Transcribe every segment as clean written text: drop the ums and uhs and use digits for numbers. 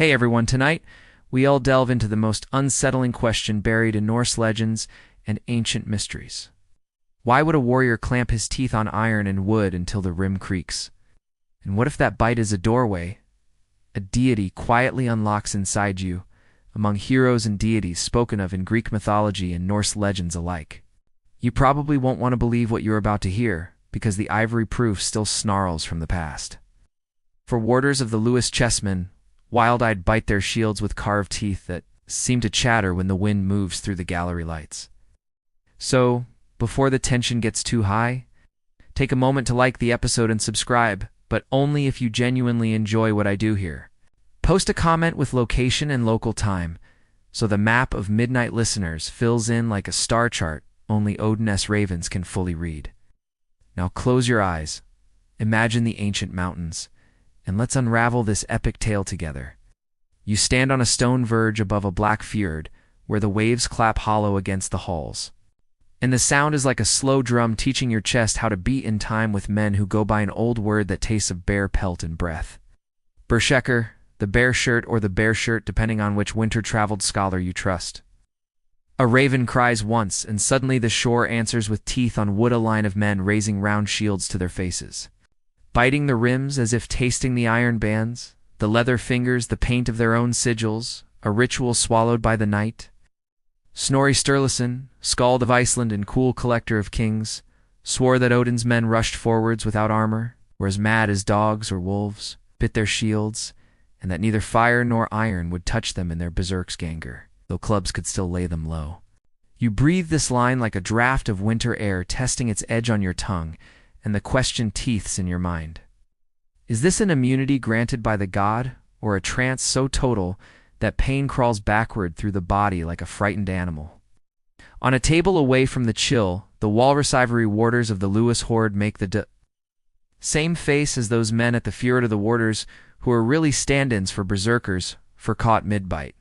Hey everyone, tonight we all delve into the most unsettling question buried in Norse legends and ancient mysteries. Why would a warrior clamp his teeth on iron and wood until the rim creaks? And what if that bite is a doorway? A deity quietly unlocks inside you, among heroes and deities spoken of in Greek mythology and Norse legends alike. You probably won't want to believe what you're about to hear, because the ivory proof still snarls from the past. For warders of the Lewis chessmen, wild-eyed bite their shields with carved teeth that seem to chatter when the wind moves through the gallery lights. So, before the tension gets too high, take a moment to like the episode and subscribe, but only if you genuinely enjoy what I do here. Post a comment with location and local time, so the map of midnight listeners fills in like a star chart only Odin's ravens can fully read. Now close your eyes, imagine the ancient mountains, and let's unravel this epic tale together. You stand on a stone verge above a black fjord, where the waves clap hollow against the hulls. And the sound is like a slow drum teaching your chest how to beat in time with men who go by an old word that tastes of bear pelt and breath. Berserker, the bear shirt or the bear shirt depending on which winter-traveled scholar you trust. A raven cries once, and suddenly the shore answers with teeth on wood, a line of men raising round shields to their faces. Biting the rims as if tasting the iron bands, the leather fingers the paint of their own sigils, a ritual swallowed by the night. Snorri Sturluson, Skald of Iceland and cool collector of kings, swore that Odin's men rushed forwards without armor, were as mad as dogs or wolves, bit their shields, and that neither fire nor iron would touch them in their berserksganger, though clubs could still lay them low. You breathe this line like a draft of winter air testing its edge on your tongue, and the question teeths in your mind. Is this an immunity granted by the god, or a trance so total that pain crawls backward through the body like a frightened animal? On a table away from the chill, the walrus ivory warders of the Lewis horde make the same face as those men at the fjord of the warders who are really stand-ins for berserkers for caught mid-bite,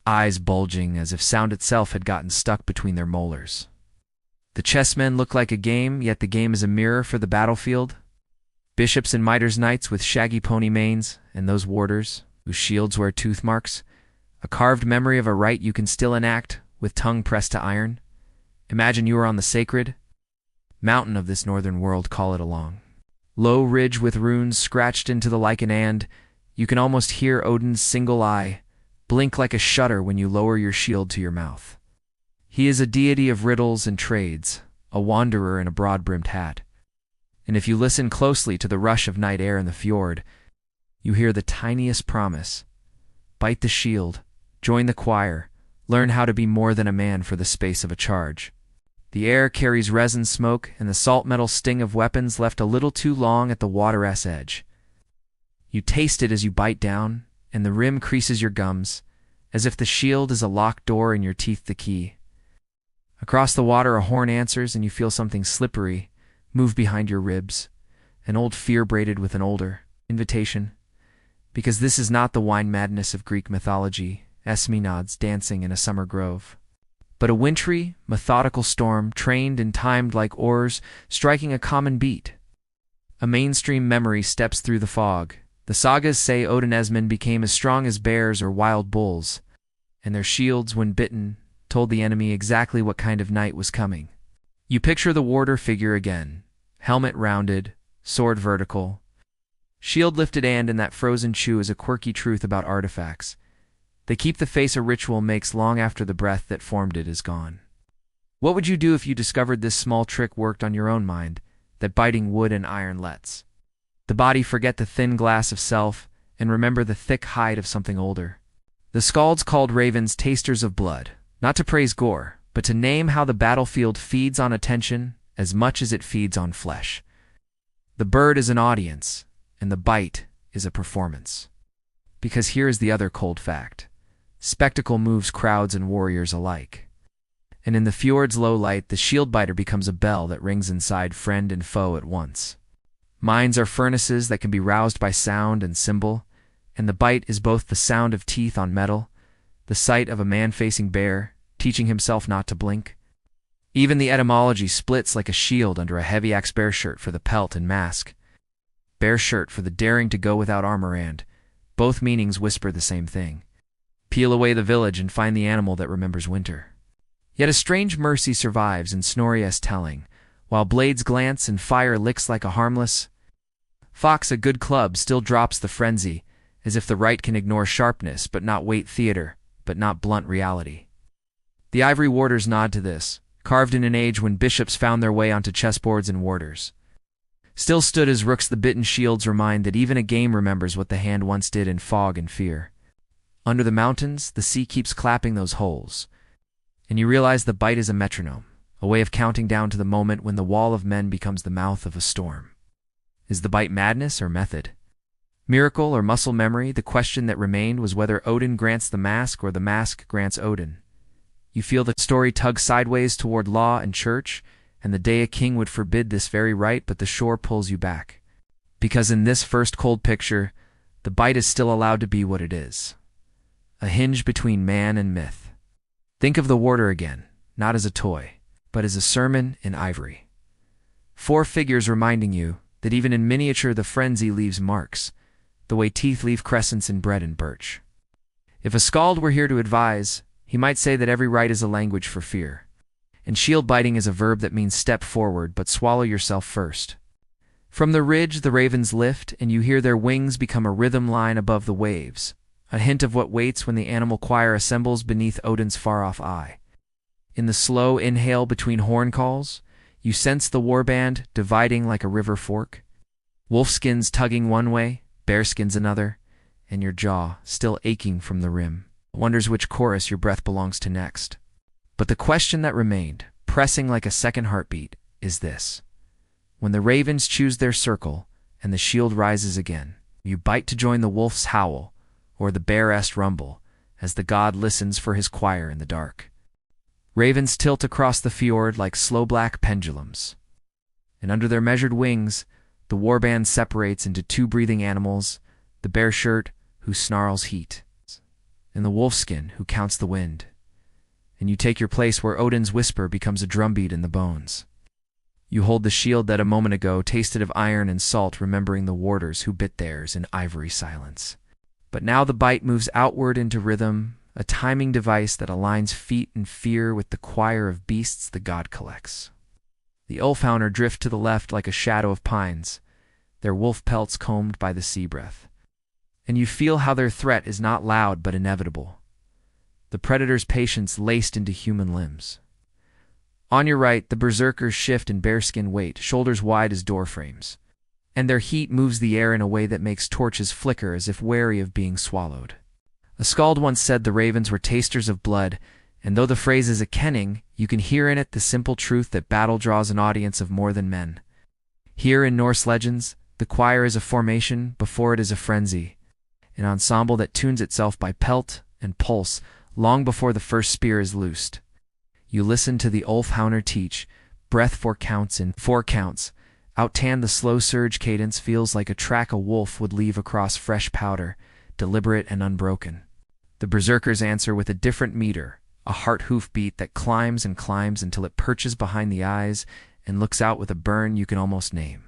eyes bulging as if sound itself had gotten stuck between their molars. The chessmen look like a game, yet the game is a mirror for the battlefield. Bishops and miters knights with shaggy pony manes, and those warders, whose shields wear tooth marks, a carved memory of a rite you can still enact, with tongue pressed to iron. Imagine you are on the sacred mountain of this northern world, call it along. Low ridge with runes scratched into the lichen, and you can almost hear Odin's single eye blink like a shutter when you lower your shield to your mouth. He is a deity of riddles and trades, a wanderer in a broad-brimmed hat. And if you listen closely to the rush of night air in the fjord, you hear the tiniest promise. Bite the shield, join the choir, learn how to be more than a man for the space of a charge. The air carries resin smoke and the salt metal sting of weapons left a little too long at the water's edge. You taste it as you bite down, and the rim creases your gums, as if the shield is a locked door and your teeth the key. Across the water a horn answers and you feel something slippery move behind your ribs, an old fear braided with an older invitation. Because this is not the wine madness of Greek mythology, Esmenods dancing in a summer grove, but a wintry, methodical storm trained and timed like oars striking a common beat. A mainstream memory steps through the fog. The sagas say Odin's men became as strong as bears or wild bulls, and their shields, when bitten, told the enemy exactly what kind of night was coming. You picture the warder figure again, helmet rounded, sword vertical, shield lifted, and in that frozen chew is a quirky truth about artifacts. They keep the face a ritual makes long after the breath that formed it is gone. What would you do if you discovered this small trick worked on your own mind, that biting wood and iron lets the body forget the thin glass of self and remember the thick hide of something older? The skalds called ravens tasters of blood, not to praise gore, but to name how the battlefield feeds on attention as much as it feeds on flesh. The bird is an audience, and the bite is a performance. Because here is the other cold fact. Spectacle moves crowds and warriors alike. And in the fjord's low light, the shield biter becomes a bell that rings inside friend and foe at once. Minds are furnaces that can be roused by sound and symbol, and the bite is both the sound of teeth on metal, the sight of a man facing bear, teaching himself not to blink. Even the etymology splits like a shield under a heavy axe. Bear shirt for the pelt and mask, bear shirt for the daring to go without armor, and Both meanings whisper the same thing. Peel away the village and find the animal that remembers winter. Yet a strange mercy survives in Snorri's telling. While blades glance and fire licks like a harmless fox, a good club still drops the frenzy, as if the right can ignore sharpness but not wait theater, but not blunt reality. The ivory warders nod to this, carved in an age when bishops found their way onto chessboards and warders. Still stood as rooks, the bitten shields remind that even a game remembers what the hand once did in fog and fear. Under the mountains, the sea keeps clapping those holes, and you realize the bite is a metronome, a way of counting down to the moment when the wall of men becomes the mouth of a storm. Is the bite madness or method? Miracle or muscle memory? The question that remained was whether Odin grants the mask or the mask grants Odin. You feel the story tug sideways toward law and church, and the day a king would forbid this very right, but the shore pulls you back. Because in this first cold picture, the bite is still allowed to be what it is. A hinge between man and myth. Think of the warder again, not as a toy, but as a sermon in ivory. 4 figures reminding you that even in miniature the frenzy leaves marks, the way teeth leave crescents in bread and birch. If a skald were here to advise, he might say that every rite is a language for fear, and shield biting is a verb that means step forward but swallow yourself first. From the ridge the ravens lift, and you hear their wings become a rhythm line above the waves, a hint of what waits when the animal choir assembles beneath Odin's far-off eye. In the slow inhale between horn calls, you sense the warband dividing like a river fork, wolfskins tugging one way, bearskins another, and your jaw, still aching from the rim, wonders which chorus your breath belongs to next. But the question that remained, pressing like a second heartbeat, is this. When the ravens choose their circle, and the shield rises again, you bite to join the wolf's howl, or the bear-est rumble, as the god listens for his choir in the dark. Ravens tilt across the fjord like slow black pendulums, and under their measured wings, the warband separates into 2 breathing animals, the bear shirt, who snarls heat, and the wolfskin, who counts the wind. And you take your place where Odin's whisper becomes a drumbeat in the bones. You hold the shield that a moment ago tasted of iron and salt, remembering the warders who bit theirs in ivory silence. But now the bite moves outward into rhythm, a timing device that aligns feet and fear with the choir of beasts the god collects. The Ulfhednar drift to the left like a shadow of pines, their wolf pelts combed by the sea breath. And you feel how their threat is not loud but inevitable, the predator's patience laced into human limbs. On your right, the berserkers shift in bearskin wait, shoulders wide as door frames, and their heat moves the air in a way that makes torches flicker as if wary of being swallowed. A skald once said the ravens were tasters of blood, and though the phrase is a kenning, you can hear in it the simple truth that battle draws an audience of more than men. Here in Norse legends, the choir is a formation before it is a frenzy, an ensemble that tunes itself by pelt and pulse long before the first spear is loosed. You listen to the Ulfhednar teach, breath 4 counts in 4 counts. Outtan the slow surge cadence feels like a track a wolf would leave across fresh powder, deliberate and unbroken. The berserkers answer with a different meter, a heart hoof beat that climbs and climbs until it perches behind the eyes and looks out with a burn you can almost name.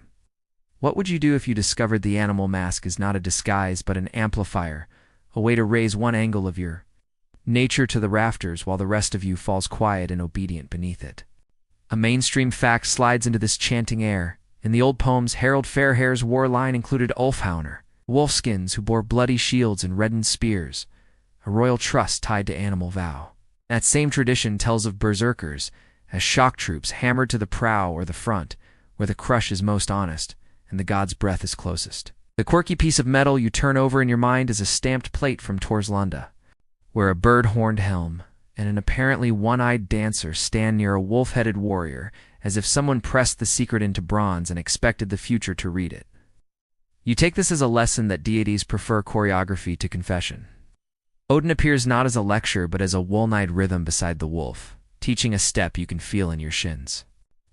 What would you do if you discovered the animal mask is not a disguise but an amplifier, a way to raise one angle of your nature to the rafters while the rest of you falls quiet and obedient beneath it? A mainstream fact slides into this chanting air. In the old poems, Harold Fairhair's war line included Ulfhednar, wolfskins who bore bloody shields and reddened spears, a royal trust tied to animal vow. That same tradition tells of berserkers as shock troops hammered to the prow or the front, where the crush is most honest and the god's breath is closest. The quirky piece of metal you turn over in your mind is a stamped plate from Torslanda, where a bird-horned helm and an apparently one-eyed dancer stand near a wolf-headed warrior, as if someone pressed the secret into bronze and expected the future to read it. You take this as a lesson that deities prefer choreography to confession. Odin appears not as a lecture but as a wool-knight rhythm beside the wolf, teaching a step you can feel in your shins.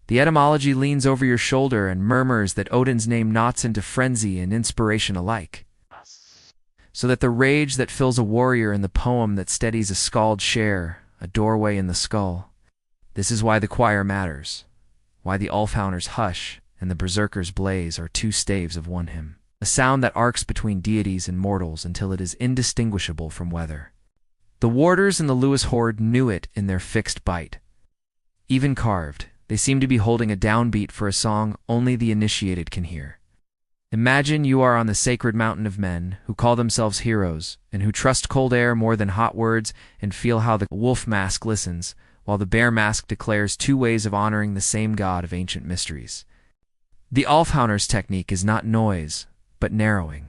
The etymology leans over your shoulder and murmurs that Odin's name knots into frenzy and inspiration alike, so that the rage that fills a warrior in the poem that steadies a skald share a doorway in the skull. This is why the choir matters, why the Ulfhednar's hush and the berserker's blaze are 2 staves of one hymn. a sound that arcs between deities and mortals until it is indistinguishable from weather. The warders in the Lewis horde knew it in their fixed bite. Even carved, they seem to be holding a downbeat for a song only the initiated can hear. Imagine you are on the sacred mountain of men who call themselves heroes and who trust cold air more than hot words and feel how the wolf mask listens while the bear mask declares two ways of honoring the same god of ancient mysteries. The Ulfhednar's technique is not noise, but narrowing.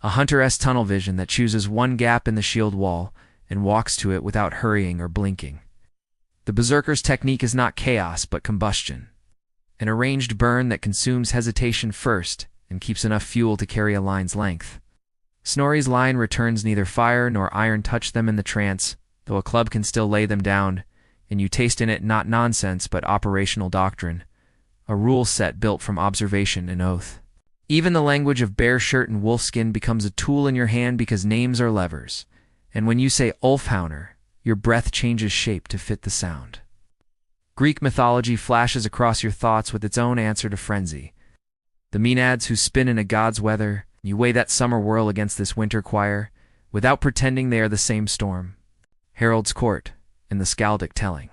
A hunter-esque tunnel vision that chooses one gap in the shield wall and walks to it without hurrying or blinking. The berserker's technique is not chaos, but combustion. An arranged burn that consumes hesitation first and keeps enough fuel to carry a line's length. Snorri's line returns neither fire nor iron touch them in the trance, though a club can still lay them down, and you taste in it not nonsense but operational doctrine, a rule set built from observation and oath. Even the language of bear shirt and wolfskin becomes a tool in your hand because names are levers, and when you say Ulfhednar, your breath changes shape to fit the sound. Greek mythology flashes across your thoughts with its own answer to frenzy. The Maenads who spin in a god's weather, you weigh that summer whirl against this winter choir, without pretending they are the same storm. Harold's court, and the Skaldic telling.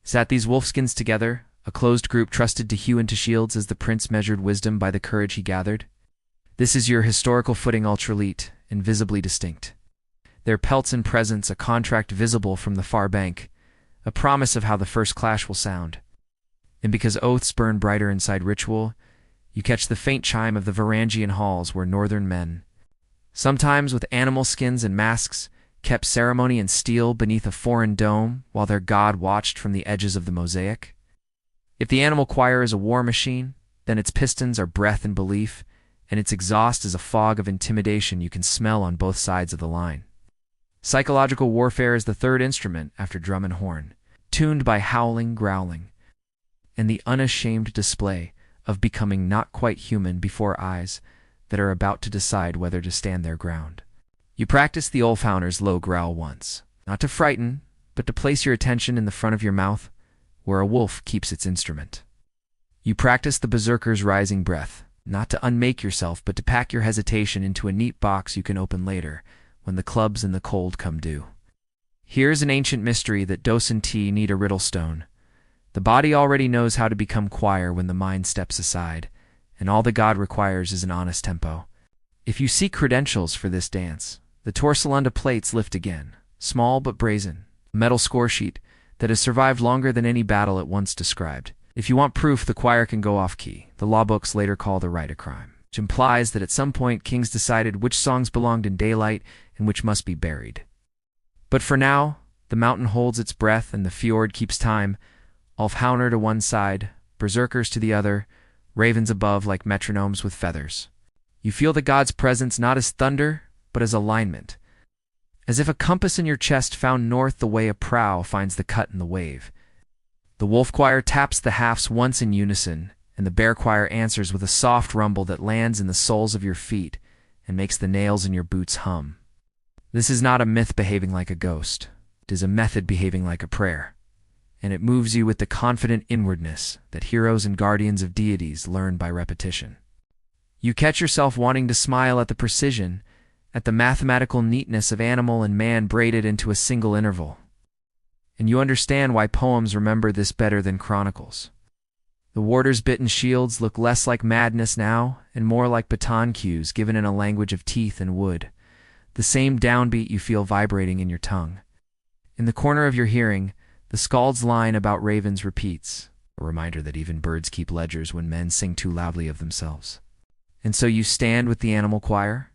Sat these wolfskins together, a closed group trusted to hew into shields as the prince measured wisdom by the courage he gathered? This is your historical footing ultralete, and visibly distinct. Their pelts and presence a contract visible from the far bank, a promise of how the first clash will sound. And because oaths burn brighter inside ritual, you catch the faint chime of the Varangian halls where northern men, sometimes with animal skins and masks, kept ceremony in steel beneath a foreign dome while their god watched from the edges of the mosaic. If the animal choir is a war machine, then its pistons are breath and belief, and its exhaust is a fog of intimidation you can smell on both sides of the line. Psychological warfare is the third instrument after drum and horn, tuned by howling, growling, and the unashamed display of becoming not quite human before eyes that are about to decide whether to stand their ground. You practice the Ulfhednar's low growl once, not to frighten, but to place your attention in the front of your mouth, where a wolf keeps its instrument. You practice the berserker's rising breath, not to unmake yourself, but to pack your hesitation into a neat box you can open later, when the clubs and the cold come due. Here's an ancient mystery that docent T need a riddle stone. The body already knows how to become choir when the mind steps aside, and all the god requires is an honest tempo. If you seek credentials for this dance, the Torsalunda plates lift again, small but brazen, a metal score sheet that has survived longer than any battle it once described. If you want proof the choir can go off-key, the law books later call the right a crime, which implies that at some point kings decided which songs belonged in daylight and which must be buried. But for now, the mountain holds its breath and the fjord keeps time, Ulfhednar to one side, berserkers to the other, ravens above like metronomes with feathers. You feel the god's presence not as thunder, but as alignment, as if a compass in your chest found north the way a prow finds the cut in the wave. The wolf choir taps the halves once in unison, and the bear choir answers with a soft rumble that lands in the soles of your feet and makes the nails in your boots hum. This is not a myth behaving like a ghost. It is a method behaving like a prayer, and it moves you with the confident inwardness that heroes and guardians of deities learn by repetition. You catch yourself wanting to smile at the precision, at the mathematical neatness of animal and man braided into a single interval. And you understand why poems remember this better than chronicles. The warders' bitten shields look less like madness now and more like baton cues given in a language of teeth and wood, the same downbeat you feel vibrating in your tongue. In the corner of your hearing, the skald's line about ravens repeats, a reminder that even birds keep ledgers when men sing too loudly of themselves. And so you stand with the animal choir,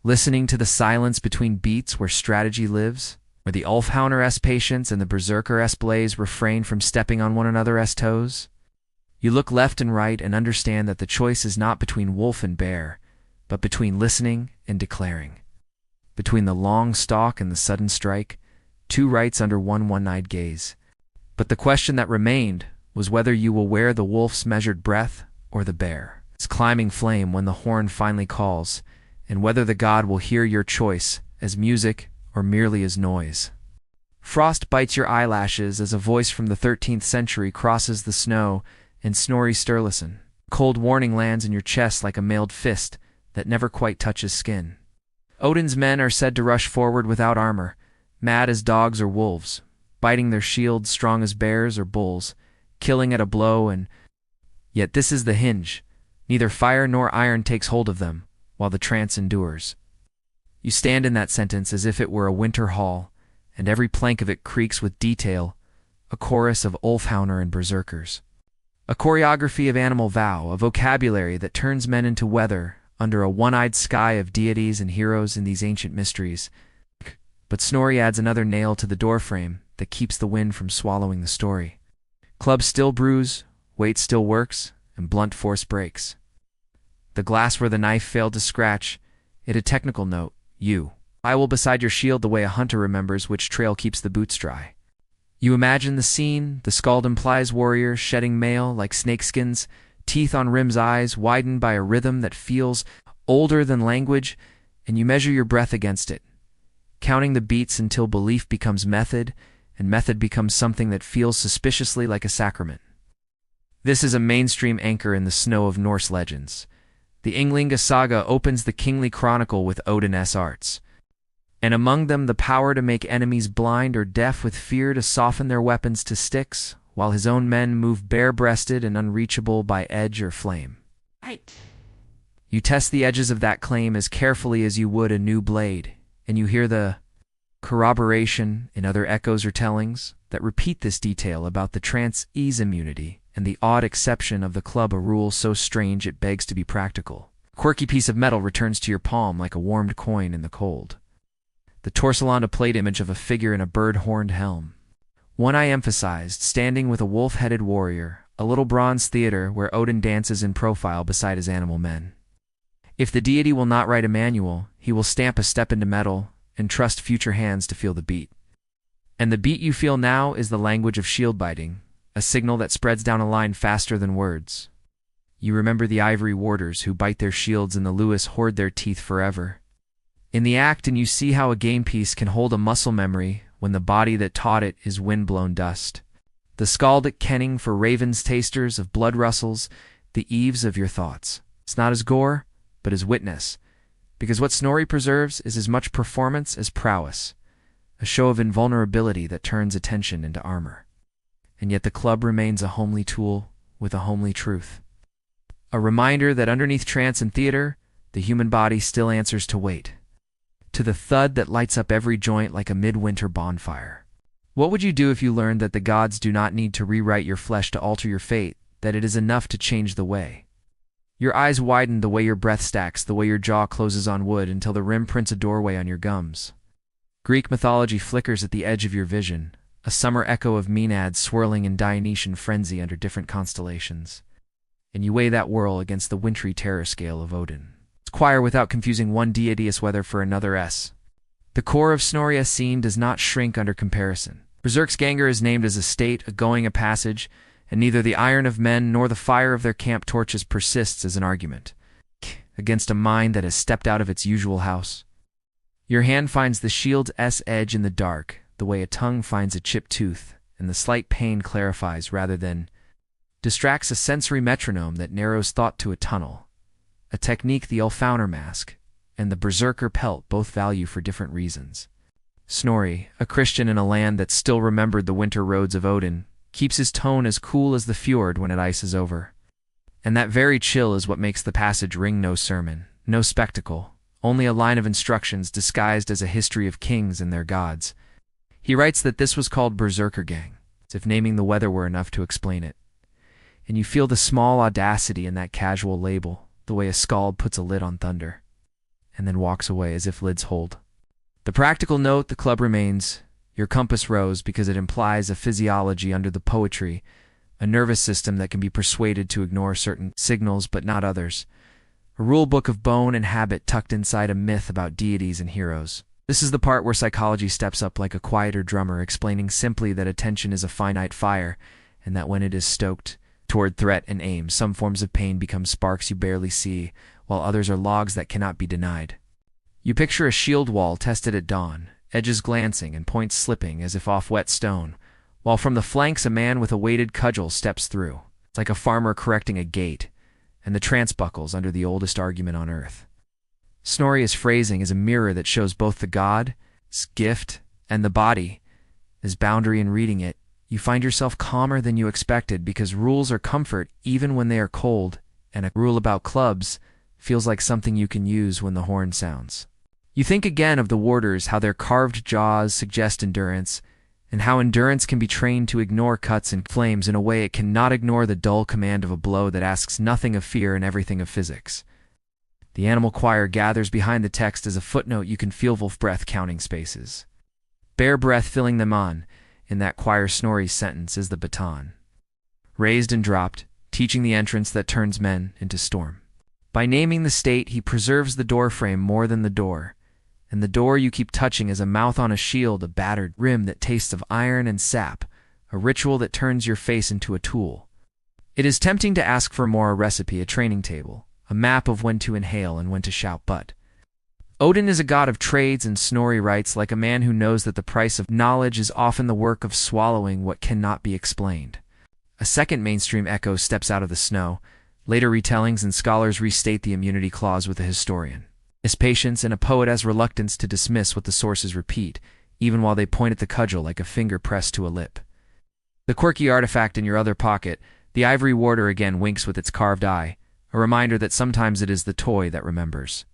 listening to the silence between beats where strategy lives, where the Ulfhednar-esque patience and the berserker-esque blaze refrain from stepping on one another's toes. You look left and right and understand that the choice is not between wolf and bear, but between listening and declaring. Between the long stalk and the sudden strike, two rights under one one-eyed gaze. But the question that remained was whether you will wear the wolf's measured breath or the bear's climbing flame when the horn finally calls, and whether the god will hear your choice as music or merely as noise. Frost bites your eyelashes as a voice from the 13th century crosses the snow, and Snorri Sturluson, Cold warning lands in your chest like a mailed fist that never quite touches skin. Odin's men are said to rush forward without armor, mad as dogs or wolves, biting their shields strong as bears or bulls, killing at a blow, and yet this is the hinge. Neither fire nor iron takes hold of them, while the trance endures. You stand in that sentence as if it were a winter hall, and every plank of it creaks with detail, a chorus of Ulfhednar and berserkers. A choreography of animal vow, a vocabulary that turns men into weather under a one-eyed sky of deities and heroes in these ancient mysteries. But Snorri adds another nail to the doorframe that keeps the wind from swallowing the story. Clubs still bruise, weight still works, and blunt force breaks. The glass where the knife failed to scratch, it a technical note, you. I will beside your shield the way a hunter remembers which trail keeps the boots dry. You imagine the scene, the skald implies warrior shedding mail like snakeskins, teeth on rim's eyes widened by a rhythm that feels older than language, and you measure your breath against it, counting the beats until belief becomes method, and method becomes something that feels suspiciously like a sacrament. This is a mainstream anchor in the snow of Norse legends. The Ynglinga saga opens the kingly chronicle with Odin's arts, and among them the power to make enemies blind or deaf with fear to soften their weapons to sticks, while his own men move bare-breasted and unreachable by edge or flame. Right. You test the edges of that claim as carefully as you would a new blade, and you hear the corroboration in other echoes or tellings that repeat this detail about the trance-ease immunity and the odd exception of the club, a rule so strange it begs to be practical. A quirky piece of metal returns to your palm like a warmed coin in the cold. The torsilonda plate image of a figure in a bird-horned helm. One I emphasized, standing with a wolf-headed warrior, a little bronze theater where Odin dances in profile beside his animal men. If the deity will not write a manual, he will stamp a step into metal and trust future hands to feel the beat. And the beat you feel now is the language of shield biting, a signal that spreads down a line faster than words. You remember the ivory warders who bite their shields and the Lewis hoard their teeth forever. In the act, and you see how a game piece can hold a muscle memory when the body that taught it is wind-blown dust. The skaldic kenning for ravens tasters of blood rustles, the eaves of your thoughts. It's not as gore, but as witness, because what Snorri preserves is as much performance as prowess, a show of invulnerability that turns attention into armor. And yet the club remains a homely tool with a homely truth. A reminder that underneath trance and theater, the human body still answers to weight, to the thud that lights up every joint like a midwinter bonfire. What would you do if you learned that the gods do not need to rewrite your flesh to alter your fate, that it is enough to change the way? Your eyes widen the way your breath stacks, the way your jaw closes on wood until the rim prints a doorway on your gums. Greek mythology flickers at the edge of your vision, a summer echo of Maenads swirling in Dionysian frenzy under different constellations. And you weigh that whirl against the wintry terror scale of Odin. It's choir without confusing one deityous weather for another S. The core of Snorri's scene does not shrink under comparison. Berserksganger is named as a state, a going, a passage, and neither the iron of men nor the fire of their camp torches persists as an argument against a mind that has stepped out of its usual house. Your hand finds the shield's edge in the dark, the way a tongue finds a chipped tooth, and the slight pain clarifies rather than distracts, a sensory metronome that narrows thought to a tunnel, a technique the Ulfhednar mask and the berserker pelt both value for different reasons. Snorri, a Christian in a land that still remembered the winter roads of Odin, keeps his tone as cool as the fjord when it ices over. And that very chill is what makes the passage ring no sermon, no spectacle, only a line of instructions disguised as a history of kings and their gods. He writes that this was called Berserkergang, as if naming the weather were enough to explain it. And you feel the small audacity in that casual label, the way a skald puts a lid on thunder, and then walks away as if lids hold. The practical note, the club remains. Your compass rose because it implies a physiology under the poetry, a nervous system that can be persuaded to ignore certain signals but not others, a rule book of bone and habit tucked inside a myth about deities and heroes. This is the part where psychology steps up like a quieter drummer, explaining simply that attention is a finite fire, and that when it is stoked toward threat and aim, some forms of pain become sparks you barely see, while others are logs that cannot be denied. You picture a shield wall tested at dawn, edges glancing and points slipping as if off wet stone, while from the flanks a man with a weighted cudgel steps through. It's like a farmer correcting a gate, and the trance buckles under the oldest argument on earth. Snorri's phrasing is a mirror that shows both the god's gift and the body. As boundary in reading it, you find yourself calmer than you expected because rules are comfort even when they are cold, and a rule about clubs feels like something you can use when the horn sounds. You think again of the warders, how their carved jaws suggest endurance, and how endurance can be trained to ignore cuts and flames in a way it cannot ignore the dull command of a blow that asks nothing of fear and everything of physics. The animal choir gathers behind the text as a footnote. You can feel Wolf breath counting spaces. Bare breath filling them on. In that choir, Snorri's sentence is the baton. Raised and dropped, teaching the entrance that turns men into storm. By naming the state, he preserves the doorframe more than the door. And the door you keep touching is a mouth on a shield, a battered rim that tastes of iron and sap, a ritual that turns your face into a tool. It is tempting to ask for more, a recipe, a training table, a map of when to inhale and when to shout, but Odin is a god of trades, and Snorri writes like a man who knows that the price of knowledge is often the work of swallowing what cannot be explained. A second mainstream echo steps out of the snow. Later retellings and scholars restate the immunity clause with a historian. As patience and a poet as reluctance to dismiss what the sources repeat, even while they point at the cudgel like a finger pressed to a lip. The quirky artifact in your other pocket, the ivory warder, again winks with its carved eye, a reminder that sometimes it is the toy that remembers.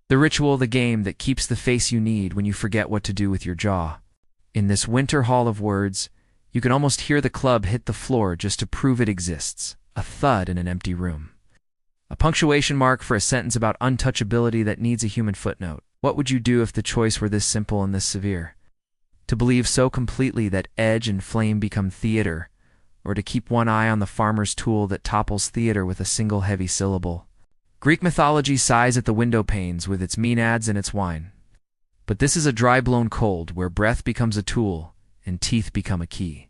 The ritual, the game that keeps the face you need when you forget what to do with your jaw. In this winter hall of words, you can almost hear the club hit the floor just to prove it exists, a thud in an empty room. A punctuation mark for a sentence about untouchability that needs a human footnote. What would you do if the choice were this simple and this severe? To believe so completely that edge and flame become theater, or to keep one eye on the farmer's tool that topples theater with a single heavy syllable? Greek mythology sighs at the window panes with its maenads and its wine. But this is a dry-blown cold where breath becomes a tool and teeth become a key.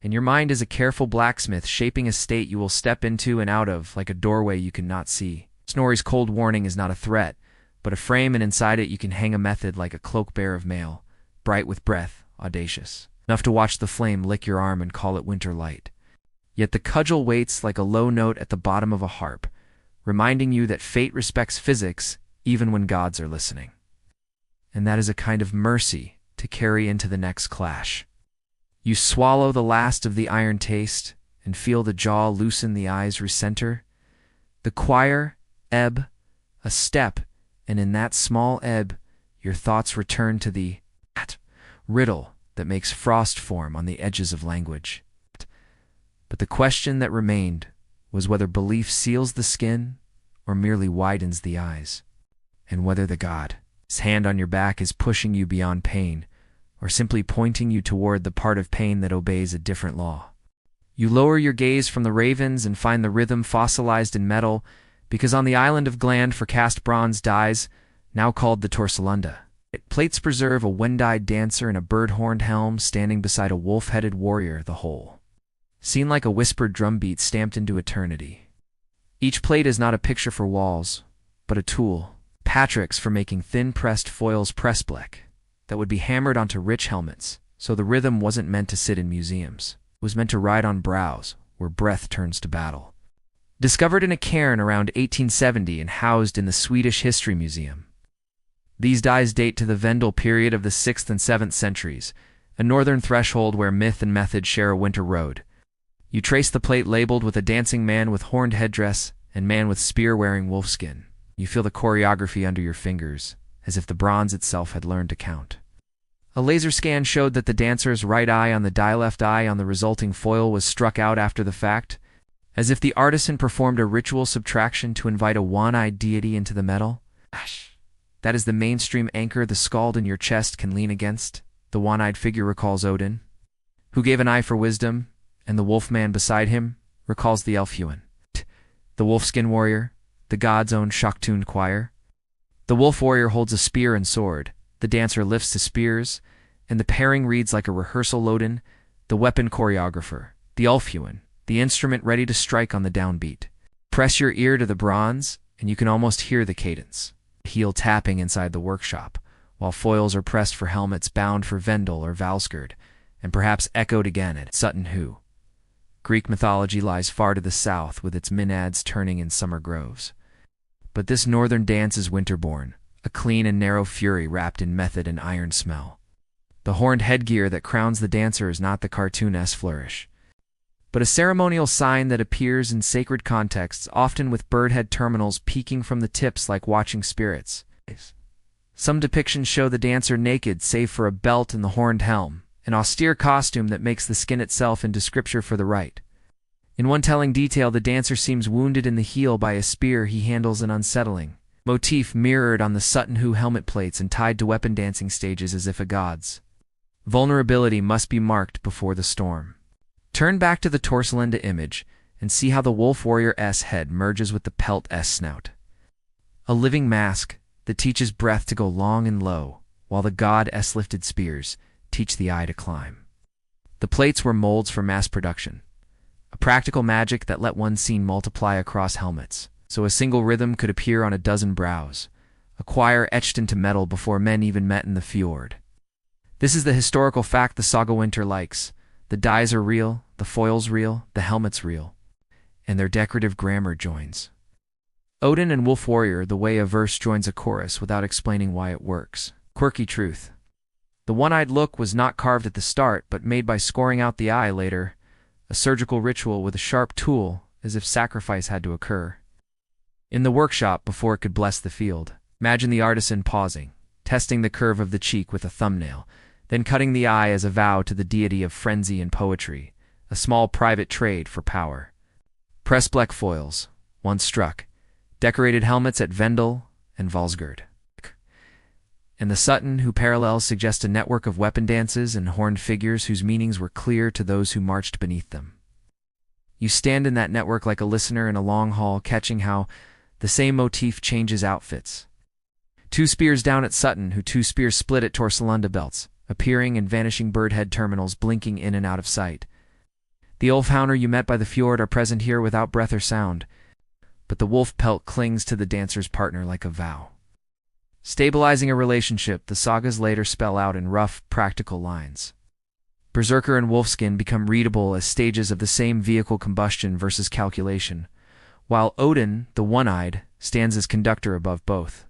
And your mind is a careful blacksmith shaping a state you will step into and out of like a doorway you cannot see. Snorri's cold warning is not a threat, but a frame, and inside it you can hang a method like a cloak bare of mail, bright with breath, audacious, enough to watch the flame lick your arm and call it winter light. Yet the cudgel waits like a low note at the bottom of a harp, reminding you that fate respects physics even when gods are listening. And that is a kind of mercy to carry into the next clash. You swallow the last of the iron taste and feel the jaw loosen, the eyes recenter. The choir ebb, a step, and in that small ebb, your thoughts return to the riddle that makes frost form on the edges of language. But the question that remained was whether belief seals the skin or merely widens the eyes, and whether the god's hand on your back is pushing you beyond pain or simply pointing you toward the part of pain that obeys a different law. You lower your gaze from the ravens and find the rhythm fossilized in metal, because on the island of Gland for cast bronze dies, now called the Torsalunda, plates preserve a wind-eyed dancer in a bird-horned helm standing beside a wolf-headed warrior, the whole seen like a whispered drumbeat stamped into eternity. Each plate is not a picture for walls, but a tool, Patrick's for making thin-pressed foils pressbleck, that would be hammered onto rich helmets, so the rhythm wasn't meant to sit in museums. It was meant to ride on brows, where breath turns to battle. Discovered in a cairn around 1870 and housed in the Swedish History Museum. These dies date to the Vendel period of the 6th and 7th centuries, a northern threshold where myth and method share a winter road. You trace the plate labeled with a dancing man with horned headdress and man with spear wearing wolfskin. You feel the choreography under your fingers, as if the bronze itself had learned to count. A laser scan showed that the dancer's right eye on the left eye on the resulting foil was struck out after the fact, as if the artisan performed a ritual subtraction to invite a one-eyed deity into the metal. That is the mainstream anchor the skald in your chest can lean against, the one-eyed figure recalls Odin, who gave an eye for wisdom, and the wolfman beside him recalls the Ulfhednar, the wolfskin warrior, the god's own shock-tuned choir. The wolf warrior holds a spear and sword, the dancer lifts his spears, and the pairing reads like a rehearsal. Odin, the weapon choreographer, the Ulfhednar, the instrument ready to strike on the downbeat. Press your ear to the bronze, and you can almost hear the cadence, heel tapping inside the workshop, while foils are pressed for helmets bound for Vendel or Valskerd, and perhaps echoed again at Sutton Hoo. Greek mythology lies far to the south, with its maenads turning in summer groves. But this northern dance is winter-born, a clean and narrow fury wrapped in method and iron smell. The horned headgear that crowns the dancer is not the cartoon-esque flourish, but a ceremonial sign that appears in sacred contexts, often with bird head terminals peeking from the tips like watching spirits. Some depictions show the dancer naked save for a belt and the horned helm, an austere costume that makes the skin itself into scripture for the rite. In one telling detail, the dancer seems wounded in the heel by a spear he handles, an unsettling motif mirrored on the Sutton Hoo helmet plates and tied to weapon dancing stages as if a god's vulnerability must be marked before the storm. Turn back to the Torslanda image and see how the wolf warrior's head merges with the pelt's snout. A living mask that teaches breath to go long and low, while the god's lifted spears teach the eye to climb. The plates were molds for mass production, a practical magic that let one scene multiply across helmets, so a single rhythm could appear on a dozen brows, a choir etched into metal before men even met in the fjord. This is the historical fact the saga winter likes. The dyes are real, the foils real, the helmet's real, and their decorative grammar joins. Odin and Wolf Warrior, the way a verse joins a chorus without explaining why it works. Quirky truth. The one-eyed look was not carved at the start, but made by scoring out the eye later, a surgical ritual with a sharp tool, as if sacrifice had to occur. In the workshop, before it could bless the field, imagine the artisan pausing, testing the curve of the cheek with a thumbnail, then cutting the eye as a vow to the deity of frenzy and poetry, a small private trade for power. Pressbleck foils, once struck, decorated helmets at Vendel and Valsgård. And the Sutton Hoo parallels suggest a network of weapon dances and horned figures whose meanings were clear to those who marched beneath them. You stand in that network like a listener in a long hall, catching how the same motif changes outfits. 2 spears down at Sutton Hoo, 2 spears split at Torslanda belts, appearing and vanishing bird head terminals blinking in and out of sight. The Ulfhednar you met by the fjord are present here without breath or sound, but the wolf pelt clings to the dancer's partner like a vow. Stabilizing a relationship, the sagas later spell out in rough, practical lines. Berserker and Wolfskin become readable as stages of the same vehicle combustion versus calculation, while Odin, the one-eyed, stands as conductor above both.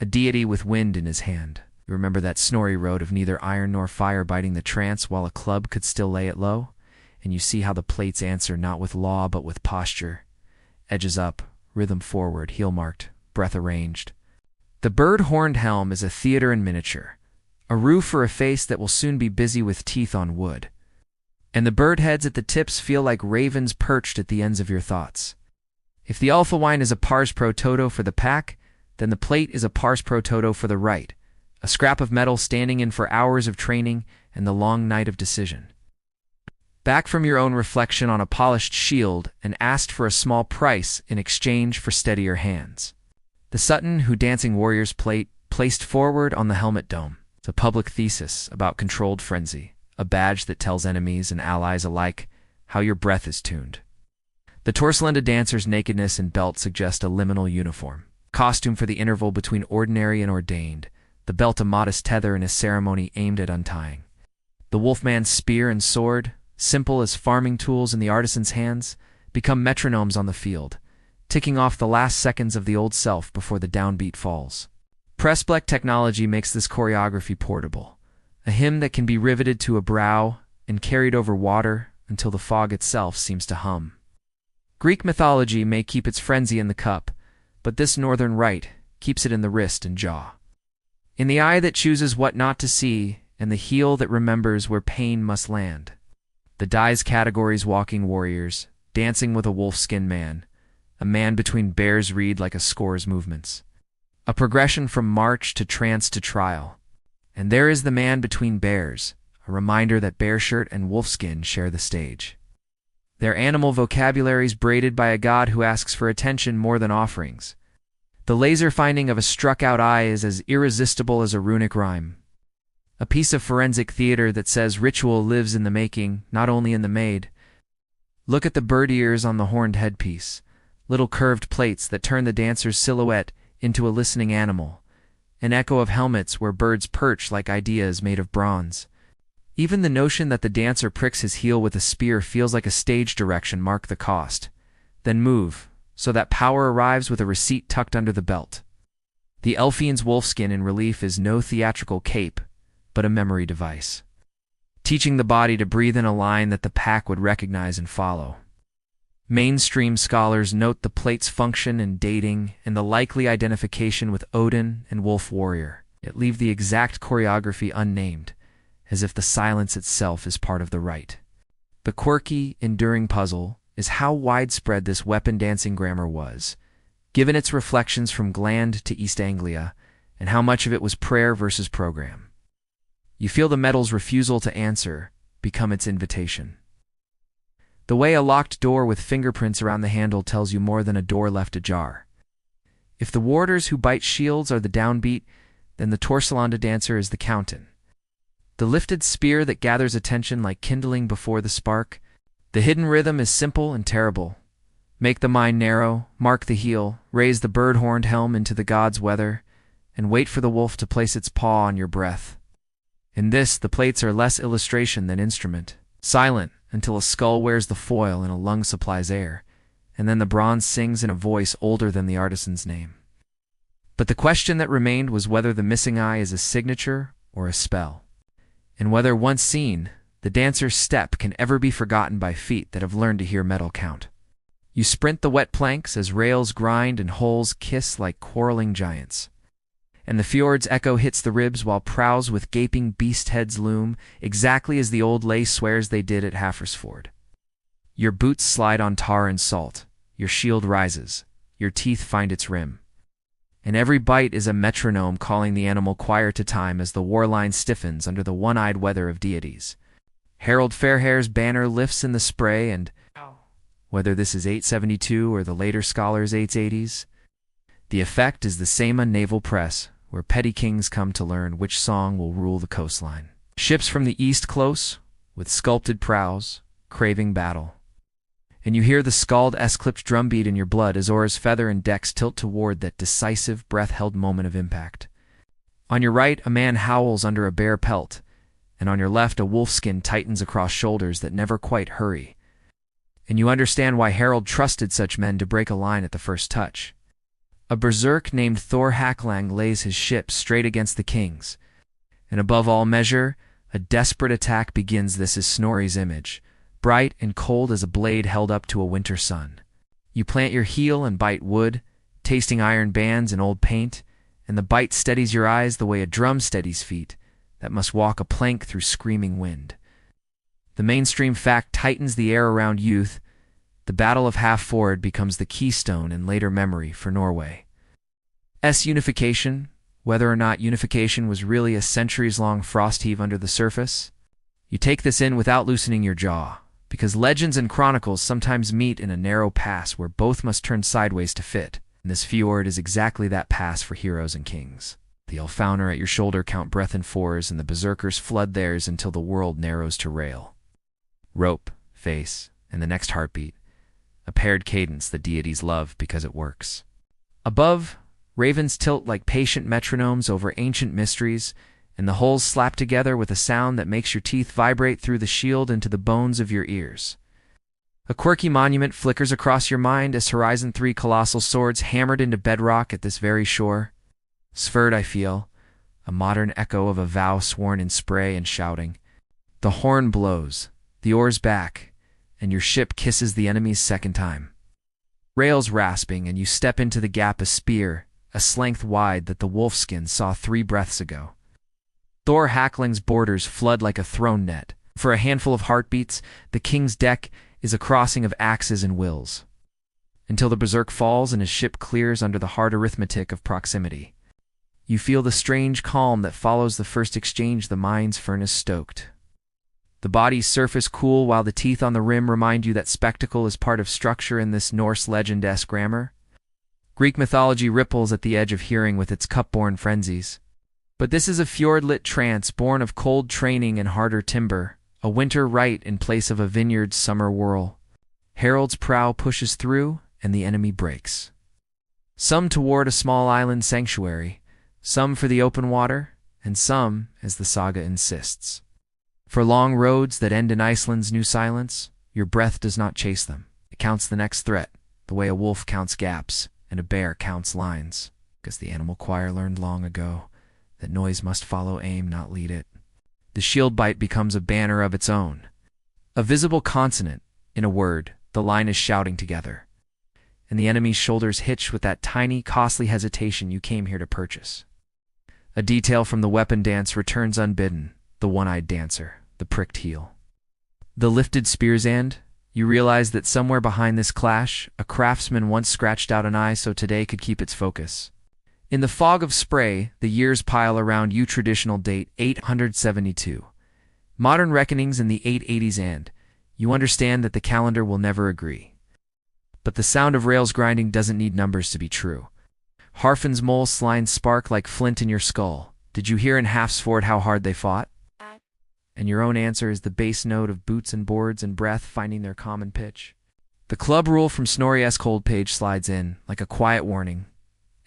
A deity with wind in his hand. You remember that Snorri wrote of neither iron nor fire biting the trance while a club could still lay it low? And you see how the plates answer not with law but with posture. Edges up, rhythm forward, heel marked, breath arranged. The bird-horned helm is a theater in miniature, a roof for a face that will soon be busy with teeth on wood. And the bird heads at the tips feel like ravens perched at the ends of your thoughts. If the alpha wine is a pars pro toto for the pack, then the plate is a pars pro toto for the right, a scrap of metal standing in for hours of training and the long night of decision. Back from your own reflection on a polished shield and asked for a small price in exchange for steadier hands. The Sutton Hoo dancing warrior's plate placed forward on the helmet dome. It's a public thesis about controlled frenzy, a badge that tells enemies and allies alike how your breath is tuned. The Torslanda dancer's nakedness and belt suggest a liminal uniform, costume for the interval between ordinary and ordained, the belt a modest tether in a ceremony aimed at untying. The wolfman's spear and sword, simple as farming tools in the artisan's hands, become metronomes on the field, ticking off the last seconds of the old self before the downbeat falls. Pressbleck technology makes this choreography portable, a hymn that can be riveted to a brow and carried over water until the fog itself seems to hum. Greek mythology may keep its frenzy in the cup, but this northern rite keeps it in the wrist and jaw. In the eye that chooses what not to see, and the heel that remembers where pain must land. The dye's categories: walking warriors, dancing with a wolfskin man, a man between bear's reed like a score's movements. A progression from march to trance to trial. And there is the man between bears, a reminder that bear shirt and wolfskin share the stage. Their animal vocabularies braided by a god who asks for attention more than offerings. The laser finding of a struck-out eye is as irresistible as a runic rhyme. A piece of forensic theater that says ritual lives in the making, not only in the made. Look at the bird ears on the horned headpiece, little curved plates that turn the dancer's silhouette into a listening animal, an echo of helmets where birds perch like ideas made of bronze. Even the notion that the dancer pricks his heel with a spear feels like a stage direction. Mark the cost. Then move, so that power arrives with a receipt tucked under the belt. The Elfian's wolfskin in relief is no theatrical cape, but a memory device, teaching the body to breathe in a line that the pack would recognize and follow. Mainstream scholars note the plate's function in dating and the likely identification with Odin and Wolf Warrior, yet leave the exact choreography unnamed, as if the silence itself is part of the rite. The quirky, enduring puzzle is how widespread this weapon dancing grammar was, given its reflections from Gland to East Anglia, and how much of it was prayer versus program. You feel the metal's refusal to answer become its invitation. The way a locked door with fingerprints around the handle tells you more than a door left ajar. If the warders who bite shields are the downbeat, then the Torsalanda dancer is the countin. The lifted spear that gathers attention like kindling before the spark. The hidden rhythm is simple and terrible. Make the mind narrow, mark the heel, raise the bird-horned helm into the god's weather, and wait for the wolf to place its paw on your breath. In this, the plates are less illustration than instrument, silent until a skull wears the foil and a lung supplies air, and then the bronze sings in a voice older than the artisan's name. But the question that remained was whether the missing eye is a signature or a spell, and whether, once seen, the dancer's step can ever be forgotten by feet that have learned to hear metal count. You sprint the wet planks as rails grind and holes kiss like quarreling giants, and the fjord's echo hits the ribs while prows with gaping beast heads loom, exactly as the old lay swears they did at Hafrsfjord. Your boots slide on tar and salt, your shield rises, your teeth find its rim, and every bite is a metronome calling the animal choir to time as the war line stiffens under the one-eyed weather of deities. Harold Fairhair's banner lifts in the spray, and whether this is 872 or the later scholars' 880s, the effect is the same on naval press, where petty kings come to learn which song will rule the coastline. Ships from the east close, with sculpted prows, craving battle. And you hear the scald-esque clipped drumbeat in your blood as oars feather and decks tilt toward that decisive, breath-held moment of impact. On your right, a man howls under a bare pelt, and on your left, a wolfskin tightens across shoulders that never quite hurry. And you understand why Harold trusted such men to break a line at the first touch. A berserk named Thor Hacklang lays his ship straight against the king's, and above all measure, a desperate attack begins. This is Snorri's image, bright and cold as a blade held up to a winter sun. You plant your heel and bite wood, tasting iron bands and old paint, and the bite steadies your eyes the way a drum steadies feet that must walk a plank through screaming wind. The mainstream fact tightens the air around youth. The Battle of Hafrsfjord becomes the keystone in later memory for Norway's unification, whether or not unification was really a centuries-long frost heave under the surface. You take this in without loosening your jaw, because legends and chronicles sometimes meet in a narrow pass where both must turn sideways to fit, and this fjord is exactly that pass for heroes and kings. The Ulfhednar at your shoulder count breath in fours, and the berserkers flood theirs until the world narrows to rail. Rope, face, and the next heartbeat, a paired cadence the deities love because it works. Above, ravens tilt like patient metronomes over ancient mysteries, and the holes slap together with a sound that makes your teeth vibrate through the shield into the bones of your ears. A quirky monument flickers across your mind as Horizon 3 colossal swords hammered into bedrock at this very shore. Sverd, I feel, a modern echo of a vow sworn in spray and shouting. The horn blows, the oars back, and your ship kisses the enemy's second time. Rails rasping, and you step into the gap a spear, a length wide that the wolfskin saw 3 breaths ago. Thor Hackling's borders flood like a thrown net. For a handful of heartbeats, the king's deck is a crossing of axes and wills, until the berserk falls and his ship clears under the hard arithmetic of proximity. You feel the strange calm that follows the first exchange, the mind's furnace stoked. The body's surface cool while the teeth on the rim remind you that spectacle is part of structure in this Norse legend-esque grammar. Greek mythology ripples at the edge of hearing with its cup-born frenzies. But this is a fjord-lit trance born of cold training and harder timber, a winter rite in place of a vineyard's summer whirl. Harold's prow pushes through, and the enemy breaks. Some toward a small island sanctuary, some for the open water, and some, as the saga insists, For long roads that end in Iceland's new silence, your breath does not chase them. It counts the next threat, the way a wolf counts gaps and a bear counts lines, because the animal choir learned long ago that noise must follow aim, not lead it. The shield bite becomes a banner of its own. A visible consonant, in a word, the line is shouting together. And the enemy's shoulders hitch with that tiny, costly hesitation you came here to purchase. A detail from the weapon dance returns unbidden, the one-eyed dancer, the pricked heel. The lifted spear's end, you realize that somewhere behind this clash, a craftsman once scratched out an eye so today could keep its focus. In the fog of spray, the years pile around you. Traditional date 872. Modern reckonings in the 880s, and you understand that the calendar will never agree. But the sound of rails grinding doesn't need numbers to be true. Harfin's mole slines spark like flint in your skull. Did you hear in Halfsford how hard they fought? And your own answer is the bass note of boots and boards and breath finding their common pitch. The club rule from Snorri's cold page slides in, like a quiet warning.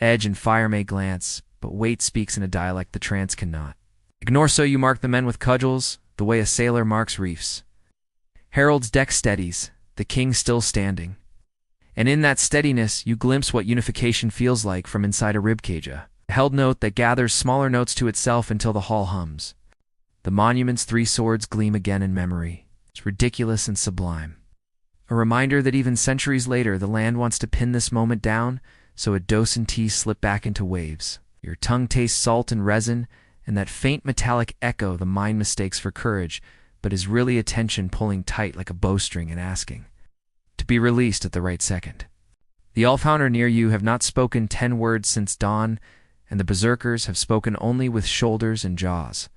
Edge and fire may glance, but weight speaks in a dialect the trance cannot. Ignore so you mark the men with cudgels, the way a sailor marks reefs. Harold's deck steadies, the king still standing. And in that steadiness you glimpse what unification feels like from inside a ribcage, a held note that gathers smaller notes to itself until the hall hums. The monument's three swords gleam again in memory. It's ridiculous and sublime. A reminder that even centuries later the land wants to pin this moment down, so a dose and tea slip back into waves. Your tongue tastes salt and resin, and that faint metallic echo the mind mistakes for courage, but is really attention pulling tight like a bowstring and asking to be released at the right second. The Ulfhednar near you have not spoken 10 words since dawn, and the berserkers have spoken only with shoulders and jaws.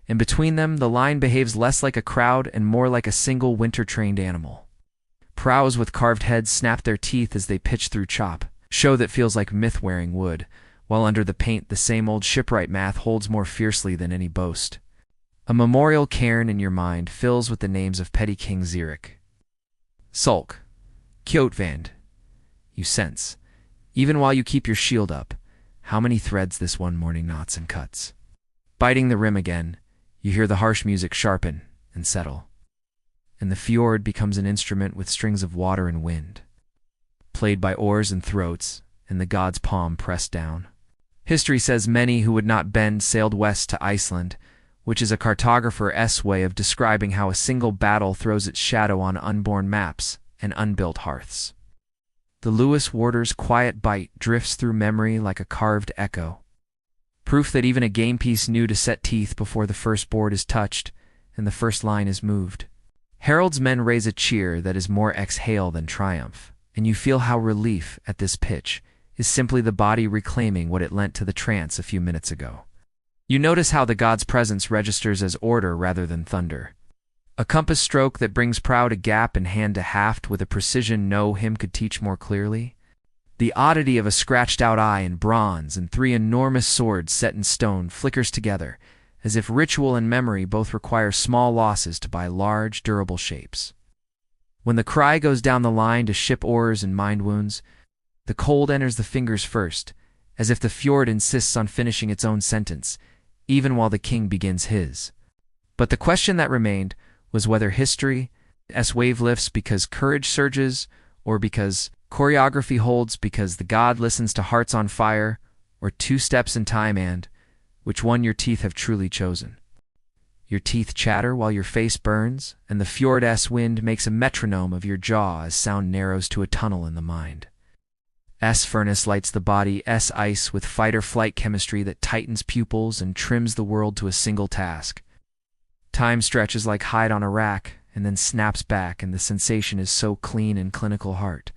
And between them, the line behaves less like a crowd and more like a single winter-trained animal. Prows with carved heads snap their teeth as they pitch through chop, show that feels like myth-wearing wood, while under the paint the same old shipwright math holds more fiercely than any boast. A memorial cairn in your mind fills with the names of petty King Zurich. Sulk, Kjotvand. You sense, even while you keep your shield up, how many threads this one morning knots and cuts. Biting the rim again, you hear the harsh music sharpen and settle, and the fjord becomes an instrument with strings of water and wind, played by oars and throats, and the god's palm pressed down. History says many who would not bend sailed west to Iceland, which is a cartographer's way of describing how a single battle throws its shadow on unborn maps and unbuilt hearths. The Lewis warder's quiet bite drifts through memory like a carved echo, proof that even a game piece knew to set teeth before the first board is touched and the first line is moved. Harold's men raise a cheer that is more exhale than triumph, and you feel how relief at this pitch is simply the body reclaiming what it lent to the trance a few minutes ago. You notice how the god's presence registers as order rather than thunder. A compass stroke that brings prow to gap and hand to haft with a precision no him could teach more clearly. The oddity of a scratched-out eye in bronze and 3 enormous swords set in stone flickers together, as if ritual and memory both require small losses to buy large, durable shapes. When the cry goes down the line to ship oars and mind wounds, the cold enters the fingers first, as if the fjord insists on finishing its own sentence, even while the king begins his. But the question that remained was whether history's wave lifts because courage surges, or because choreography holds because the god listens to hearts on fire, or 2 steps in time, and which one your teeth have truly chosen. Your teeth chatter while your face burns, and the fjord's wind makes a metronome of your jaw as sound narrows to a tunnel in the mind. Furnace lights the body, ice with fight-or-flight chemistry that tightens pupils and trims the world to a single task. Time stretches like hide on a rack, and then snaps back, and the sensation is so clean and clinical heart.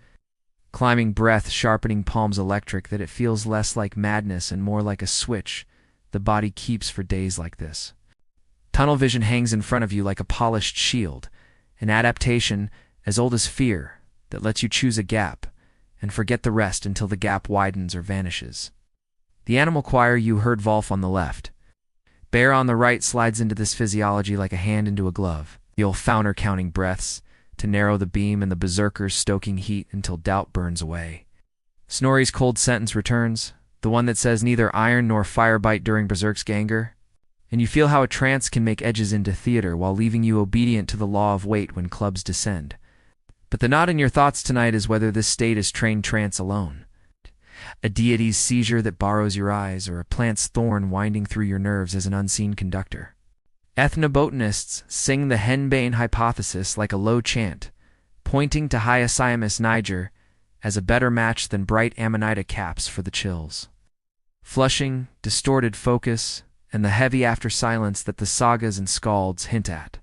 Climbing breath, sharpening palms electric that it feels less like madness and more like a switch the body keeps for days like this. Tunnel vision hangs in front of you like a polished shield, an adaptation as old as fear that lets you choose a gap and forget the rest until the gap widens or vanishes. The animal choir you heard Volf on the left. Bear on the right slides into this physiology like a hand into a glove, the Ulfhednar counting breaths to narrow the beam and the berserkers stoking heat until doubt burns away. Snorri's cold sentence returns, the one that says neither iron nor fire bite during Berserk's ganger. and you feel how a trance can make edges into theater while leaving you obedient to the law of weight when clubs descend. But the knot in your thoughts tonight is whether this state is trained trance alone. A deity's seizure that borrows your eyes, or a plant's thorn winding through your nerves as an unseen conductor. Ethnobotanists sing the henbane hypothesis like a low chant, pointing to Hyoscyamus niger as a better match than bright Amanita caps for the chills. Flushing, distorted focus, and the heavy after silence that the sagas and scalds hint at.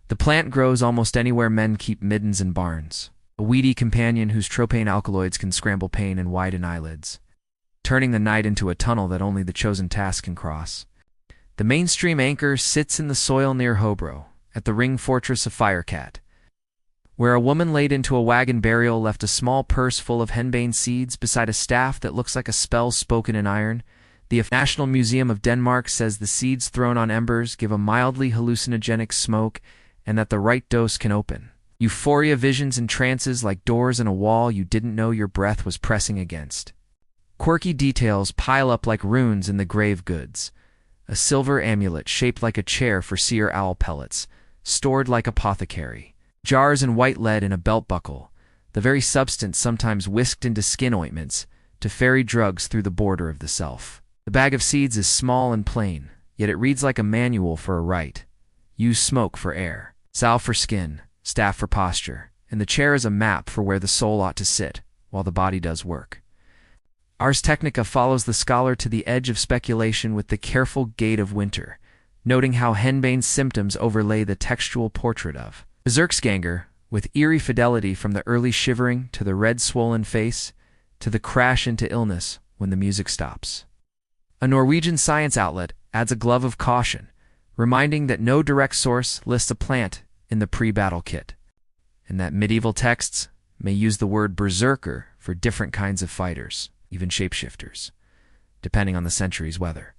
The plant grows almost anywhere men keep middens and barns, a weedy companion whose tropane alkaloids can scramble pain and widen eyelids, turning the night into a tunnel that only the chosen task can cross. The mainstream anchor sits in the soil near Hobro, at the ring fortress of Firecat, where a woman laid into a wagon burial left a small purse full of henbane seeds beside a staff that looks like a spell spoken in iron. The National Museum of Denmark says the seeds thrown on embers give a mildly hallucinogenic smoke and that the right dose can open euphoria visions and trances like doors in a wall you didn't know your breath was pressing against. Quirky details pile up like runes in the grave goods. A silver amulet shaped like a chair for seer owl pellets, stored like apothecary. Jars and white lead in a belt buckle, the very substance sometimes whisked into skin ointments to ferry drugs through the border of the self. The bag of seeds is small and plain, yet it reads like a manual for a rite. Use smoke for air, salve for skin, staff for posture, and the chair is a map for where the soul ought to sit, while the body does work. Ars Technica follows the scholar to the edge of speculation with the careful gait of winter, noting how henbane's symptoms overlay the textual portrait of Berserksganger, with eerie fidelity from the early shivering to the red swollen face, to the crash into illness when the music stops. A Norwegian science outlet adds a glove of caution, reminding that no direct source lists a plant in the pre-battle kit, and that medieval texts may use the word berserker for different kinds of fighters, even shapeshifters, depending on the century's weather.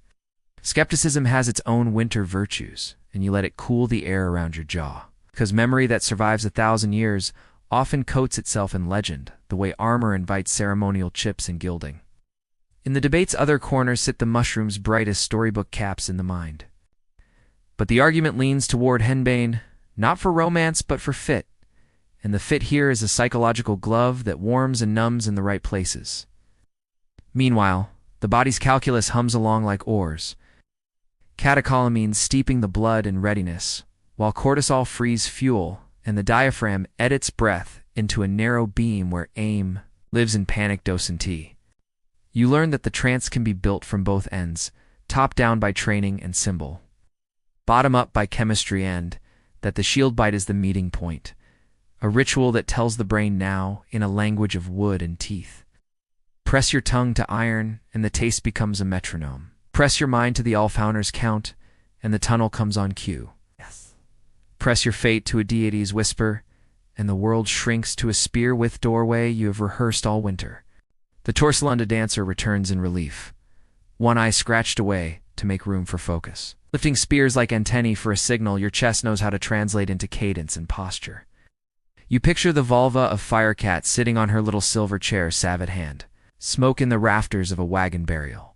Skepticism has its own winter virtues, and you let it cool the air around your jaw, because memory that survives 1,000 years often coats itself in legend, the way armor invites ceremonial chips and gilding. In the debate's other corner sit the mushroom's brightest storybook caps in the mind. But the argument leans toward henbane, not for romance but for fit, and the fit here is a psychological glove that warms and numbs in the right places. Meanwhile, the body's calculus hums along like oars, catecholamines steeping the blood in readiness, while cortisol frees fuel and the diaphragm edits breath into a narrow beam where aim lives in panic docenti. You learn that the trance can be built from both ends, top down by training and symbol, bottom up by chemistry, and that the shield bite is the meeting point, a ritual that tells the brain now in a language of wood and teeth. Press your tongue to iron and the taste becomes a metronome. Press your mind to the Ulfhednar's count and the tunnel comes on cue. Press your fate to a deity's whisper, and the world shrinks to a spear-width doorway you have rehearsed all winter. The Torsalunda dancer returns in relief, one eye scratched away to make room for focus. Lifting spears like antennae for a signal, your chest knows how to translate into cadence and posture. You picture the vulva of Firecat sitting on her little silver chair, salve at hand, smoke in the rafters of a wagon burial.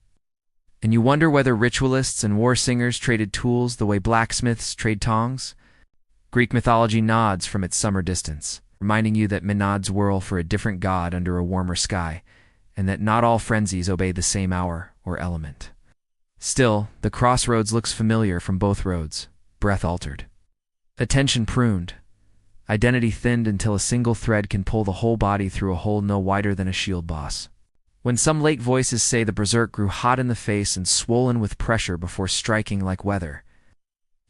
And you wonder whether ritualists and war singers traded tools the way blacksmiths trade tongs? Greek mythology nods from its summer distance, reminding you that Menads whirl for a different god under a warmer sky, and that not all frenzies obey the same hour or element. Still, the crossroads looks familiar from both roads, breath altered. Attention pruned, identity thinned until a single thread can pull the whole body through a hole no wider than a shield boss. When some late voices say the berserk grew hot in the face and swollen with pressure before striking like weather,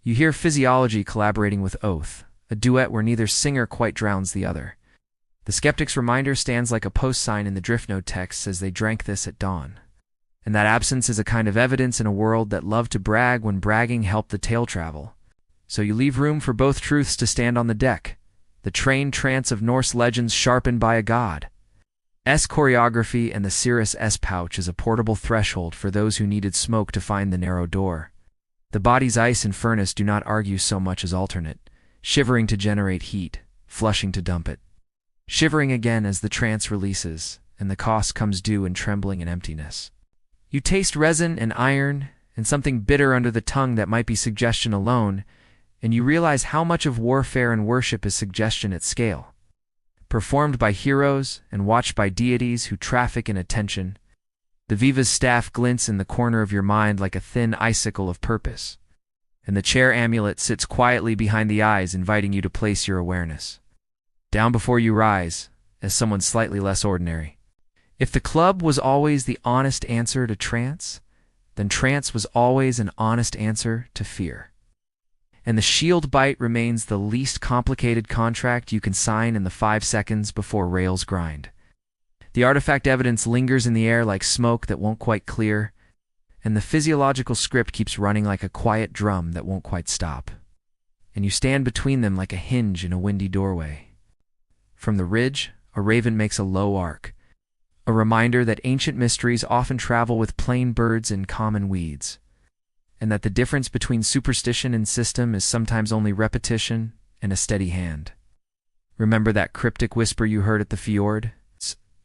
you hear physiology collaborating with oath, a duet where neither singer quite drowns the other. The skeptic's reminder stands like a post sign in the Driftnote texts as they drank this at dawn. And that absence is a kind of evidence in a world that loved to brag when bragging helped the tale travel. So you leave room for both truths to stand on the deck, the trained trance of Norse legends sharpened by a god. S choreography and the Cirrus S pouch is a portable threshold for those who needed smoke to find the narrow door. The body's ice and furnace do not argue so much as alternate, shivering to generate heat, flushing to dump it. Shivering again as the trance releases, and the cost comes due in trembling and emptiness. You taste resin and iron, and something bitter under the tongue that might be suggestion alone, and you realize how much of warfare and worship is suggestion at scale. Performed by heroes and watched by deities who traffic in attention, the Viva's staff glints in the corner of your mind like a thin icicle of purpose, and the chair amulet sits quietly behind the eyes, inviting you to place your awareness down before you rise, as someone slightly less ordinary. If the club was always the honest answer to trance, then trance was always an honest answer to fear. And the shield bite remains the least complicated contract you can sign in the 5 seconds before rails grind. The artifact evidence lingers in the air like smoke that won't quite clear, and the physiological script keeps running like a quiet drum that won't quite stop. And you stand between them like a hinge in a windy doorway. From the ridge, a raven makes a low arc, a reminder that ancient mysteries often travel with plain birds and common weeds, and that the difference between superstition and system is sometimes only repetition and a steady hand. Remember that cryptic whisper you heard at the fjord?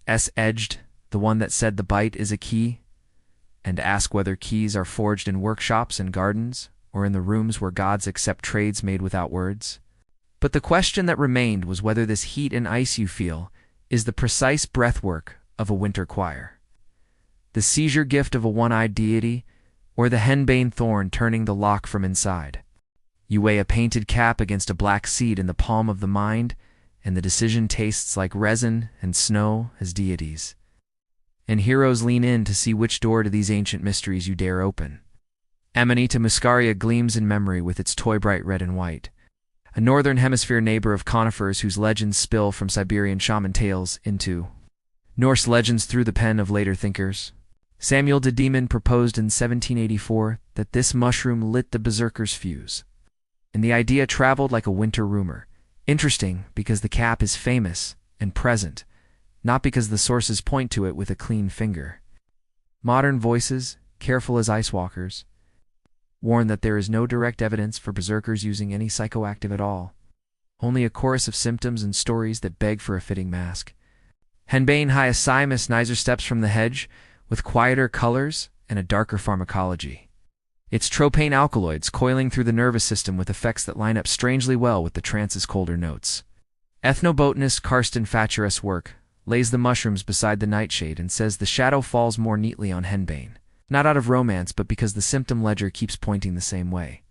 S-edged, the one that said the bite is a key? And ask whether keys are forged in workshops and gardens, or in the rooms where gods accept trades made without words. But the question that remained was whether this heat and ice you feel is the precise breathwork of a winter choir, the seizure gift of a one-eyed deity, or the henbane thorn turning the lock from inside. You weigh a painted cap against a black seed in the palm of the mind, and the decision tastes like resin and snow as deities. And heroes lean in to see which door to these ancient mysteries you dare open. Amanita muscaria gleams in memory with its toy-bright red and white, a northern hemisphere neighbor of conifers whose legends spill from Siberian shaman tales into Norse legends through the pen of later thinkers. Samuel de Demon proposed in 1784 that this mushroom lit the berserker's fuse, and the idea traveled like a winter rumor. Interesting because the cap is famous and present, not because the sources point to it with a clean finger. Modern voices, careful as ice walkers, warn that there is no direct evidence for berserkers using any psychoactive at all, only a chorus of symptoms and stories that beg for a fitting mask. Henbane Hyacimys Nizer steps from the hedge with quieter colors and a darker pharmacology. Its tropane alkaloids coiling through the nervous system with effects that line up strangely well with the trance's colder notes. Ethnobotanist Karsten Fatcher's work lays the mushrooms beside the nightshade and says the shadow falls more neatly on henbane, not out of romance but because the symptom ledger keeps pointing the same way.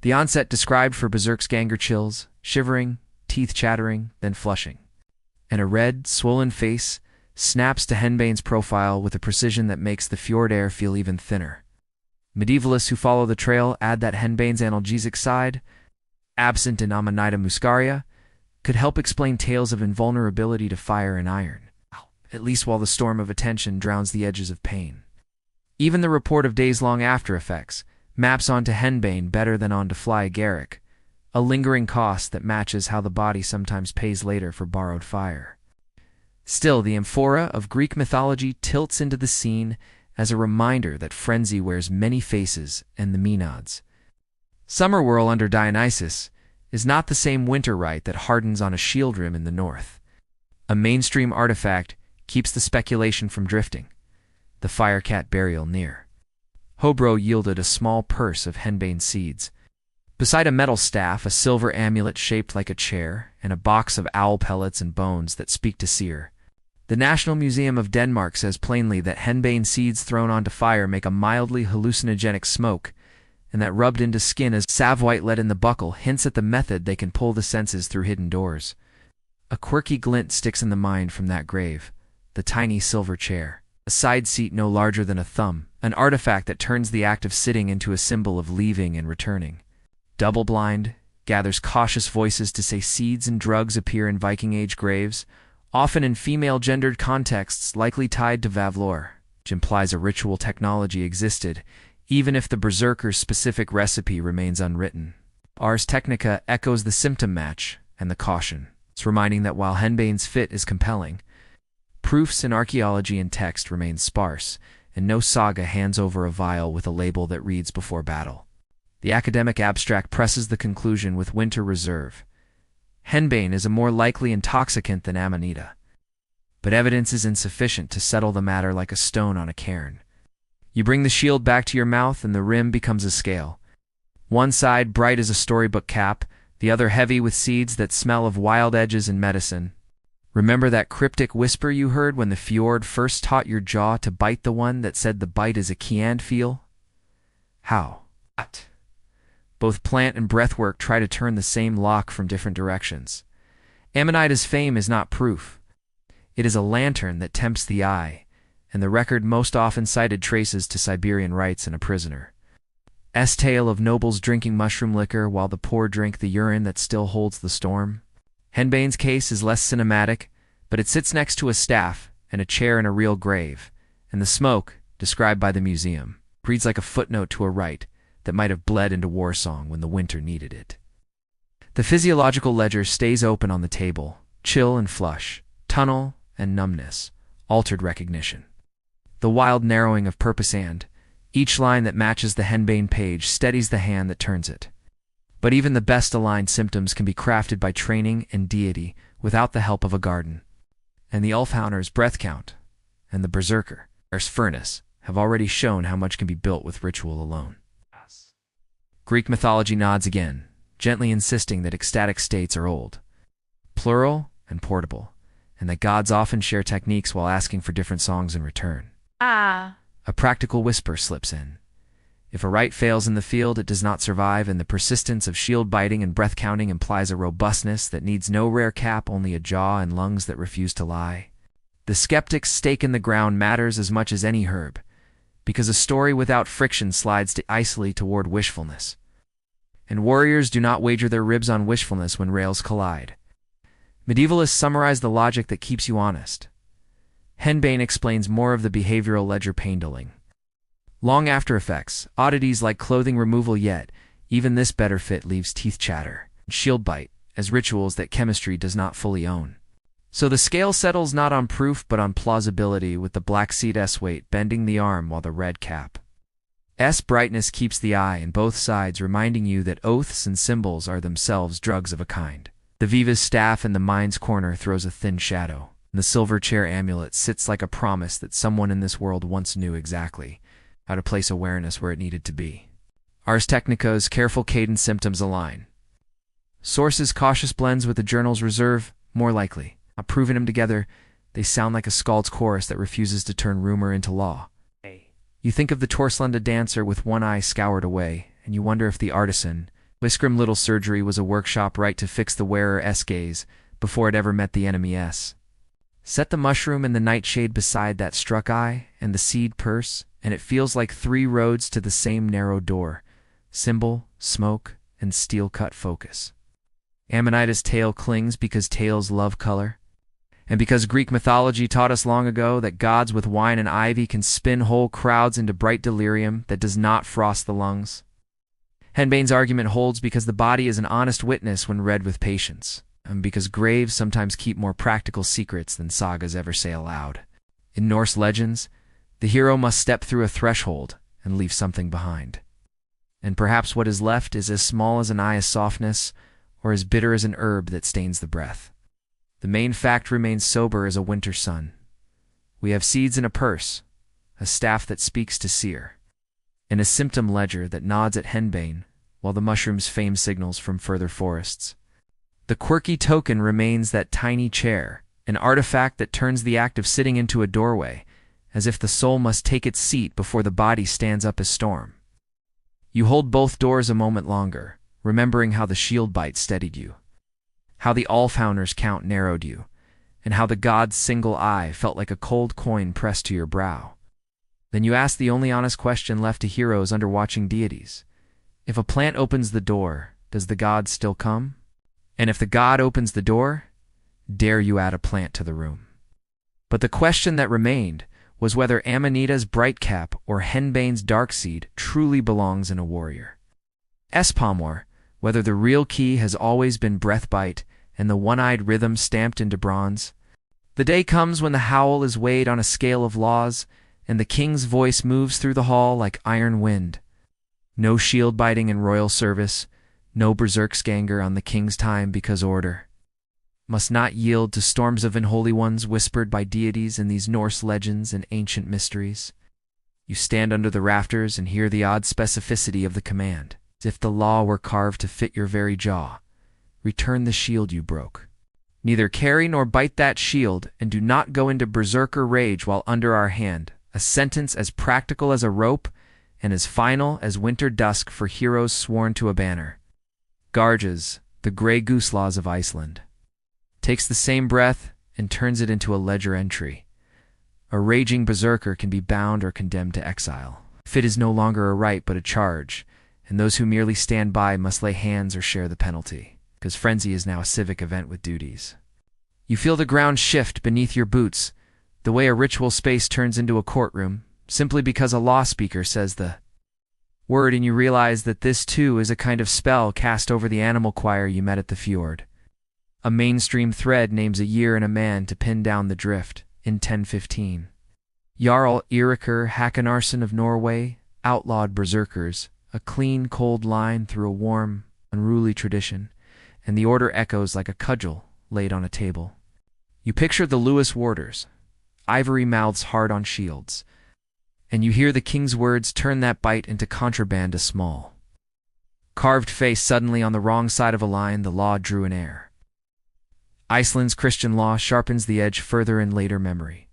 The onset described for berserk's ganger chills, shivering, teeth chattering, then flushing. And a red, swollen face snaps to henbane's profile with a precision that makes the fjord air feel even thinner. Medievalists who follow the trail add that henbane's analgesic side, absent in Amanita muscaria, could help explain tales of invulnerability to fire and iron, at least while the storm of attention drowns the edges of pain. Even the report of days-long after-effects maps onto henbane better than onto fly agaric, a lingering cost that matches how the body sometimes pays later for borrowed fire. Still, the amphora of Greek mythology tilts into the scene as a reminder that frenzy wears many faces and the Maenads. Summer whirl under Dionysus is not the same winter rite that hardens on a shield rim in the north. A mainstream artifact keeps the speculation from drifting, the firecat burial near. Hobro yielded a small purse of henbane seeds. Beside a metal staff, a silver amulet shaped like a chair, and a box of owl pellets and bones that speak to seer. The National Museum of Denmark says plainly that henbane seeds thrown onto fire make a mildly hallucinogenic smoke, and that rubbed into skin as salve white let in the buckle hints at the method they can pull the senses through hidden doors. A quirky glint sticks in the mind from that grave, the tiny silver chair. A side seat no larger than a thumb, an artifact that turns the act of sitting into a symbol of leaving and returning. Double-blind gathers cautious voices to say seeds and drugs appear in Viking Age graves, often in female-gendered contexts likely tied to Vavlor, which implies a ritual technology existed, even if the berserker's specific recipe remains unwritten. Ars Technica echoes the symptom match and the caution. It's reminding that while henbane's fit is compelling, proofs in archaeology and text remain sparse, and no saga hands over a vial with a label that reads before battle. The academic abstract presses the conclusion with winter reserve. Henbane is a more likely intoxicant than Amanita, but evidence is insufficient to settle the matter like a stone on a cairn. You bring the shield back to your mouth and the rim becomes a scale. One side bright as a storybook cap, the other heavy with seeds that smell of wild edges and medicine. Remember that cryptic whisper you heard when the fjord first taught your jaw to bite the one that said the bite is a Kiand feel? How? What? Both plant and breathwork try to turn the same lock from different directions. Amanida's fame is not proof. It is a lantern that tempts the eye, and the record most often cited traces to Siberian rites and a prisoner. Tale of nobles drinking mushroom liquor while the poor drink the urine that still holds the storm. Henbane's case is less cinematic, but it sits next to a staff and a chair in a real grave, and the smoke, described by the museum, reads like a footnote to a rite that might have bled into war song when the winter needed it. The physiological ledger stays open on the table, chill and flush, tunnel and numbness, altered recognition. The wild narrowing of purpose and, each line that matches the henbane page steadies the hand that turns it. But even the best aligned symptoms can be crafted by training and deity without the help of a garden. And the Ulfhednar's breath count and the berserker's furnace have already shown how much can be built with ritual alone. Greek mythology nods again, gently insisting that ecstatic states are old, plural and portable, and that gods often share techniques while asking for different songs in return. A practical whisper slips in. If a rite fails in the field, it does not survive, and the persistence of shield biting and breath counting implies a robustness that needs no rare cap, only a jaw and lungs that refuse to lie. The skeptic's stake in the ground matters as much as any herb, because a story without friction slides icily toward wishfulness. And warriors do not wager their ribs on wishfulness when rails collide. Medievalists summarize the logic that keeps you honest. Henbane explains more of the behavioral ledger pain-dulling. Long after effects, oddities like clothing removal, yet even this better fit leaves teeth chatter, and shield bite, as rituals that chemistry does not fully own. So the scale settles not on proof but on plausibility, with the black seed's weight bending the arm while the red cap's brightness keeps the eye in both sides, reminding you that oaths and symbols are themselves drugs of a kind. The Viva's staff in the mind's corner throws a thin shadow, and the silver chair amulet sits like a promise that someone in this world once knew exactly how to place awareness where it needed to be. Ars Technica's careful cadence symptoms align. Source's cautious blends with the journal's reserve, more likely. Not proving them together, they sound like a scald's chorus that refuses to turn rumor into law. You think of the Torslanda dancer with one eye scoured away, and you wonder if the artisan, Whiskrim Little Surgery was a workshop right to fix the wearer's gaze before it ever met the enemy's. Set the mushroom in the nightshade beside that struck eye and the seed purse, and it feels like 3 roads to the same narrow door: symbol, smoke, and steel-cut focus. Amanida's tale clings because tales love color, and because Greek mythology taught us long ago that gods with wine and ivy can spin whole crowds into bright delirium that does not frost the lungs. Henbane's argument holds because the body is an honest witness when read with patience, and because graves sometimes keep more practical secrets than sagas ever say aloud. In Norse legends, the hero must step through a threshold and leave something behind. And perhaps what is left is as small as an eye's softness, or as bitter as an herb that stains the breath. The main fact remains sober as a winter sun. We have seeds in a purse, a staff that speaks to seer, and a symptom ledger that nods at henbane, while the mushroom's fame signals from further forests. The quirky token remains that tiny chair, an artifact that turns the act of sitting into a doorway, as if the soul must take its seat before the body stands up as storm. You hold both doors a moment longer, remembering how the shield bite steadied you, how the Ulfhednar's count narrowed you, and how the god's single eye felt like a cold coin pressed to your brow. Then you ask the only honest question left to heroes under watching deities. If a plant opens the door, does the god still come? And if the god opens the door, dare you add a plant to the room? But the question that remained was whether Amanida's bright cap or henbane's dark seed truly belongs in a warrior. Espomor, whether the real key has always been breath bite and the one-eyed rhythm stamped into bronze. The day comes when the howl is weighed on a scale of laws, and the king's voice moves through the hall like iron wind. No shield biting in royal service, no berserksganger on the king's time, because order must not yield to storms of unholy ones whispered by deities in these Norse legends and ancient mysteries. You stand under the rafters and hear the odd specificity of the command, as if the law were carved to fit your very jaw. Return the shield you broke. Neither carry nor bite that shield, and do not go into berserker rage while under our hand. A sentence as practical as a rope and as final as winter dusk for heroes sworn to a banner. Garges, the Grey Goose laws of Iceland. Takes the same breath and turns it into a ledger entry. A raging berserker can be bound or condemned to exile. Fit is no longer a right but a charge, and those who merely stand by must lay hands or share the penalty, because frenzy is now a civic event with duties. You feel the ground shift beneath your boots, the way a ritual space turns into a courtroom, simply because a law speaker says the word, and you realize that this too is a kind of spell cast over the animal choir you met at the fjord. A mainstream thread names a year and a man to pin down the drift, in 1015. Jarl Eirikur Hakanarsson of Norway outlawed berserkers, a clean, cold line through a warm, unruly tradition, and the order echoes like a cudgel laid on a table. You picture the Lewis warders, ivory mouths hard on shields, and you hear the king's words turn that bite into contraband a small. Carved face suddenly on the wrong side of a line, the law drew an air. Iceland's Christian law sharpens the edge further in later memory.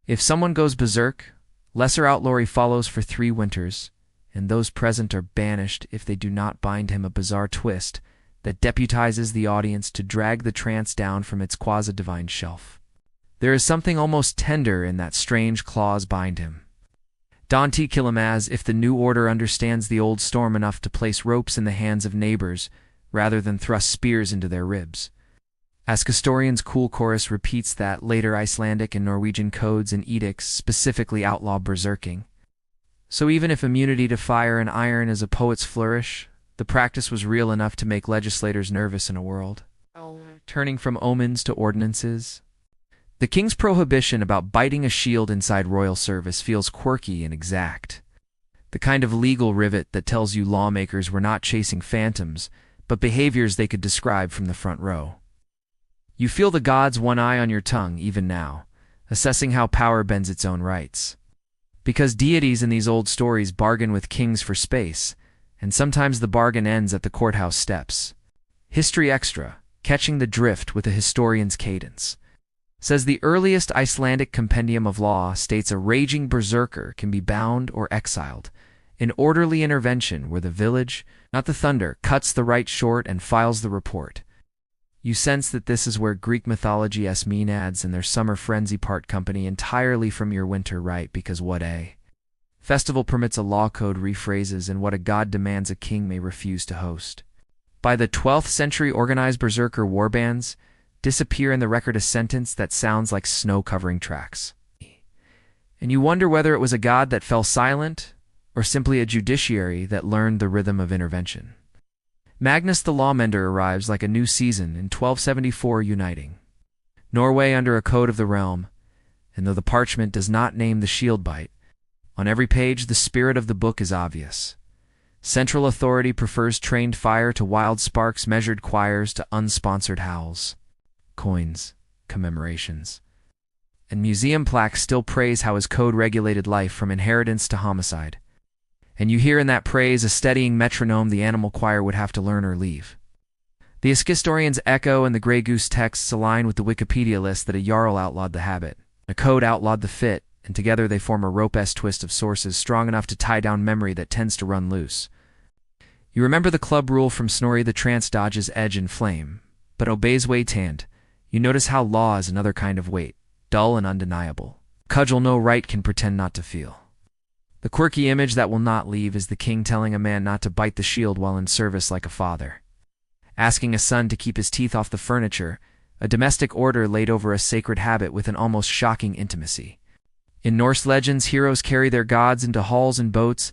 If someone goes berserk, lesser outlawry follows for 3 winters, and those present are banished if they do not bind him, a bizarre twist that deputizes the audience to drag the trance down from its quasi-divine shelf. There is something almost tender in that strange clause, bind him. Dante kill him, as if the new order understands the old storm enough to place ropes in the hands of neighbors rather than thrust spears into their ribs. As Castorian's cool chorus repeats that, later Icelandic and Norwegian codes and edicts specifically outlaw berserking. So even if immunity to fire and iron is a poet's flourish, the practice was real enough to make legislators nervous in a world turning from omens to ordinances. The king's prohibition about biting a shield inside royal service feels quirky and exact. The kind of legal rivet that tells you lawmakers were not chasing phantoms, but behaviors they could describe from the front row. You feel the gods' one eye on your tongue even now, assessing how power bends its own rights. Because deities in these old stories bargain with kings for space, and sometimes the bargain ends at the courthouse steps. History Extra, catching the drift with a historian's cadence, says the earliest Icelandic compendium of law states a raging berserker can be bound or exiled, an orderly intervention where the village, not the thunder, cuts the right short and files the report. You sense that this is where Greek mythology-esque maenads and their summer frenzy part company entirely from your winter right, because what a festival permits a law code rephrases and what a god demands a king may refuse to host. By the 12th century, organized berserker warbands disappear in the record a sentence that sounds like snow covering tracks. And you wonder whether it was a god that fell silent or simply a judiciary that learned the rhythm of intervention. Magnus the Lawmender arrives like a new season in 1274, uniting Norway under a code of the realm, and though the parchment does not name the shield bite, on every page the spirit of the book is obvious. Central authority prefers trained fire to wild sparks, measured choirs to unsponsored howls. Coins, commemorations, and museum plaques still praise how his code regulated life from inheritance to homicide. And you hear in that praise a steadying metronome the animal choir would have to learn or leave. The Eskistorian's echo and the Grey Goose texts align with the Wikipedia list that a Jarl outlawed the habit, a code outlawed the fit, and together they form a rope-esque twist of sources strong enough to tie down memory that tends to run loose. You remember the club rule from Snorri the Trance: dodges edge and flame, but obeys weight hand. You notice how law is another kind of weight, dull and undeniable. Cudgel no right can pretend not to feel. The quirky image that will not leave is the king telling a man not to bite the shield while in service, like a father asking a son to keep his teeth off the furniture, a domestic order laid over a sacred habit with an almost shocking intimacy. In Norse legends, heroes carry their gods into halls and boats,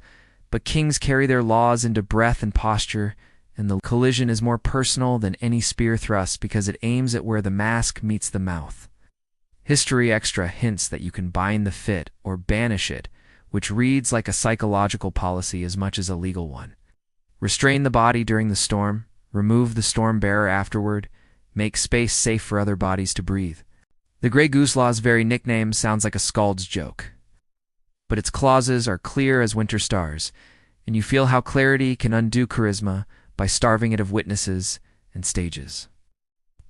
but kings carry their laws into breath and posture, and the collision is more personal than any spear thrust because it aims at where the mask meets the mouth. History Extra hints that you can bind the fit or banish it, which reads like a psychological policy as much as a legal one. Restrain the body during the storm, remove the storm bearer afterward, make space safe for other bodies to breathe. The Grey Goose Law's very nickname sounds like a scald's joke. but its clauses are clear as winter stars, and you feel how clarity can undo charisma by starving it of witnesses and stages.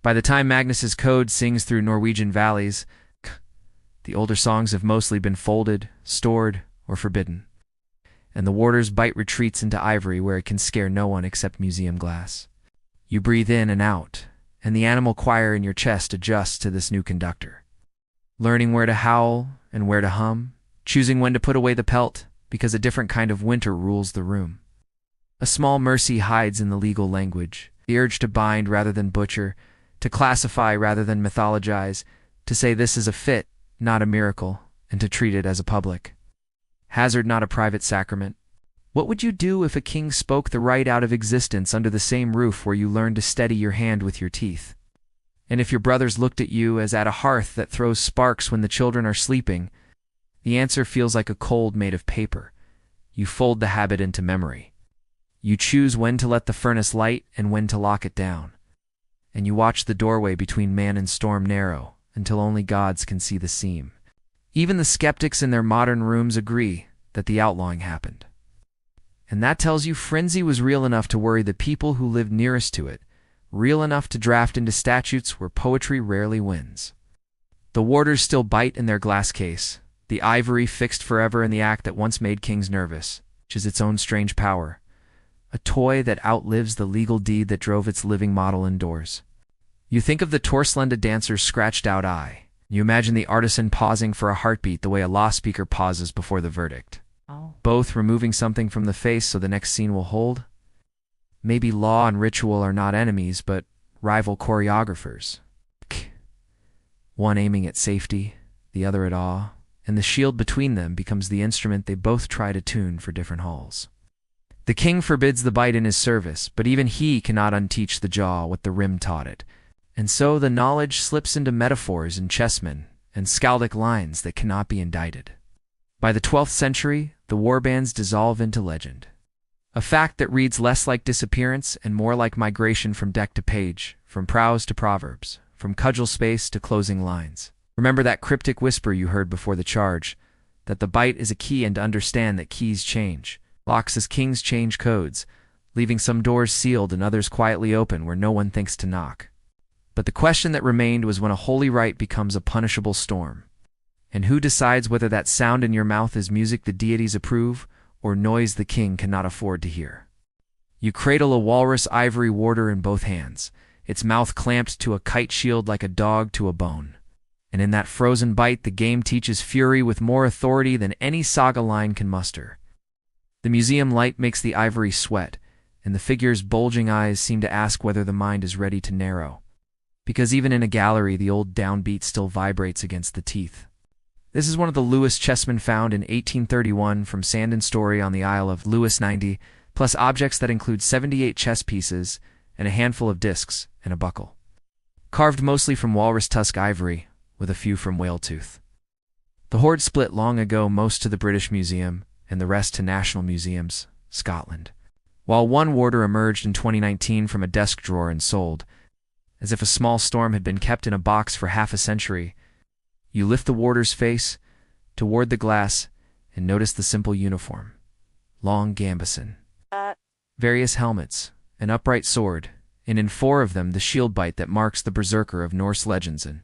By the time Magnus's code sings through Norwegian valleys, the older songs have mostly been folded, stored, or forbidden, and the warder's bite retreats into ivory where it can scare no one except museum glass. You breathe in and out, and the animal choir in your chest adjusts to this new conductor, learning where to howl and where to hum, choosing when to put away the pelt, because a different kind of winter rules the room. A small mercy hides in the legal language, the urge to bind rather than butcher, to classify rather than mythologize, to say this is a fit, not a miracle, and to treat it as a public hazard, not a private sacrament. What would you do if a king spoke the right out of existence under the same roof where you learned to steady your hand with your teeth? And if your brothers looked at you as at a hearth that throws sparks when the children are sleeping, the answer feels like a cold made of paper. You fold the habit into memory. You choose when to let the furnace light and when to lock it down. And you watch the doorway between man and storm narrow until only gods can see the seam. Even the skeptics in their modern rooms agree that the outlawing happened. And that tells you frenzy was real enough to worry the people who lived nearest to it, real enough to draft into statutes where poetry rarely wins. The warders still bite in their glass case, the ivory fixed forever in the act that once made kings nervous, which is its own strange power, a toy that outlives the legal deed that drove its living model indoors. You think of the Torslanda dancer's scratched-out eye. You imagine the artisan pausing for a heartbeat the way a law speaker pauses before the verdict. Both removing something from the face so the next scene will hold. Maybe law and ritual are not enemies, but rival choreographers. One aiming at safety, the other at awe, and the shield between them becomes the instrument they both try to tune for different halls. The king forbids the bite in his service, but even he cannot unteach the jaw what the rim taught it. And so the knowledge slips into metaphors and chessmen and skaldic lines that cannot be indicted. By the 12th century, the warbands dissolve into legend. A fact that reads less like disappearance and more like migration from deck to page, from prose to proverbs, from cudgel space to closing lines. Remember that cryptic whisper you heard before the charge, that the bite is a key, and to understand that keys change. Locks as kings change codes, leaving some doors sealed and others quietly open where no one thinks to knock. But the question that remained was when a holy rite becomes a punishable storm. And who decides whether that sound in your mouth is music the deities approve or noise the king cannot afford to hear? You cradle a walrus ivory warder in both hands, its mouth clamped to a kite shield like a dog to a bone. And in that frozen bite the game teaches fury with more authority than any saga line can muster. The museum light makes the ivory sweat, and the figure's bulging eyes seem to ask whether the mind is ready to narrow. Because even in a gallery, the old downbeat still vibrates against the teeth. This is one of the Lewis chessmen found in 1831 from Sand and Story on the Isle of Lewis 90, plus objects that include 78 chess pieces and a handful of discs and a buckle. Carved mostly from walrus tusk ivory, with a few from whale tooth. The hoard split long ago, most to the British Museum and the rest to National Museums, Scotland. While one warder emerged in 2019 from a desk drawer and sold, as if a small storm had been kept in a box for half a century. You lift the warder's face toward the glass and notice the simple uniform. Long gambeson. Various helmets, an upright sword, and in 4 of them the shield bite that marks the berserker of Norse legends and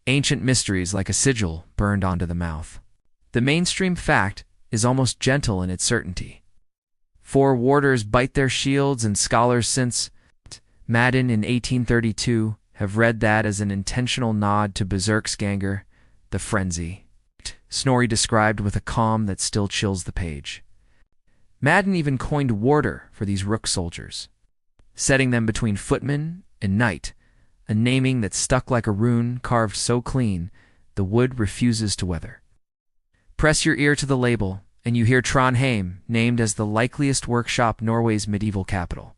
ancient mysteries like a sigil burned onto the mouth. The mainstream fact is almost gentle in its certainty. 4 warders bite their shields, and scholars since Madden in 1832 have read that as an intentional nod to Berserksganger, the frenzy. Snorri described with a calm that still chills the page. Madden even coined warder for these rook soldiers, setting them between footman and knight, a naming that stuck like a rune carved so clean the wood refuses to weather. Press your ear to the label, and you hear Trondheim named as the likeliest workshop Norway's medieval capital.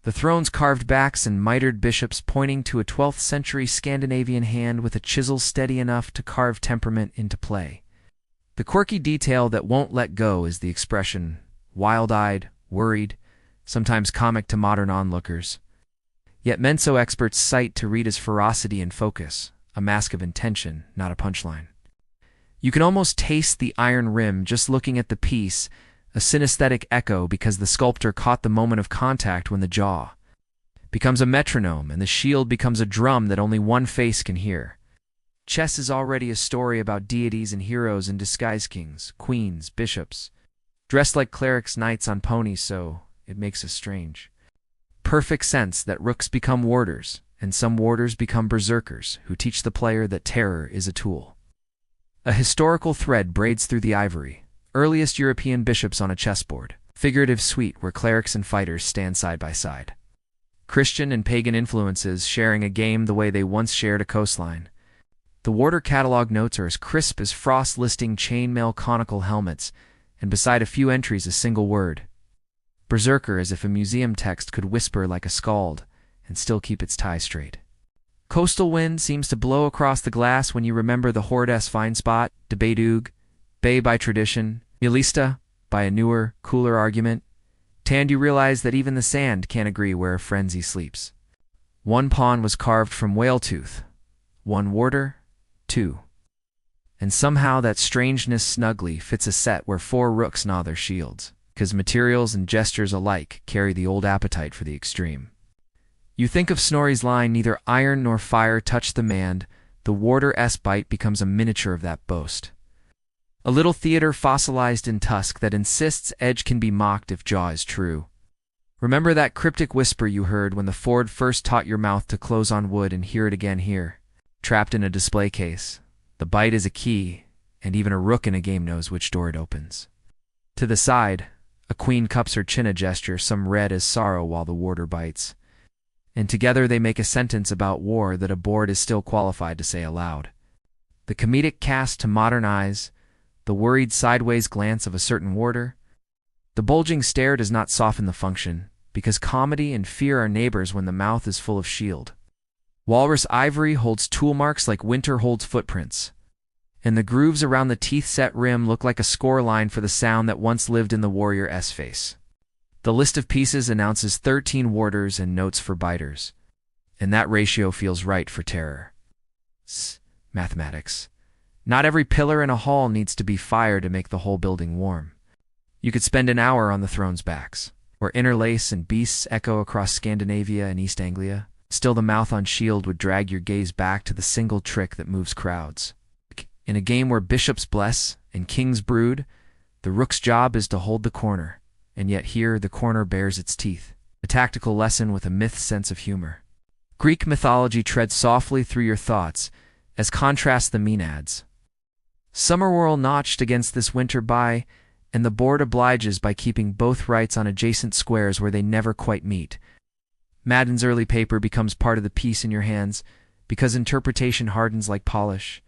The throne's carved backs and mitred bishops pointing to a 12th century Scandinavian hand with a chisel steady enough to carve temperament into play. The quirky detail that won't let go is the expression, wild-eyed, worried, sometimes comic to modern onlookers. Yet Menso experts cite to read as ferocity and focus, a mask of intention, not a punchline. You can almost taste the iron rim just looking at the piece, a synesthetic echo because the sculptor caught the moment of contact when the jaw becomes a metronome and the shield becomes a drum that only one face can hear. Chess is already a story about deities and heroes in disguise, kings, queens, bishops, dressed like clerics, knights on ponies, so it makes a strange, perfect sense that rooks become warders, and some warders become berserkers who teach the player that terror is a tool. A historical thread braids through the ivory. Earliest European bishops on a chessboard. Figurative suite where clerics and fighters stand side by side. Christian and pagan influences sharing a game the way they once shared a coastline. The warder catalog notes are as crisp as frost listing chainmail conical helmets, and beside a few entries a single word. Berserker, as if a museum text could whisper like a skald and still keep its tie straight. Coastal wind seems to blow across the glass when you remember the Hordes fine spot, de Beidug, Bay by tradition, Milista by a newer, cooler argument. Tand you realize that even the sand can't agree where a frenzy sleeps. One pawn was carved from whale tooth. One warder, two. And somehow that strangeness snugly fits a set where four rooks gnaw their shields, 'cause materials and gestures alike carry the old appetite for the extreme. You think of Snorri's line, neither iron nor fire touch the man, the warder's bite becomes a miniature of that boast. A little theater fossilized in tusk that insists edge can be mocked if jaw is true. Remember that cryptic whisper you heard when the Ford first taught your mouth to close on wood, and hear it again here, trapped in a display case. The bite is a key, and even a rook in a game knows which door it opens. To the side, a queen cups her chin, a gesture some red as sorrow while the warder bites. And together they make a sentence about war that a board is still qualified to say aloud. The comedic cast to modern eyes, the worried sideways glance of a certain warder. The bulging stare does not soften the function, because comedy and fear are neighbors when the mouth is full of shield. Walrus ivory holds tool marks like winter holds footprints, and the grooves around the teeth-set rim look like a score line for the sound that once lived in the warrior's face. The list of pieces announces 13 warders and notes for biters, and that ratio feels right for terror. Mathematics. Not every pillar in a hall needs to be fire to make the whole building warm. You could spend an hour on the thrones' backs, where interlace and beasts echo across Scandinavia and East Anglia. Still the mouth on shield would drag your gaze back to the single trick that moves crowds. In a game where bishops bless and kings brood, the rook's job is to hold the corner. And yet here the corner bares its teeth, a tactical lesson with a myth sense of humor. Greek mythology treads softly through your thoughts, as contrast the Maenads. Summer whirl notched against this winter by, and the board obliges by keeping both rights on adjacent squares where they never quite meet. Madden's early paper becomes part of the piece in your hands, because interpretation hardens like polish.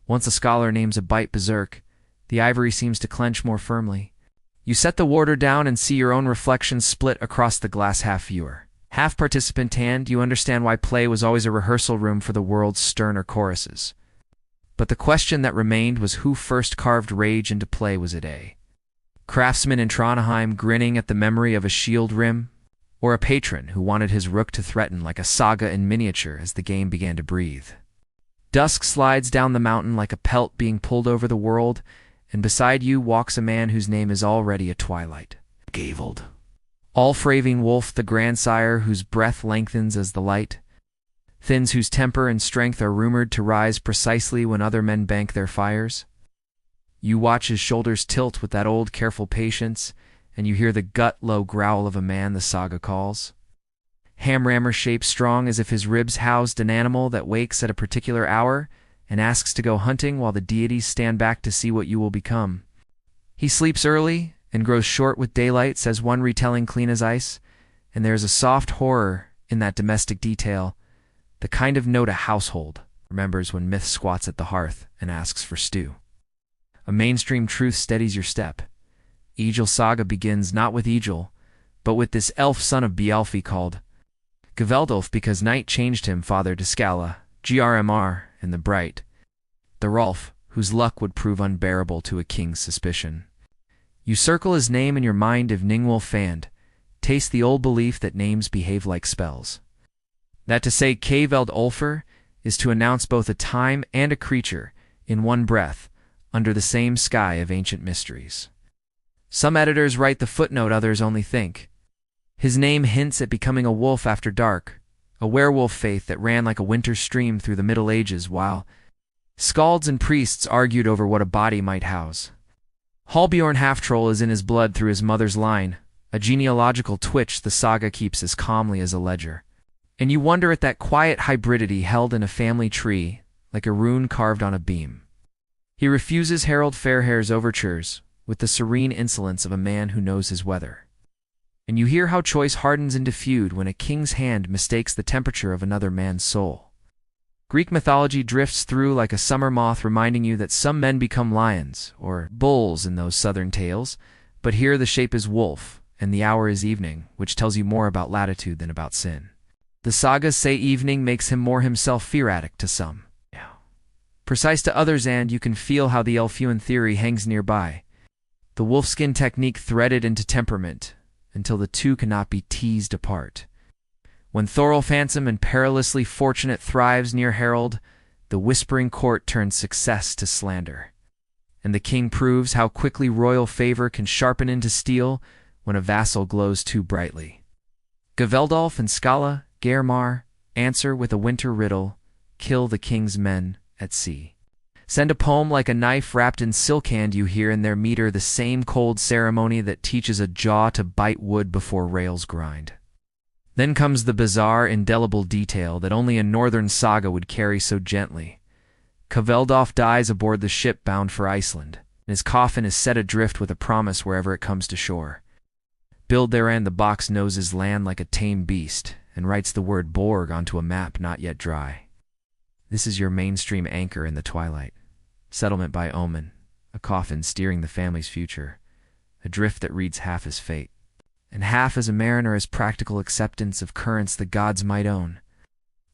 Once a scholar names a bite berserk, the ivory seems to clench more firmly. You set the warder down and see your own reflection split across the glass half-viewer. Half-participant hand, you understand why play was always a rehearsal room for the world's sterner choruses. But the question that remained was who first carved rage into play. Was it a craftsman in Trondheim grinning at the memory of a shield rim, or a patron who wanted his rook to threaten like a saga in miniature as the game began to breathe? Dusk slides down the mountain like a pelt being pulled over the world, and beside you walks a man whose name is already a twilight. Gaveld. All-fraving wolf, the grandsire whose breath lengthens as the light, thins whose temper and strength are rumored to rise precisely when other men bank their fires. You watch his shoulders tilt with that old careful patience, and you hear the gut-low growl of a man the saga calls. Hamrammer shaped strong as if his ribs housed an animal that wakes at a particular hour and asks to go hunting while the deities stand back to see what you will become. He sleeps early and grows short with daylight, says one retelling clean as ice, and there is a soft horror in that domestic detail, the kind of note a household remembers when myth squats at the hearth and asks for stew. A mainstream truth steadies your step. Egil saga begins not with Egil, but with this elf son of Bealfi called Gveldulf, because night changed him father to Scala, Grmr, and the bright, the Rolf, whose luck would prove unbearable to a king's suspicion. You circle his name in your mind if Ningwolf fanned, taste the old belief that names behave like spells. That to say Kveld Ulfr is to announce both a time and a creature in one breath, under the same sky of ancient mysteries. Some editors write the footnote, others only think. His name hints at becoming a wolf after dark, a werewolf faith that ran like a winter stream through the Middle Ages, while skalds and priests argued over what a body might house. Halbjorn half-troll is in his blood through his mother's line, a genealogical twitch the saga keeps as calmly as a ledger. And you wonder at that quiet hybridity held in a family tree, like a rune carved on a beam. He refuses Harold Fairhair's overtures with the serene insolence of a man who knows his weather. And you hear how choice hardens into feud when a king's hand mistakes the temperature of another man's soul. Greek mythology drifts through like a summer moth, reminding you that some men become lions, or bulls in those southern tales, but here the shape is wolf, and the hour is evening, which tells you more about latitude than about sin. The sagas say evening makes him more himself fear-addict to some, precise to others, and you can feel how the Ulfhednar theory hangs nearby. The wolfskin technique threaded into temperament, until the two cannot be teased apart. When Thorolf handsome and perilously fortunate thrives near Harold, the whispering court turns success to slander. And the king proves how quickly royal favor can sharpen into steel when a vassal glows too brightly. Gveldolf and Skala, Geirmar, answer with a winter riddle, kill the king's men at sea. Send a poem like a knife wrapped in silk, and you hear in their meter the same cold ceremony that teaches a jaw to bite wood before rails grind. Then comes the bizarre, indelible detail that only a northern saga would carry so gently. Kveldolf dies aboard the ship bound for Iceland, and his coffin is set adrift with a promise wherever it comes to shore. Build therein the box knows his land like a tame beast, and writes the word Borg onto a map not yet dry. This is your mainstream anchor in the twilight. Settlement by omen, a coffin steering the family's future, a drift that reads half as fate, and half as a mariner as practical acceptance of currents the gods might own.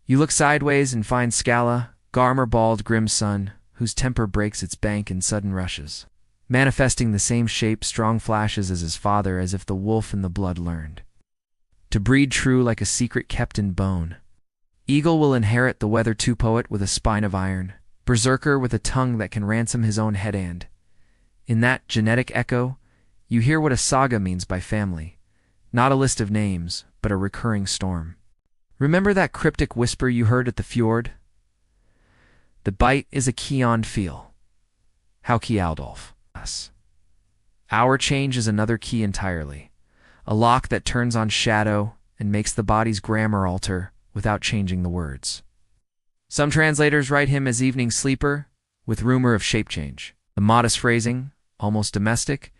You look sideways and find Skala, Garmer-bald grim son, whose temper breaks its bank in sudden rushes, manifesting the same shape, strong flashes as his father, as if the wolf in the blood learned to breed true like a secret kept in bone. Eagle will inherit the weather-two poet with a spine of iron, berserker with a tongue that can ransom his own head, and in that genetic echo, you hear what a saga means by family. Not a list of names, but a recurring storm. Remember that cryptic whisper you heard at the fjord? The bite is a Keon feel. How key Aldolf. Us. Our change is another key entirely. A lock that turns on shadow and makes the body's grammar alter without changing the words. Some translators write him as evening sleeper, with rumor of shape change. The modest phrasing, almost domestic,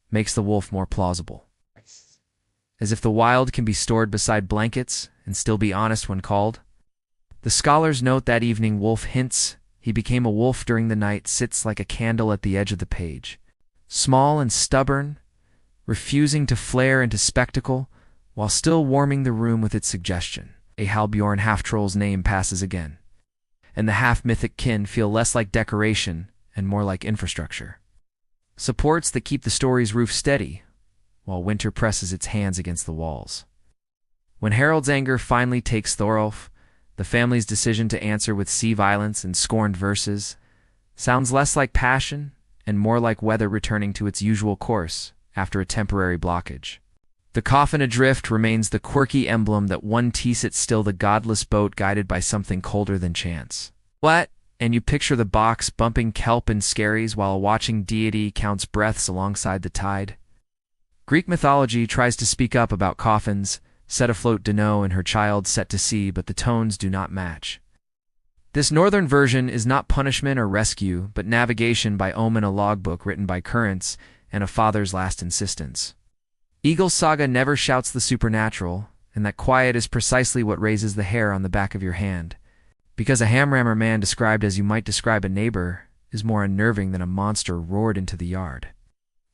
makes the wolf more plausible. As if the wild can be stored beside blankets and still be honest when called. The scholars note that evening wolf hints he became a wolf during the night, sits like a candle at the edge of the page. Small and stubborn, refusing to flare into spectacle, while still warming the room with its suggestion. A Halbjorn half-troll's name passes again, and the half-mythic kin feel less like decoration and more like infrastructure. Supports that keep the story's roof steady, while winter presses its hands against the walls. When Harold's anger finally takes Thorolf, the family's decision to answer with sea violence and scorned verses sounds less like passion and more like weather returning to its usual course after a temporary blockage. The coffin adrift remains the quirky emblem that one tease it still the godless boat guided by something colder than chance. What? And you picture the box bumping kelp and skerries while a watching deity counts breaths alongside the tide. Greek mythology tries to speak up about coffins, set afloat Danae and her child set to sea, but the tones do not match. This northern version is not punishment or rescue, but navigation by omen, a logbook written by currents and a father's last insistence. Eagle's saga never shouts the supernatural, and that quiet is precisely what raises the hair on the back of your hand, because a hamrammer man described as you might describe a neighbor is more unnerving than a monster roared into the yard.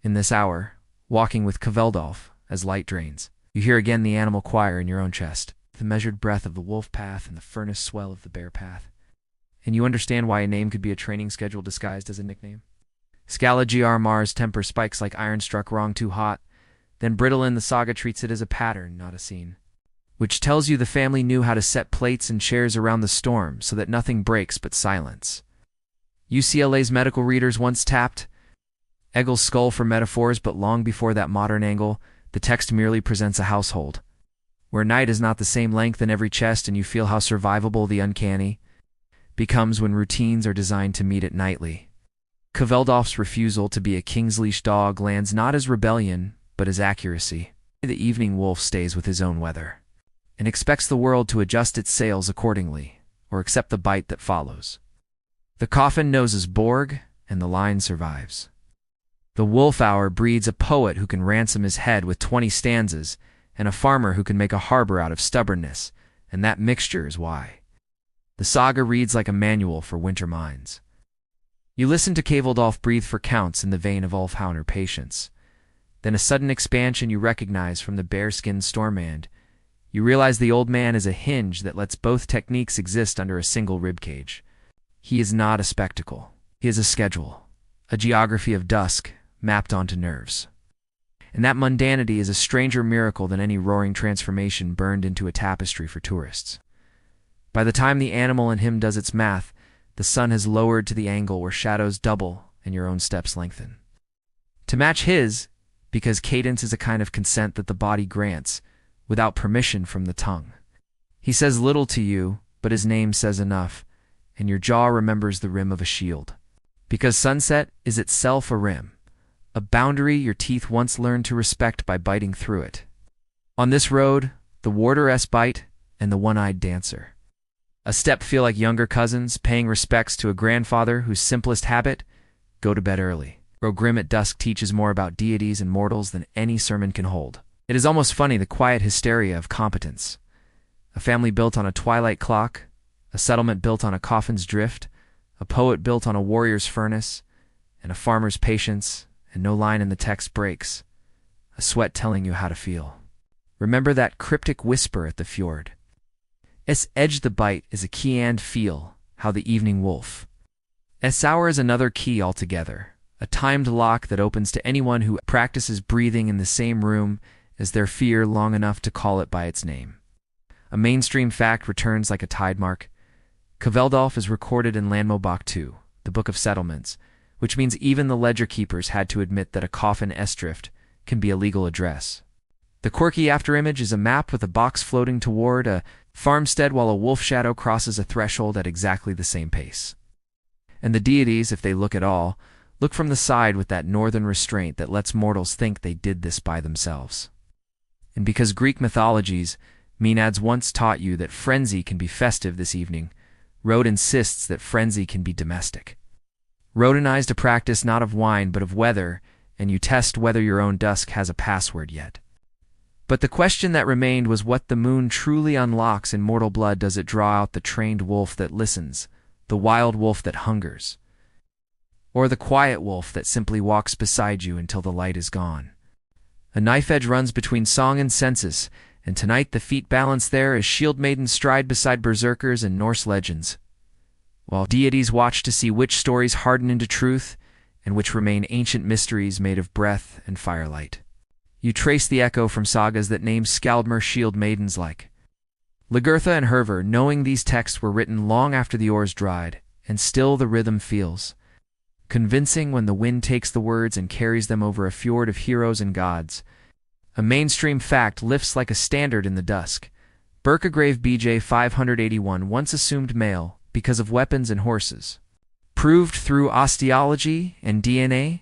In this hour, walking with Kveldolf as light drains, you hear again the animal choir in your own chest, the measured breath of the wolf path and the furnace swell of the bear path. And you understand why a name could be a training schedule disguised as a nickname. Skala Gr Mars' temper spikes like iron struck wrong too hot, then Brittlin the saga treats it as a pattern, not a scene, which tells you the family knew how to set plates and chairs around the storm so that nothing breaks but silence. UCLA's medical readers once tapped Egel's skull for metaphors, but long before that modern angle, the text merely presents a household, where night is not the same length in every chest, and you feel how survivable the uncanny becomes when routines are designed to meet it nightly. Kveldolf's refusal to be a king's leash dog lands not as rebellion, but as accuracy. The evening wolf stays with his own weather, and expects the world to adjust its sails accordingly, or accept the bite that follows. The coffin knows his Borg, and the line survives. The wolf hour breeds a poet who can ransom his head with 20 stanzas, and a farmer who can make a harbor out of stubbornness, and that mixture is why the saga reads like a manual for winter minds. You listen to Kveldolf breathe for counts in the vein of Ulfhednar patience. Then a sudden expansion you recognize from the bearskin stormand. You realize the old man is a hinge that lets both techniques exist under a single ribcage. He is not a spectacle. He is a schedule, a geography of dusk mapped onto nerves. And that mundanity is a stranger miracle than any roaring transformation burned into a tapestry for tourists. By the time the animal in him does its math, the sun has lowered to the angle where shadows double and your own steps lengthen. To match his, because cadence is a kind of consent that the body grants, without permission from the tongue. He says little to you, but his name says enough, and your jaw remembers the rim of a shield. Because sunset is itself a rim, a boundary your teeth once learned to respect by biting through it. On this road, the warderess bite and the one-eyed dancer. A step feel like younger cousins paying respects to a grandfather whose simplest habit, go to bed early. Grow grim at dusk teaches more about deities and mortals than any sermon can hold. It is almost funny, the quiet hysteria of competence. A family built on a twilight clock, a settlement built on a coffin's drift, a poet built on a warrior's furnace, and a farmer's patience, and no line in the text breaks. A sweat telling you how to feel. Remember that cryptic whisper at the fjord. S edge the bite is a key, and feel how the evening wolf. S hour is another key altogether, a timed lock that opens to anyone who practices breathing in the same room as their fear long enough to call it by its name. A mainstream fact returns like a tide mark. Kveldolf is recorded in Landmobok 2, the Book of Settlements, which means even the ledger keepers had to admit that a coffin S-drift can be a legal address. The quirky afterimage is a map with a box floating toward a farmstead while a wolf shadow crosses a threshold at exactly the same pace. And the deities, if they look at all, look from the side with that northern restraint that lets mortals think they did this by themselves. And because Greek mythologies, Maenads once taught you that frenzy can be festive this evening, Rode insists that frenzy can be domestic. Rodinized a practice not of wine but of weather, and you test whether your own dusk has a password yet. But the question that remained was what the moon truly unlocks in mortal blood. Does it draw out the trained wolf that listens, the wild wolf that hungers, or the quiet wolf that simply walks beside you until the light is gone? A knife edge runs between song and census, and tonight the feet balance there as shield maidens stride beside berserkers and Norse legends, while deities watch to see which stories harden into truth and which remain ancient mysteries made of breath and firelight. You trace the echo from sagas that name Skaldmr shield maidens like Lagertha and Hervor, knowing these texts were written long after the oars dried, and still the rhythm feels convincing when the wind takes the words and carries them over a fjord of heroes and gods. A mainstream fact lifts like a standard in the dusk. Birkegrave BJ 581 once assumed male because of weapons and horses. Proved through osteology and DNA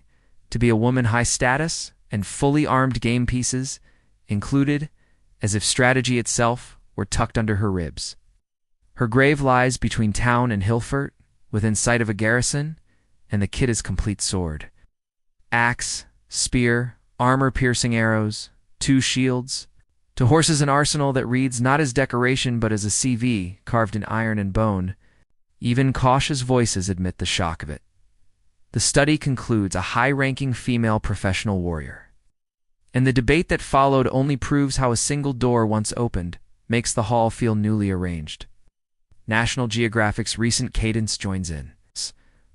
to be a woman high status, and fully armed game pieces included, as if strategy itself were tucked under her ribs. Her grave lies between town and Hillfort, within sight of a garrison, and the kit is complete sword. Axe, spear, armor-piercing arrows, 2 shields. To horses an arsenal that reads not as decoration but as a CV carved in iron and bone. Even cautious voices admit the shock of it. The study concludes a high-ranking female professional warrior. And the debate that followed only proves how a single door once opened makes the hall feel newly arranged. National Geographic's recent cadence joins in,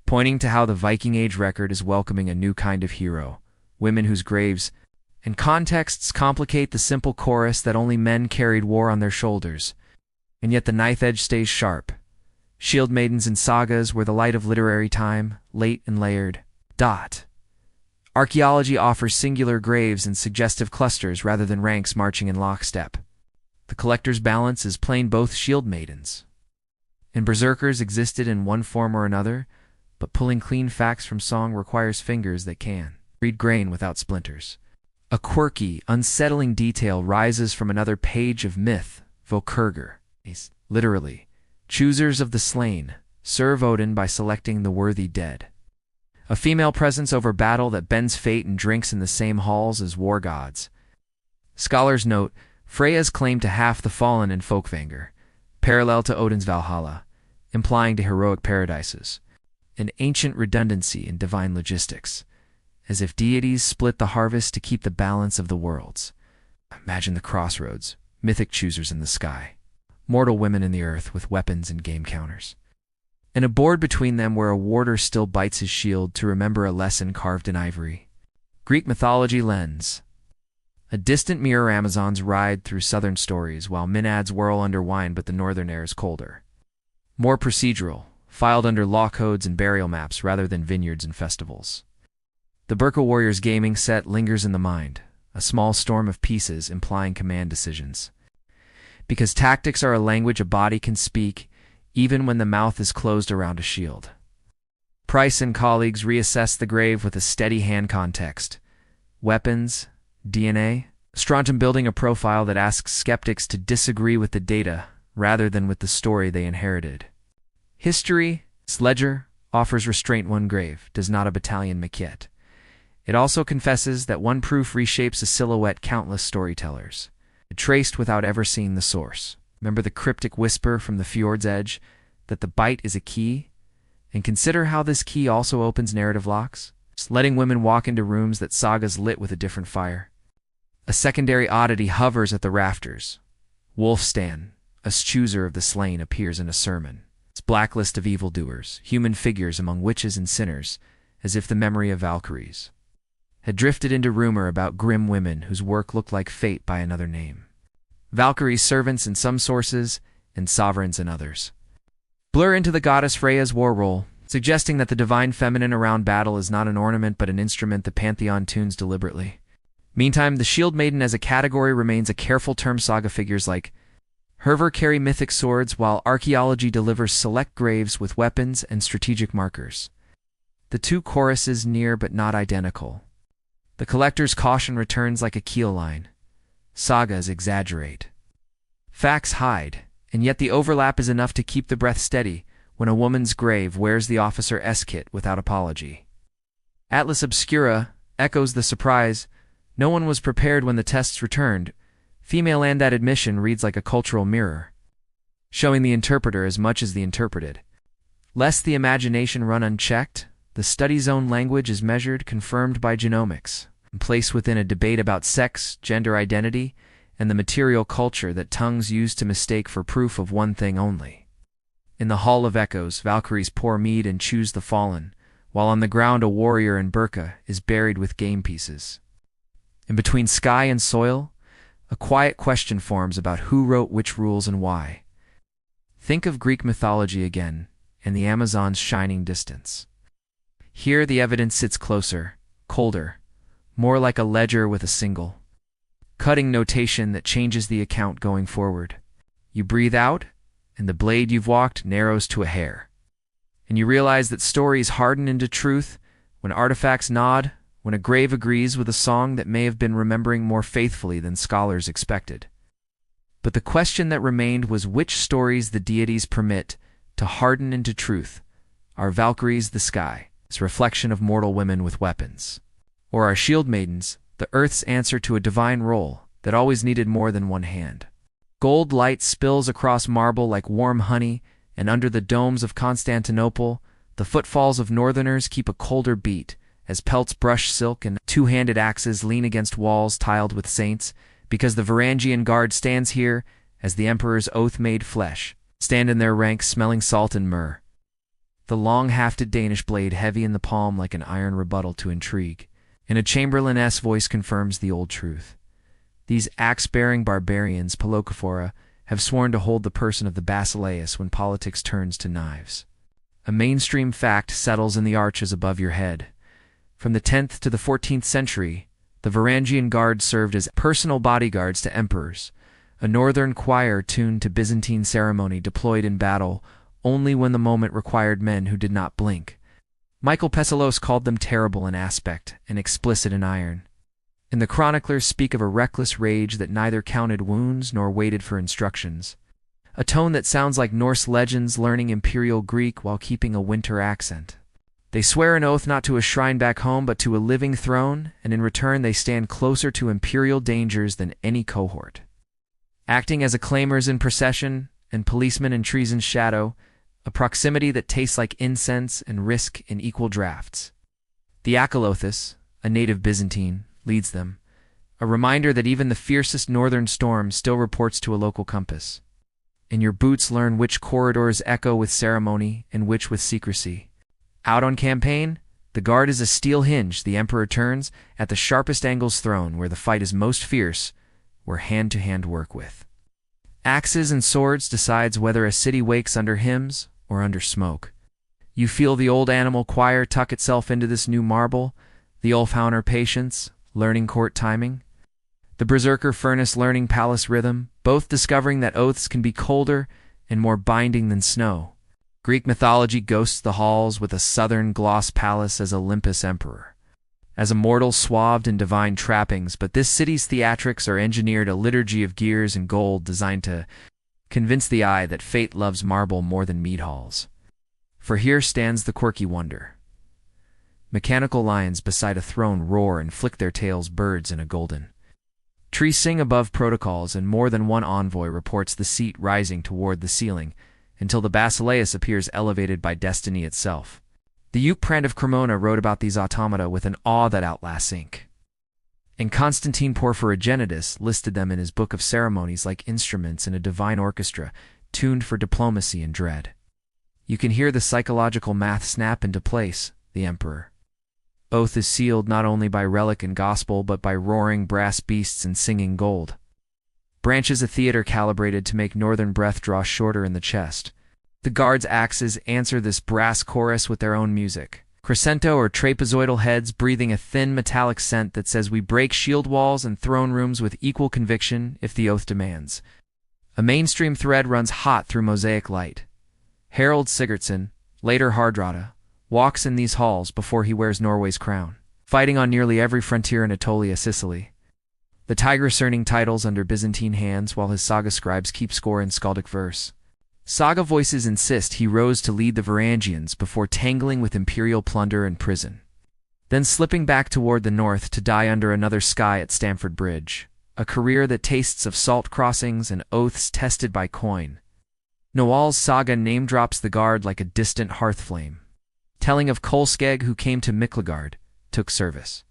pointing to how the Viking Age record is welcoming a new kind of hero, women whose graves and contexts complicate the simple chorus that only men carried war on their shoulders, and yet the knife edge stays sharp, Shield maidens in sagas were the light of literary time, late and layered. Archaeology offers singular graves and suggestive clusters rather than ranks marching in lockstep. The collector's balance is plain both shield maidens and berserkers existed in one form or another, but pulling clean facts from song requires fingers that can read grain without splinters. A quirky, unsettling detail rises from another page of myth, Volkerger. Literally, choosers of the slain serve Odin by selecting the worthy dead. A female presence over battle that bends fate and drinks in the same halls as war gods. Scholars note Freya's claim to half the fallen in Folkvanger, parallel to Odin's Valhalla, implying to heroic paradises. An ancient redundancy in divine logistics, as if deities split the harvest to keep the balance of the worlds. Imagine the crossroads, mythic choosers in the sky, mortal women in the earth with weapons and game counters, and a board between them where a warder still bites his shield to remember a lesson carved in ivory. Greek mythology lens. A distant mirror Amazons ride through southern stories while Maenads whirl under wine but the northern air is colder. More procedural, filed under law codes and burial maps rather than vineyards and festivals. The Berka Warriors gaming set lingers in the mind, a small storm of pieces implying command decisions. Because tactics are a language a body can speak, even when the mouth is closed around a shield. Price and colleagues reassess the grave with a steady hand context. Weapons, DNA, Strontium building a profile that asks skeptics to disagree with the data rather than with the story they inherited. History, ledger, offers restraint one grave, does not a battalion maquette. It also confesses that one proof reshapes a silhouette countless storytellers, traced without ever seeing the source. Remember the cryptic whisper from the fjord's edge that the bite is a key? And consider how this key also opens narrative locks, letting women walk into rooms that sagas lit with a different fire. A secondary oddity hovers at the rafters. Wulfstan, a chooser of the slain, appears in a sermon. Its blacklist of evildoers, human figures among witches and sinners, as if the memory of Valkyries had drifted into rumor about grim women whose work looked like fate by another name. Valkyries servants in some sources, and sovereigns in others. Blur into the goddess Freya's war role, suggesting that the divine feminine around battle is not an ornament but an instrument the pantheon tunes deliberately. Meantime, the shield maiden as a category remains a careful term. Saga figures like Hervor carry mythic swords while archaeology delivers select graves with weapons and strategic markers. The two choruses near but not identical. The collector's caution returns like a keel line. Sagas exaggerate. Facts hide, and yet the overlap is enough to keep the breath steady when a woman's grave wears the officer S-kit without apology. Atlas Obscura echoes the surprise. No one was prepared when the tests returned. Female and that admission reads like a cultural mirror, showing the interpreter as much as the interpreted. Lest the imagination run unchecked, the study's own language is measured, confirmed by genomics, and placed within a debate about sex, gender identity, and the material culture that tongues use to mistake for proof of one thing only. In the Hall of Echoes, Valkyries pour mead and choose the fallen, while on the ground a warrior in burqa is buried with game pieces. In between sky and soil, a quiet question forms about who wrote which rules and why. Think of Greek mythology again, and the Amazon's shining distance. Here the evidence sits closer, colder, more like a ledger with a single cutting notation that changes the account going forward. You breathe out, and the blade you've walked narrows to a hair. And you realize that stories harden into truth when artifacts nod, when a grave agrees with a song that may have been remembering more faithfully than scholars expected. But the question that remained was which stories the deities permit to harden into truth. Are Valkyries the sky, this reflection of mortal women with weapons? Or are shield maidens the earth's answer to a divine role that always needed more than one hand? Gold light spills across marble like warm honey, and under the domes of Constantinople, the footfalls of northerners keep a colder beat, as pelts brush silk and two-handed axes lean against walls tiled with saints, because the Varangian guard stands here as the emperor's oath made flesh, stand in their ranks smelling salt and myrrh. The long-hafted Danish blade heavy in the palm like an iron rebuttal to intrigue, and a Chamberlain-esque voice confirms the old truth. These axe-bearing barbarians, Pelocophora, have sworn to hold the person of the basileus when politics turns to knives. A mainstream fact settles in the arches above your head. From the 10th to the 14th century, the Varangian Guard served as personal bodyguards to emperors, a northern choir tuned to Byzantine ceremony deployed in battle only when the moment required men who did not blink. Michael Pesalos called them terrible in aspect and explicit in iron. And the chroniclers speak of a reckless rage that neither counted wounds nor waited for instructions. A tone that sounds like Norse legends learning Imperial Greek while keeping a winter accent. They swear an oath not to a shrine back home but to a living throne, and in return they stand closer to imperial dangers than any cohort. Acting as acclaimers in procession and policemen in treason's shadow, a proximity that tastes like incense and risk in equal drafts. The Akalothus, a native Byzantine, leads them, a reminder that even the fiercest northern storm still reports to a local compass. And your boots learn which corridors echo with ceremony and which with secrecy. Out on campaign, the guard is a steel hinge the emperor turns at the sharpest angles thrown where the fight is most fierce, where hand-to-hand work with axes and swords decides whether a city wakes under hymns or under smoke. You feel the old animal choir tuck itself into this new marble, the Ulfhednar patience, learning court timing, the berserker furnace learning palace rhythm, both discovering that oaths can be colder and more binding than snow. Greek mythology ghosts the halls with a southern gloss palace as Olympus emperor, as a mortal swathed in divine trappings, but this city's theatrics are engineered a liturgy of gears and gold designed to convince the eye that fate loves marble more than mead halls. For here stands the quirky wonder. Mechanical lions beside a throne roar and flick their tails birds in a golden. Trees sing above protocols, and more than one envoy reports the seat rising toward the ceiling, until the basileus appears elevated by destiny itself. The Euprand of Cremona wrote about these automata with an awe that outlasts ink. And Constantine Porphyrogenitus listed them in his book of ceremonies like instruments in a divine orchestra, tuned for diplomacy and dread. You can hear the psychological math snap into place, the emperor. Oath is sealed not only by relic and gospel, but by roaring brass beasts and singing gold. Branches a theater calibrated to make northern breath draw shorter in the chest. The guards' axes answer this brass chorus with their own music. Crescento or trapezoidal heads breathing a thin metallic scent that says we break shield walls and throne rooms with equal conviction if the oath demands. A mainstream thread runs hot through mosaic light. Harold Sigurdsson, later Hardrada, walks in these halls before he wears Norway's crown, fighting on nearly every frontier in Anatolia, Sicily. The Tigris earning titles under Byzantine hands while his saga scribes keep score in skaldic verse. Saga voices insist he rose to lead the Varangians before tangling with imperial plunder and prison, then slipping back toward the north to die under another sky at Stamford Bridge, a career that tastes of salt crossings and oaths tested by coin. Noal's saga name-drops the guard like a distant hearth flame, telling of Kolskegg who came to Miklagard, took service,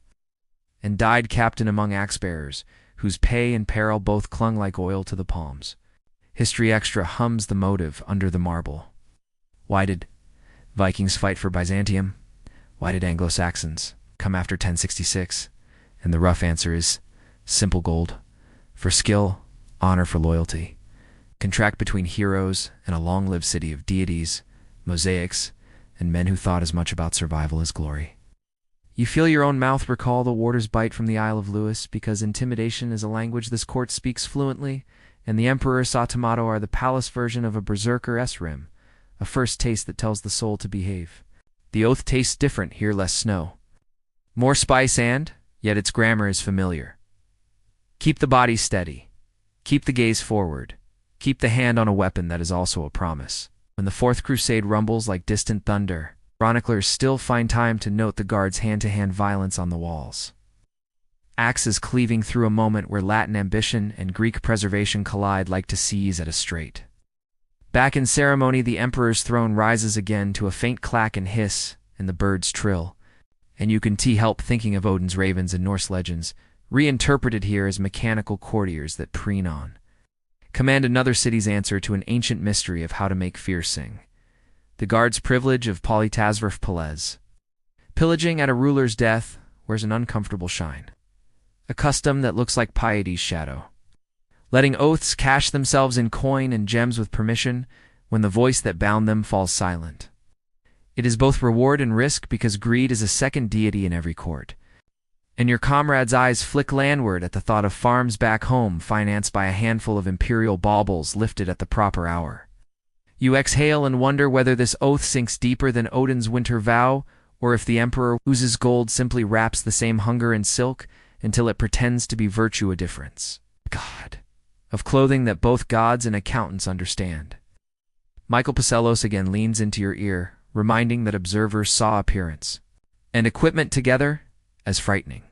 and died captain among axe-bearers, whose pay and peril both clung like oil to the palms. History Extra hums the motive under the marble. Why did Vikings fight for Byzantium? Why did Anglo-Saxons come after 1066? And the rough answer is simple gold. For skill, honor for loyalty. Contract between heroes and a long-lived city of deities, mosaics, and men who thought as much about survival as glory. You feel your own mouth recall the warder's bite from the Isle of Lewis, because intimidation is a language this court speaks fluently, and the Emperor's Satamato are the palace version of a berserker S-rim, a first taste that tells the soul to behave. The oath tastes different, here less snow. More spice and, yet its grammar is familiar. Keep the body steady. Keep the gaze forward. Keep the hand on a weapon that is also a promise. When the Fourth Crusade rumbles like distant thunder, chroniclers still find time to note the guards' hand-to-hand violence on the walls. Axes cleaving through a moment where Latin ambition and Greek preservation collide like to seize at a strait. Back in ceremony, the emperor's throne rises again to a faint clack and hiss, and the birds trill. And you can help thinking of Odin's ravens in Norse legends, reinterpreted here as mechanical courtiers that preen on. Command another city's answer to an ancient mystery of how to make fear sing. The guard's privilege of Polytasverf Pelez. Pillaging at a ruler's death wears an uncomfortable shine. A custom that looks like piety's shadow. letting oaths cash themselves in coin and gems with permission when the voice that bound them falls silent. It is both reward and risk because greed is a second deity in every court. And your comrade's eyes flick landward at the thought of farms back home financed by a handful of imperial baubles lifted at the proper hour. You exhale and wonder whether this oath sinks deeper than Odin's winter vow, or if the emperor oozes gold simply wraps the same hunger in silk until it pretends to be virtue a difference. God. Of clothing that both gods and accountants understand. Michael Pacellos again leans into your ear, reminding that observers saw appearance and equipment together as frightening.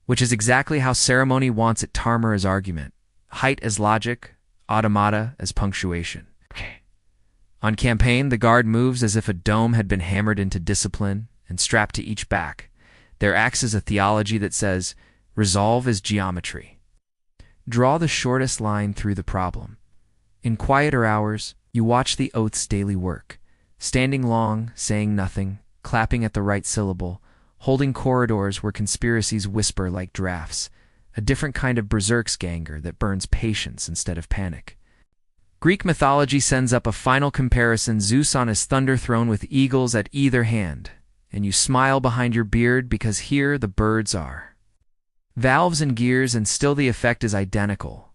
Which is exactly how ceremony wants it. Tarmer as argument, height as logic, automata as punctuation. On campaign, the guard moves as if a dome had been hammered into discipline and strapped to each back. There acts as a theology that says, resolve is geometry. Draw the shortest line through the problem. In quieter hours, you watch the oath's daily work, standing long, saying nothing, clapping at the right syllable, holding corridors where conspiracies whisper like drafts, a different kind of berserksganger that burns patience instead of panic. Greek mythology sends up a final comparison: Zeus on his thunder throne with eagles at either hand, and you smile behind your beard because here the birds are. Valves and gears, and still the effect is identical.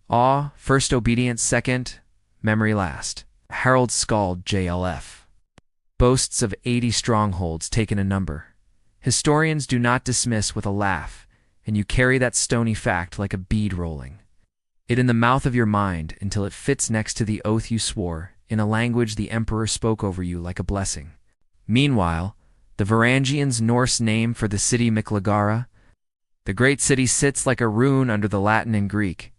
Awe, first obedience, second, memory last. Harold Skald, JLF. Boasts of 80 strongholds, taken a number. Historians do not dismiss with a laugh, and you carry that stony fact like a bead rolling. It in the mouth of your mind until it fits next to the oath you swore, in a language the emperor spoke over you like a blessing. Meanwhile, the Varangians' Norse name for the city Miklagara, the great city sits like a rune under the Latin and Greek.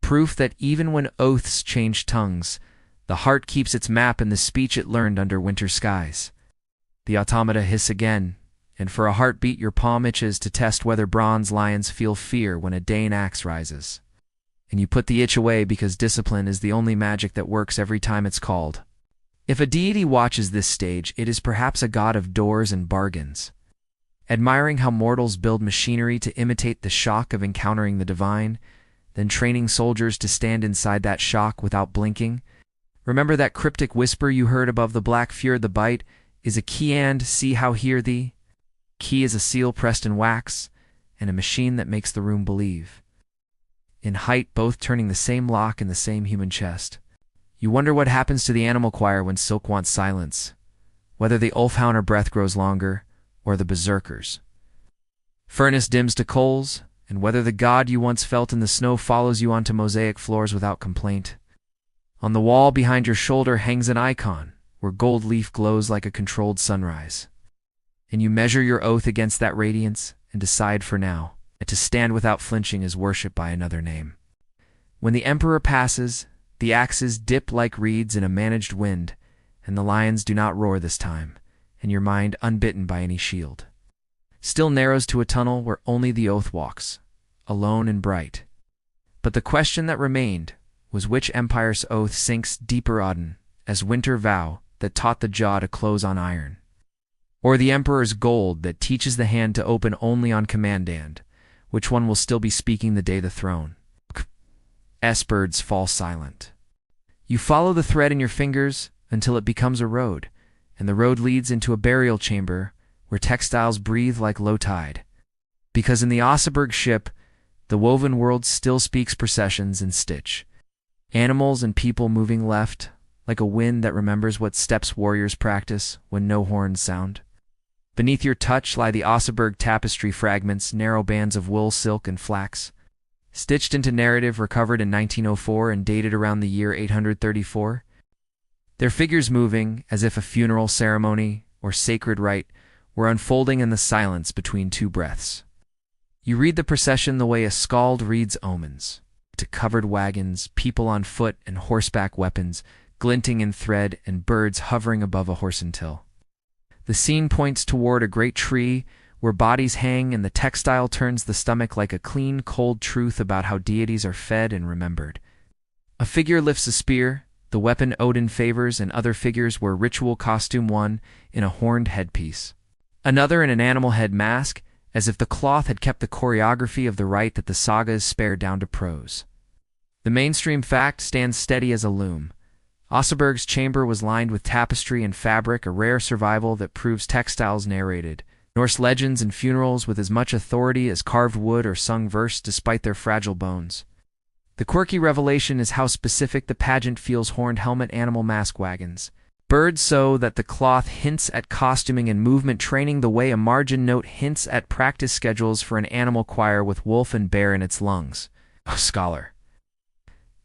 Proof that even when oaths change tongues, the heart keeps its map in the speech it learned under winter skies. The automata hiss again, and for a heartbeat your palm itches to test whether bronze lions feel fear when a Dane axe rises. And you put the itch away because discipline is the only magic that works every time it's called. If a deity watches this stage, it is perhaps a god of doors and bargains. Admiring how mortals build machinery to imitate the shock of encountering the divine, then training soldiers to stand inside that shock without blinking. Remember that cryptic whisper you heard above the black fjord? The bite is a key, and see how hear thee. Key is a seal pressed in wax, and a machine that makes the room believe. In height, both turning the same lock in the same human chest. You wonder what happens to the animal choir when silk wants silence, whether the Ulfhednar breath grows longer, or the berserkers. Furnace dims to coals, and whether the god you once felt in the snow follows you onto mosaic floors without complaint. On the wall behind your shoulder hangs an icon, where gold leaf glows like a controlled sunrise. And you measure your oath against that radiance, and decide for now that to stand without flinching is worship by another name. When the emperor passes, the axes dip like reeds in a managed wind, and the lions do not roar this time, and your mind, unbitten by any shield, still narrows to a tunnel where only the oath walks, alone and bright. But the question that remained was which empire's oath sinks deeper, Odin, as winter vow that taught the jaw to close on iron, or the emperor's gold that teaches the hand to open only on command, and which one will still be speaking the day the throne? Birds fall silent. You follow the thread in your fingers until it becomes a road, and the road leads into a burial chamber where textiles breathe like low tide. Because in the Oseberg ship, the woven world still speaks processions and stitch. Animals and people moving left, like a wind that remembers what steps warriors practice when no horns sound. Beneath your touch lie the Oseberg tapestry fragments, narrow bands of wool, silk, and flax, stitched into narrative recovered in 1904 and dated around the year 834. Their figures moving, as if a funeral ceremony or sacred rite were unfolding in the silence between two breaths. You read the procession the way a skald reads omens, to covered wagons, people on foot and horseback weapons, glinting in thread, and birds hovering above a horse-and-till. The scene points toward a great tree where bodies hang, and the textile turns the stomach like a clean, cold truth about how deities are fed and remembered. A figure lifts a spear, the weapon Odin favors, and other figures wear ritual costume, one in a horned headpiece, another in an animal head mask, as if the cloth had kept the choreography of the rite that the saga is spared down to prose. The mainstream fact stands steady as a loom. Oseberg's chamber was lined with tapestry and fabric, a rare survival that proves textiles narrated Norse legends and funerals with as much authority as carved wood or sung verse despite their fragile bones. The quirky revelation is how specific the pageant feels: horned helmet, animal mask, wagons. Birds, so that the cloth hints at costuming and movement training, the way a margin note hints at practice schedules for an animal choir with wolf and bear in its lungs. A scholar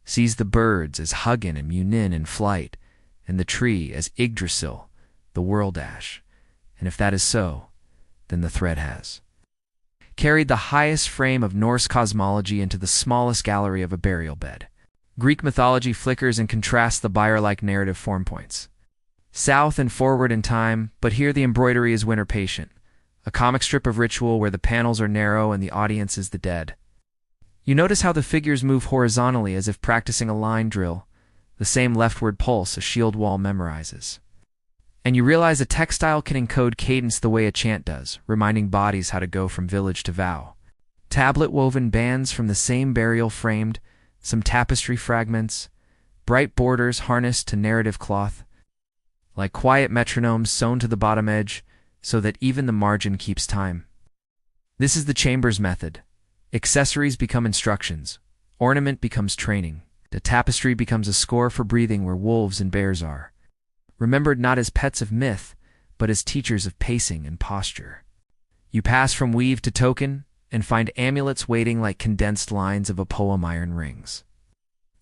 sees the birds as Hugin and Munin in flight, and the tree as Yggdrasil, the world ash. And if that is so, then the thread has carried the highest frame of Norse cosmology into the smallest gallery of a burial bed. Greek mythology flickers and contrasts the Bayer-like narrative form points. South and forward in time, but here the embroidery is winter patient, a comic strip of ritual where the panels are narrow and the audience is the dead. You notice how the figures move horizontally as if practicing a line drill, the same leftward pulse a shield wall memorizes. And you realize a textile can encode cadence the way a chant does, reminding bodies how to go from village to vow. Tablet-woven bands from the same burial framed, some tapestry fragments, bright borders harnessed to narrative cloth, like quiet metronomes sewn to the bottom edge so that even the margin keeps time. This is the chamber's method. Accessories become instructions, ornament becomes training, the tapestry becomes a score for breathing where wolves and bears are, remembered not as pets of myth, but as teachers of pacing and posture. You pass from weave to token and find amulets waiting like condensed lines of a poem: iron rings,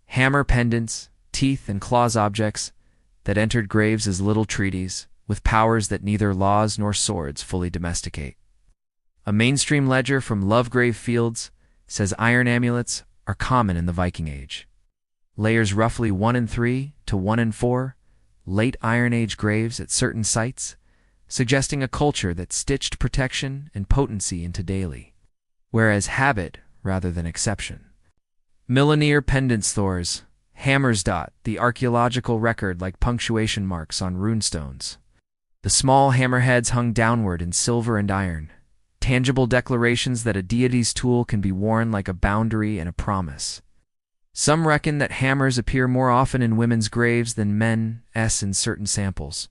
hammer pendants, teeth and claws, objects that entered graves as little treaties, with powers that neither laws nor swords fully domesticate. A mainstream ledger from Lovegrave Fields says iron amulets are common in the Viking Age. Layers roughly 1 in 3 to 1 in 4, late Iron Age graves at certain sites, suggesting a culture that stitched protection and potency into daily, whereas habit rather than exception. Millennier pendant Thors, hammers dot the archaeological record like punctuation marks on runestones. The small hammerheads hung downward in silver and iron, tangible declarations that a deity's tool can be worn like a boundary and a promise. Some reckon that hammers appear more often in women's graves than men's in certain samples,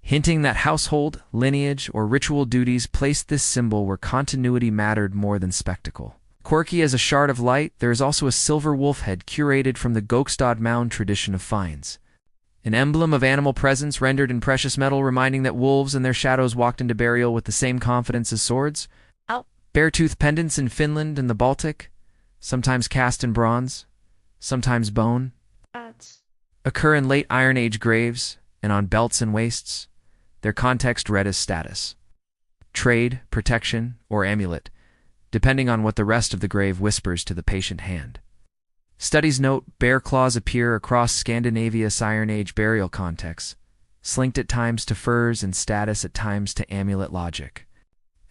hinting that household, lineage, or ritual duties placed this symbol where continuity mattered more than spectacle. Quirky as a shard of light, there is also a silver wolf head curated from the Gokstad mound tradition of finds, an emblem of animal presence rendered in precious metal, reminding that wolves and their shadows walked into burial with the same confidence as swords. Bear-tooth pendants in Finland and the Baltic, sometimes cast in bronze, sometimes bone, occur in late Iron Age graves and on belts and waists, their context read as status, trade, protection, or amulet, depending on what the rest of the grave whispers to the patient hand. Studies note bear claws appear across Scandinavia's Iron Age burial contexts, slinked at times to furs and status, at times to amulet logic.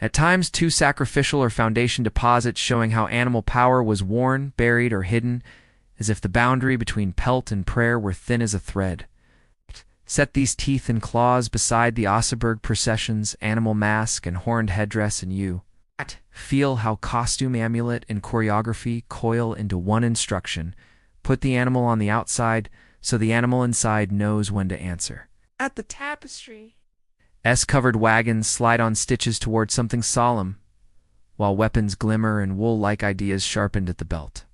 At times to sacrificial or foundation deposits, showing how animal power was worn, buried, or hidden, as if the boundary between pelt and prayer were thin as a thread. Set these teeth and claws beside the Oseberg procession's animal mask and horned headdress, and you feel how costume, amulet, and choreography coil into one instruction. Put the animal on the outside so the animal inside knows when to answer. At the tapestry, S-covered wagons slide on stitches toward something solemn, while weapons glimmer and wool-like ideas sharpened at the belt.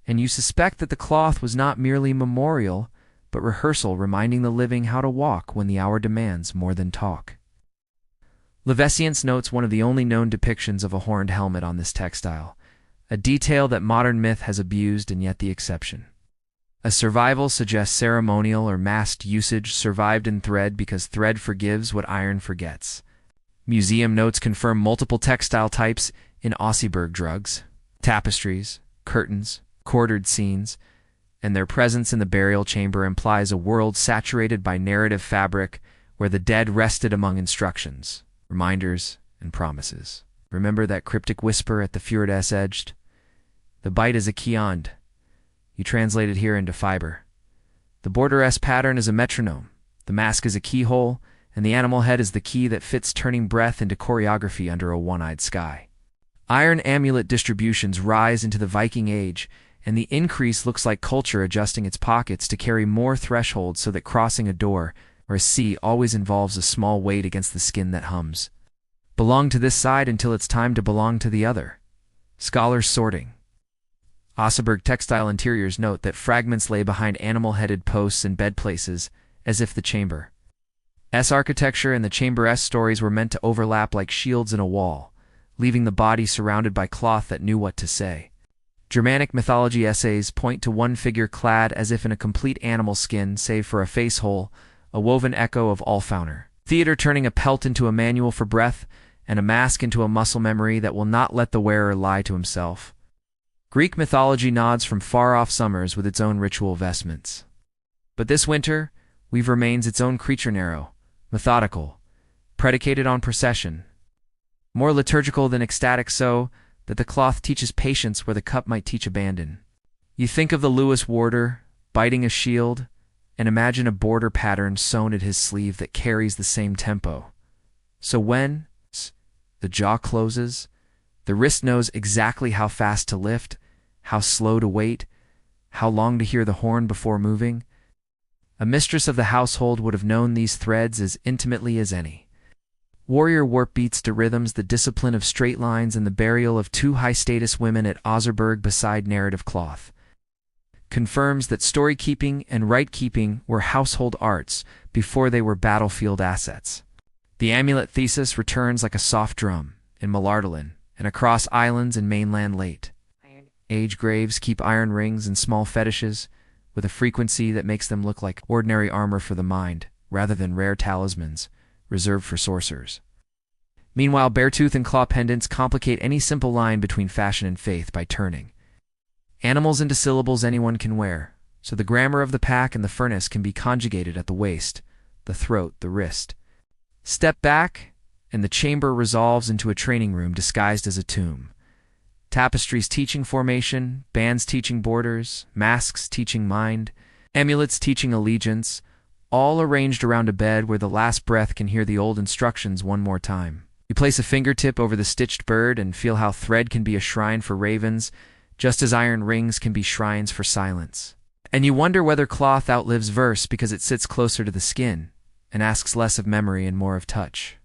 And you suspect that the cloth was not merely memorial, but rehearsal, reminding the living how to walk when the hour demands more than talk. Levesiance notes one of the only known depictions of a horned helmet on this textile, a detail that modern myth has abused and yet the exception. A survival suggests ceremonial or masked usage, survived in thread because thread forgives what iron forgets. Museum notes confirm multiple textile types in Oseberg drugs, tapestries, curtains, quartered scenes, and their presence in the burial chamber implies a world saturated by narrative fabric where the dead rested among instructions, reminders, and promises. Remember that cryptic whisper at the fjord's edge? The bite is a kiond. You translate it here into fiber. The border S pattern is a metronome. The mask is a keyhole, and the animal head is the key that fits turning breath into choreography under a one-eyed sky. Iron amulet distributions rise into the Viking Age, and the increase looks like culture adjusting its pockets to carry more thresholds so that crossing a door or a sea always involves a small weight against the skin that hums. Belong to this side until it's time to belong to the other. Scholars sorting. Oseberg textile interiors note that fragments lay behind animal-headed posts and bed places, as if the chamber's architecture and the chamber's stories were meant to overlap like shields in a wall, leaving the body surrounded by cloth that knew what to say. Germanic mythology essays point to one figure clad as if in a complete animal skin save for a face hole, a woven echo of Ulfhednar. Theater turning a pelt into a manual for breath, and a mask into a muscle memory that will not let the wearer lie to himself. Greek mythology nods from far-off summers with its own ritual vestments. But this winter, weave remains its own creature, narrow, methodical, predicated on procession. More liturgical than ecstatic, so that the cloth teaches patience where the cup might teach abandon. You think of the Lewis warder, biting a shield, and imagine a border pattern sewn at his sleeve that carries the same tempo. So when the jaw closes, the wrist knows exactly how fast to lift, how slow to wait, how long to hear the horn before moving. A mistress of the household would have known these threads as intimately as any. Warrior warp beats to rhythms, the discipline of straight lines, and the burial of two high-status women at Oseberg beside narrative cloth. Confirms that story-keeping and rite-keeping were household arts before they were battlefield assets. The amulet thesis returns like a soft drum in Malardalin and across islands and mainland late. Age graves keep iron rings and small fetishes with a frequency that makes them look like ordinary armor for the mind rather than rare talismans reserved for sorcerers. Meanwhile, beartooth and claw pendants complicate any simple line between fashion and faith by turning animals into syllables anyone can wear, so the grammar of the pack and the furnace can be conjugated at the waist, the throat, the wrist. Step back, and the chamber resolves into a training room disguised as a tomb. Tapestries teaching formation, bands teaching borders, masks teaching mind, amulets teaching allegiance, all arranged around a bed where the last breath can hear the old instructions one more time. You place a fingertip over the stitched bird and feel how thread can be a shrine for ravens, just as iron rings can be shrines for silence. And you wonder whether cloth outlives verse because it sits closer to the skin and asks less of memory and more of touch.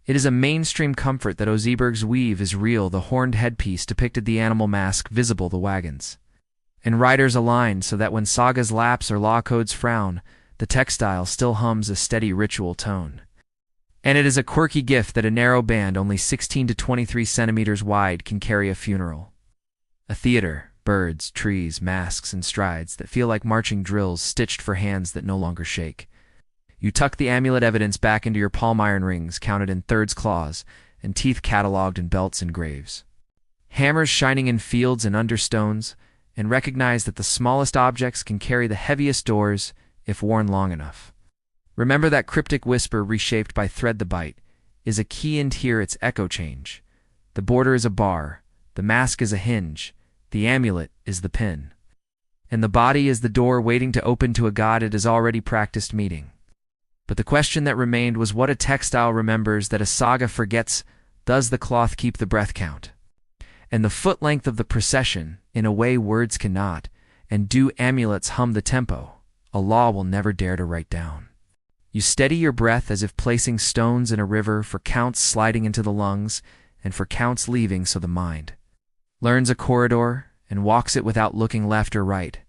It is a mainstream comfort that Oseberg's weave is real. The horned headpiece depicted the animal mask visible the wagons, and riders aligned so that when sagas lapse or law codes frown, the textile still hums a steady ritual tone. And it is a quirky gift that a narrow band only 16 to 23 centimeters wide can carry a funeral. A theater, birds, trees, masks, and strides that feel like marching drills stitched for hands that no longer shake. You tuck the amulet evidence back into your palm iron rings counted in thirds claws and teeth catalogued in belts and graves. Hammers shining in fields and understones, and recognize that the smallest objects can carry the heaviest doors if worn long enough. Remember that cryptic whisper reshaped by thread the bite is a key, and hear its echo change. The border is a bar, the mask is a hinge, the amulet is the pin, and the body is the door waiting to open to a god it has already practiced meeting. But the question that remained was what a textile remembers that a saga forgets. Does the cloth keep the breath count? And the foot length of the procession, in a way words cannot, and do amulets hum the tempo a law will never dare to write down. You steady your breath as if placing stones in a river for counts sliding into the lungs and for counts leaving, so the mind learns a corridor and walks it without looking left or right,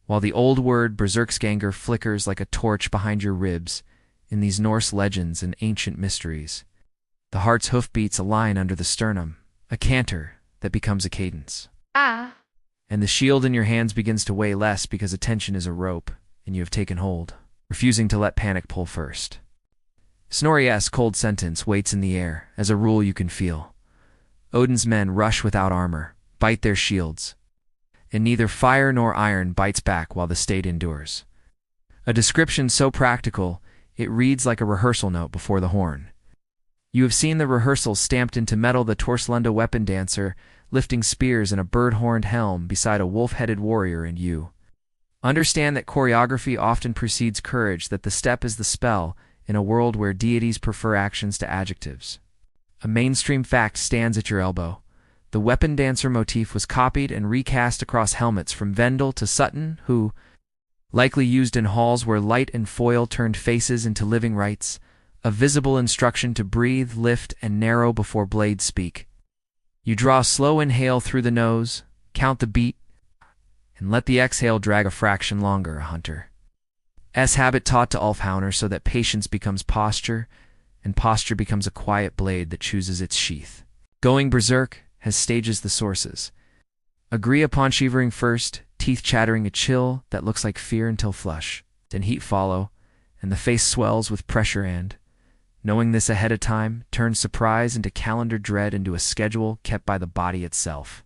while the old word berserksganger flickers like a torch behind your ribs in these Norse legends and ancient mysteries. The heart's hoofbeats align under the sternum, a canter that becomes a cadence. And the shield in your hands begins to weigh less because attention is a rope, and you have taken hold, refusing to let panic pull first. Snorri's cold sentence waits in the air, as a rule you can feel. Odin's men rush without armor, bite their shields, and neither fire nor iron bites back while the state endures. A description so practical, it reads like a rehearsal note before the horn. You have seen the rehearsals stamped into metal, the Torslunda weapon dancer lifting spears in a bird-horned helm beside a wolf-headed warrior, and you understand that choreography often precedes courage, that the step is the spell in a world where deities prefer actions to adjectives. A mainstream fact stands at your elbow. The weapon dancer motif was copied and recast across helmets from Vendel to Sutton, who, likely used in halls where light and foil turned faces into living rites, a visible instruction to breathe, lift, and narrow before blades speak. You draw a slow inhale through the nose, count the beat, and let the exhale drag a fraction longer, a hunter. Habit taught to Ulfhednar so that patience becomes posture, and posture becomes a quiet blade that chooses its sheath. Going berserk has stages the sources. Agree upon shivering first, teeth chattering a chill that looks like fear until flush. Then heat follow, and the face swells with pressure and, knowing this ahead of time, turns surprise into calendar dread into a schedule kept by the body itself.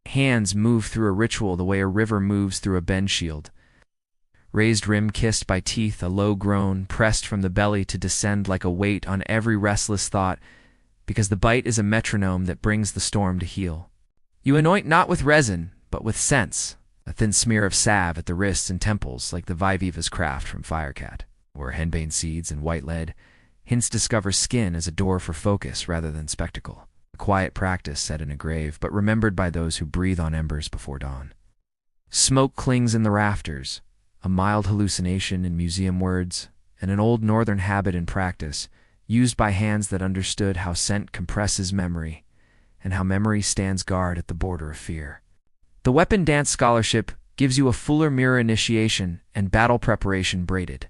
Hands move through a ritual the way a river moves through a bend shield. Raised rim kissed by teeth, a low groan pressed from the belly to descend like a weight on every restless thought, because the bite is a metronome that brings the storm to heel. You anoint not with resin, but with sense, a thin smear of salve at the wrists and temples like the Viviva's craft from Firecat, or henbane seeds and white lead. Hints discover skin as a door for focus rather than spectacle. A quiet practice set in a grave, but remembered by those who breathe on embers before dawn. Smoke clings in the rafters, a mild hallucination in museum words, and an old northern habit in practice, used by hands that understood how scent compresses memory, and how memory stands guard at the border of fear. The weapon dance scholarship gives you a fuller mirror initiation and battle preparation braided.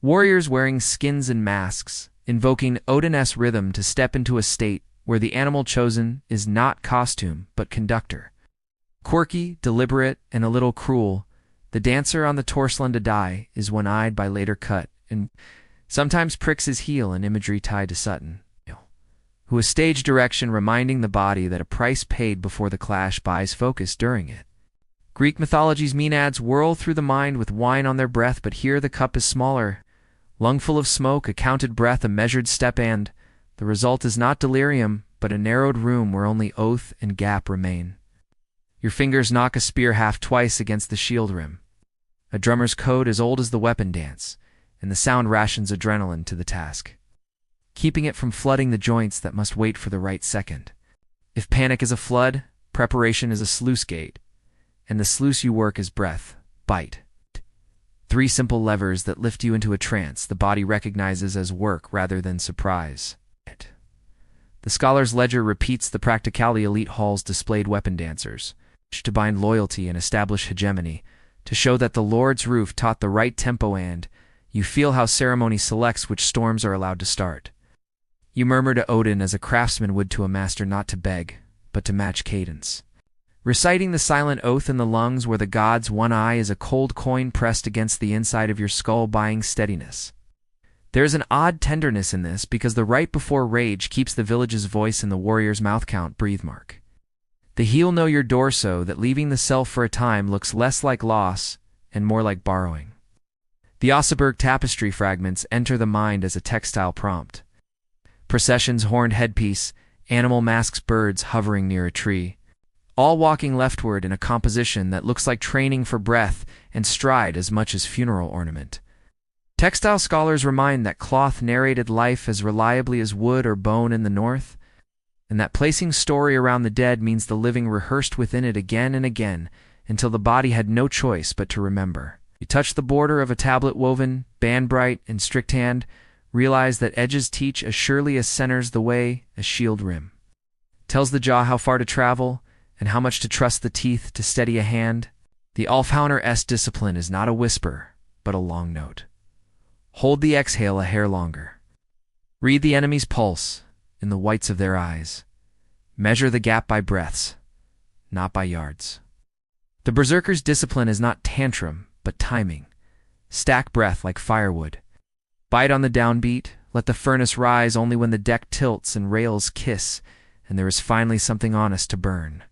Warriors wearing skins and masks, invoking Odin-esque rhythm to step into a state where the animal chosen is not costume but conductor. Quirky, deliberate, and a little cruel, the dancer on the Torsland to die is one-eyed by later cut and sometimes pricks his heel in imagery tied to Sutton, who is stage direction reminding the body that a price paid before the clash buys focus during it. Greek mythology's maenads whirl through the mind with wine on their breath, but here the cup is smaller. Lungful of smoke, a counted breath, a measured step, and the result is not delirium, but a narrowed room where only oath and gap remain. Your fingers knock a spear half twice against the shield rim. A drummer's code as old as the weapon dance, and the sound rations adrenaline to the task, keeping it from flooding the joints that must wait for the right second. If panic is a flood, preparation is a sluice gate, and the sluice you work is breath, bite. 3 simple levers that lift you into a trance the body recognizes as work rather than surprise. The scholar's ledger repeats the practicality elite halls displayed weapon dancers, to bind loyalty and establish hegemony, to show that the Lord's roof taught the right tempo and you feel how ceremony selects which storms are allowed to start. You murmur to Odin as a craftsman would to a master, not to beg, but to match cadence. Reciting the silent oath in the lungs where the god's one eye is a cold coin pressed against the inside of your skull buying steadiness. There is an odd tenderness in this because the right before rage keeps the village's voice and the warrior's mouth count breathe mark. The heel know your door so that leaving the self for a time looks less like loss and more like borrowing. The Oseberg tapestry fragments enter the mind as a textile prompt. Procession's horned headpiece, animal masks, birds hovering near a tree, all walking leftward in a composition that looks like training for breath and stride as much as funeral ornament. Textile scholars remind that cloth narrated life as reliably as wood or bone in the north, and that placing story around the dead means the living rehearsed within it again and again until the body had no choice but to remember. You touch the border of a tablet woven, band bright, and strict hand, realize that edges teach as surely as centers the way a shield rim. Tells the jaw how far to travel, and how much to trust the teeth to steady a hand. The Ulfhednar-esque discipline is not a whisper, but a long note. Hold the exhale a hair longer. Read the enemy's pulse in the whites of their eyes. Measure the gap by breaths, not by yards. The berserker's discipline is not tantrum, but timing. Stack breath like firewood. Bite on the downbeat, let the furnace rise only when the deck tilts and rails kiss, and there is finally something honest to burn.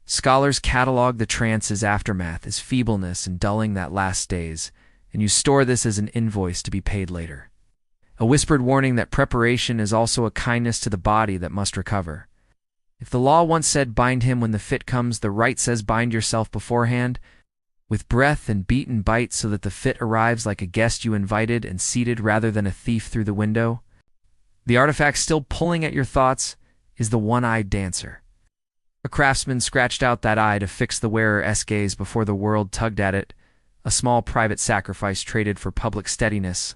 Scholars catalog the trance's aftermath as feebleness and dulling that last days, and you store this as an invoice to be paid later. A whispered warning that preparation is also a kindness to the body that must recover. If the law once said bind him when the fit comes, the right says bind yourself beforehand, with breath and beat and bite so that the fit arrives like a guest you invited and seated rather than a thief through the window. The artifact still pulling at your thoughts is the one-eyed dancer. A craftsman scratched out that eye to fix the wearer's gaze before the world tugged at it, a small private sacrifice traded for public steadiness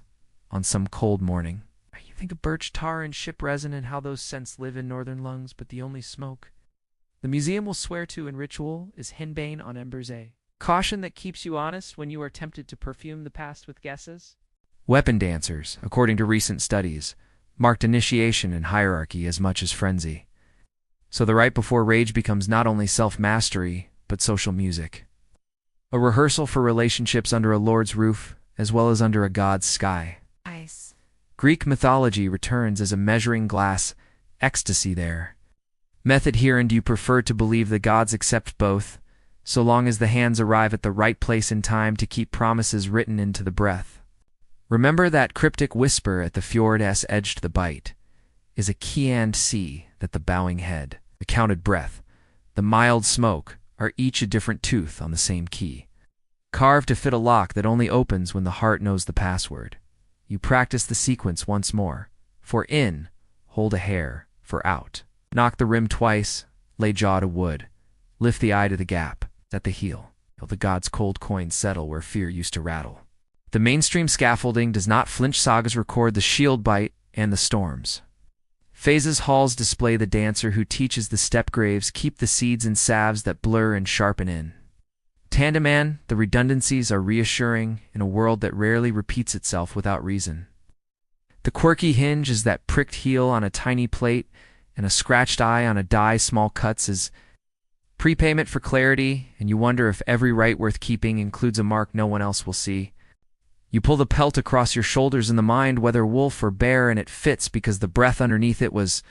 on some cold morning. You think of birch tar and ship resin and how those scents live in northern lungs, but the only smoke the museum will swear to in ritual is henbane on embers. Caution that keeps you honest when you are tempted to perfume the past with guesses. Weapon dancers, according to recent studies, marked initiation and hierarchy as much as frenzy. So the rite before rage becomes not only self-mastery, but social music. A rehearsal for relationships under a lord's roof, as well as under a god's sky. Ice. Greek mythology returns as a measuring glass, ecstasy there. Method herein, do you prefer to believe the gods accept both, so long as the hands arrive at the right place in time to keep promises written into the breath? Remember that cryptic whisper at the fjord's edge to the bite is a key and see that the bowing head, the counted breath, the mild smoke are each a different tooth on the same key, carved to fit a lock that only opens when the heart knows the password. You practice the sequence once more. For in, hold a hair. For out, knock the rim twice, lay jaw to wood, lift the eye to the gap, at the heel, till the gods' cold coins settle where fear used to rattle. The mainstream scaffolding does not flinch. Sagas record the shield bite and the storms. Phases halls display the dancer who teaches the step graves keep the seeds and salves that blur and sharpen in. Tandeman, the redundancies are reassuring in a world that rarely repeats itself without reason. The quirky hinge is that pricked heel on a tiny plate, and a scratched eye on a die. Small cuts is prepayment for clarity, and you wonder if every rite worth keeping includes a mark no one else will see. You pull the pelt across your shoulders in the mind, whether wolf or bear, and it fits because the breath underneath it was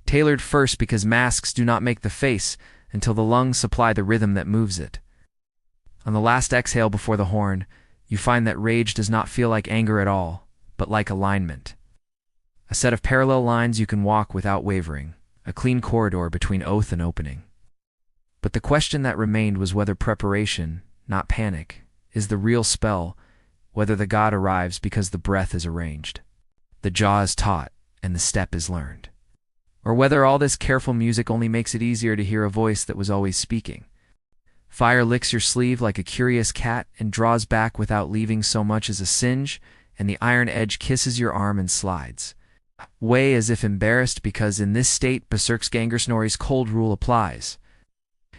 tailored first, because masks do not make the face until the lungs supply the rhythm that moves it. On the last exhale before the horn, you find that rage does not feel like anger at all, but like alignment. A set of parallel lines you can walk without wavering, a clean corridor between oath and opening. But the question that remained was whether preparation, not panic, is the real spell, whether the god arrives because the breath is arranged, the jaw is taught, and the step is learned, or whether all this careful music only makes it easier to hear a voice that was always speaking. Fire licks your sleeve like a curious cat and draws back without leaving so much as a singe, and the iron edge kisses your arm and slides way as if embarrassed, because in this state Berserksgangersnori's cold rule applies.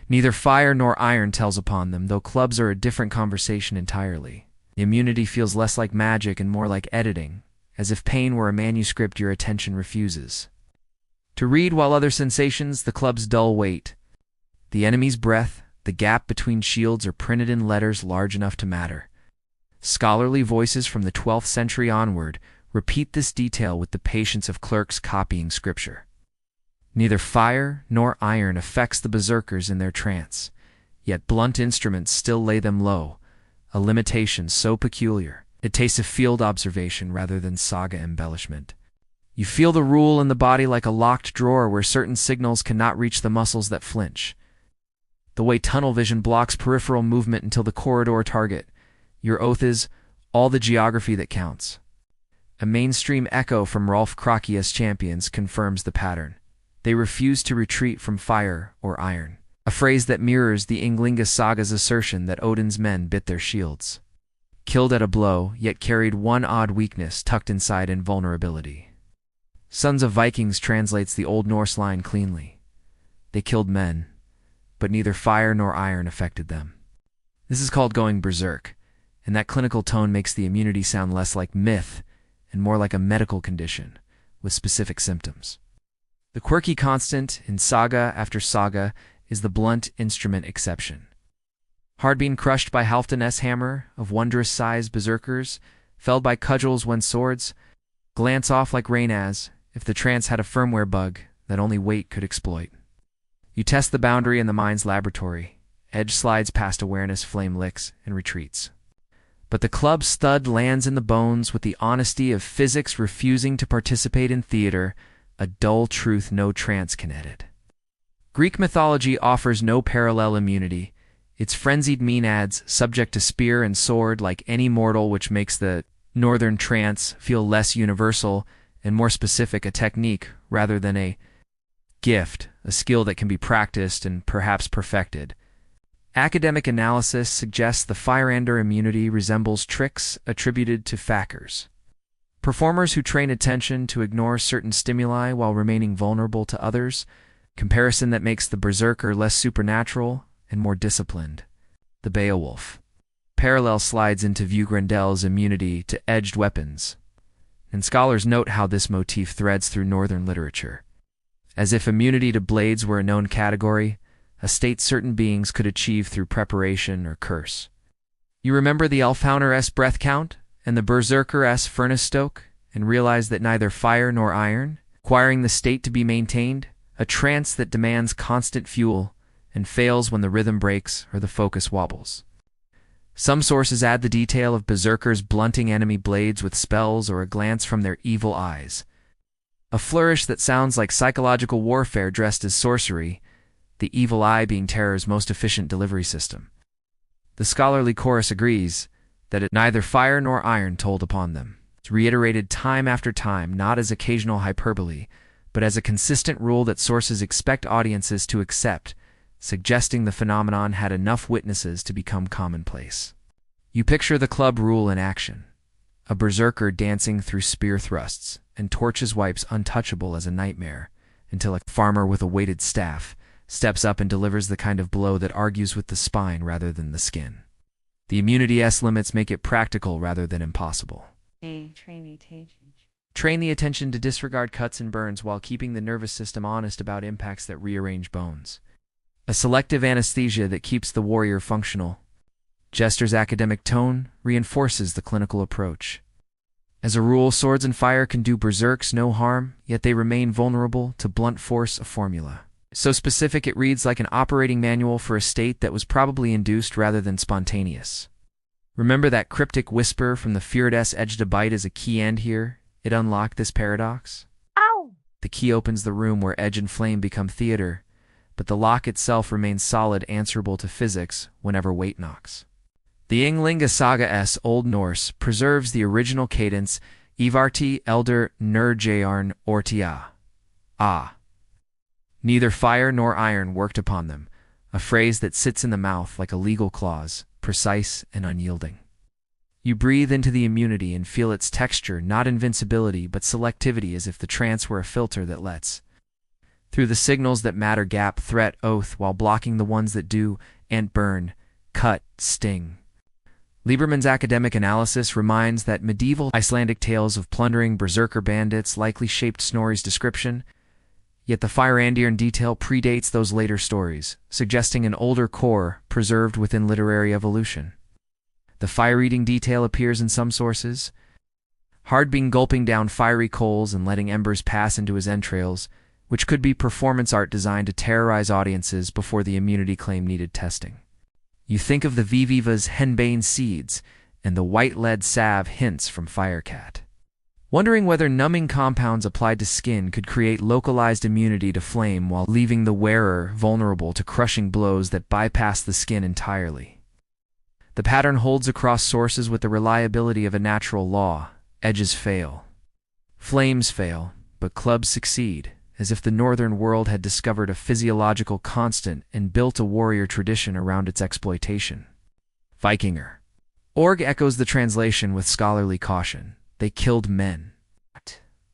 Neither fire nor iron tells upon them, though clubs are a different conversation entirely. The immunity feels less like magic and more like editing, as if pain were a manuscript your attention refuses to read, while other sensations, the club's dull weight, the enemy's breath, the gap between shields, are printed in letters large enough to matter. Scholarly voices from the 12th century onward repeat this detail with the patience of clerks copying scripture. Neither fire nor iron affects the berserkers in their trance, yet blunt instruments still lay them low, a limitation so peculiar it tastes of field observation rather than saga embellishment. You feel the rule in the body like a locked drawer where certain signals cannot reach the muscles that flinch. The way tunnel vision blocks peripheral movement until the corridor target. Your oath is all the geography that counts. A mainstream echo from Rolf Krokia's champions confirms the pattern. They refuse to retreat from fire or iron, a phrase that mirrors the Ynglinga saga's assertion that Odin's men bit their shields, killed at a blow, yet carried one odd weakness tucked inside invulnerability. Sons of Vikings translates the Old Norse line cleanly. They killed men, but neither fire nor iron affected them. This is called going berserk, and that clinical tone makes the immunity sound less like myth and more like a medical condition with specific symptoms. The quirky constant in saga after saga is the blunt instrument exception. Hardbean crushed by Halfdan's hammer of wondrous size, berserkers felled by cudgels when swords glance off like rain as if the trance had a firmware bug that only weight could exploit. You test the boundary in the mind's laboratory. Edge slides past awareness, flame licks, and retreats. But the club's thud lands in the bones with the honesty of physics refusing to participate in theater, a dull truth no trance can edit. Greek mythology offers no parallel immunity. Its frenzied maenads, subject to spear and sword like any mortal, which makes the northern trance feel less universal and more specific, a technique rather than a gift, a skill that can be practiced and perhaps perfected. Academic analysis suggests the Firander immunity resembles tricks attributed to fakirs, performers who train attention to ignore certain stimuli while remaining vulnerable to others, comparison that makes the berserker less supernatural and more disciplined. The Beowulf parallel slides into view Grendel's immunity to edged weapons, and scholars note how this motif threads through northern literature. As if immunity to blades were a known category, a state certain beings could achieve through preparation or curse. You remember the Ulfhednar's breath count and the berserker's furnace stoke, and realize that neither fire nor iron, requiring the state to be maintained, a trance that demands constant fuel and fails when the rhythm breaks or the focus wobbles. Some sources add the detail of berserkers blunting enemy blades with spells or a glance from their evil eyes, a flourish that sounds like psychological warfare dressed as sorcery, the evil eye being terror's most efficient delivery system. The scholarly chorus agrees that it neither fire nor iron told upon them. It's reiterated time after time, not as occasional hyperbole, but as a consistent rule that sources expect audiences to accept, suggesting the phenomenon had enough witnesses to become commonplace. You picture the club rule in action, a berserker dancing through spear thrusts and torches wipes untouchable as a nightmare, until a farmer with a weighted staff steps up and delivers the kind of blow that argues with the spine rather than the skin. The immunity's limits make it practical rather than impossible. Train the attention to disregard cuts and burns while keeping the nervous system honest about impacts that rearrange bones. A selective anesthesia that keeps the warrior functional. Jester's academic tone reinforces the clinical approach. As a rule, swords and fire can do berserks no harm, yet they remain vulnerable to blunt force, a formula so specific it reads like an operating manual for a state that was probably induced rather than spontaneous. Remember that cryptic whisper from the Fyrd's edge to bite as a key end here? It unlocked this paradox. Ow! The key opens the room where edge and flame become theater, but the lock itself remains solid, answerable to physics whenever weight knocks. The Ynglinga Saga's Old Norse preserves the original cadence Ivarti elder Nurjarn Ortia. Neither fire nor iron worked upon them, a phrase that sits in the mouth like a legal clause, precise and unyielding. You breathe into the immunity and feel its texture, not invincibility but selectivity, as if the trance were a filter that lets through the signals that matter, gap, threat, oath, while blocking the ones that do, and burn, cut, sting. Lieberman's academic analysis reminds that medieval Icelandic tales of plundering berserker bandits likely shaped Snorri's description, yet the Firandian detail predates those later stories, suggesting an older core preserved within literary evolution. The fire-eating detail appears in some sources, Hardbeing gulping down fiery coals and letting embers pass into his entrails, which could be performance art designed to terrorize audiences before the immunity claim needed testing. You think of the Viviva's henbane seeds and the white lead salve hints from Firecat, wondering whether numbing compounds applied to skin could create localized immunity to flame while leaving the wearer vulnerable to crushing blows that bypass the skin entirely. The pattern holds across sources with the reliability of a natural law. Edges fail. Flames fail, but clubs succeed, as if the northern world had discovered a physiological constant and built a warrior tradition around its exploitation. Vikinger. Org echoes the translation with scholarly caution. They killed men.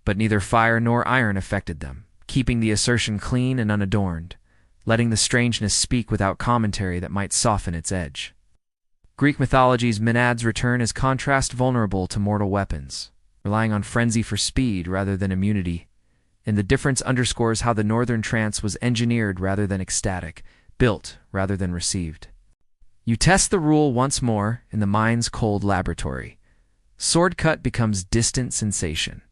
But neither fire nor iron affected them, keeping the assertion clean and unadorned, letting the strangeness speak without commentary that might soften its edge. Greek mythology's Maenads return as contrast vulnerable to mortal weapons, relying on frenzy for speed rather than immunity, and the difference underscores how the northern trance was engineered rather than ecstatic, built rather than received. You test the rule once more in the mind's cold laboratory. Sword cut becomes distant sensation.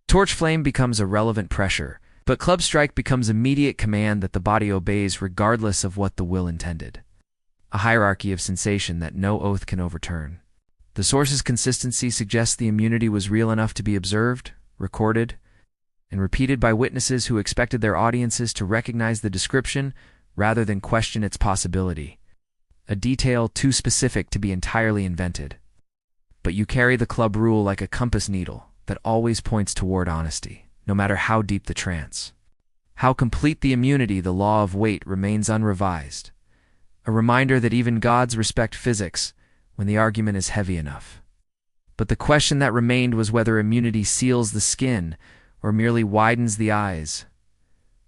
Torch flame becomes irrelevant pressure, but club strike becomes immediate command that the body obeys regardless of what the will intended. A hierarchy of sensation that no oath can overturn. The source's consistency suggests the immunity was real enough to be observed, recorded, and repeated by witnesses who expected their audiences to recognize the description rather than question its possibility. A detail too specific to be entirely invented. But you carry the club rule like a compass needle that always points toward honesty, no matter how deep the trance. How complete the immunity, the law of weight remains unrevised. A reminder that even gods respect physics when the argument is heavy enough. But the question that remained was whether immunity seals the skin or merely widens the eyes,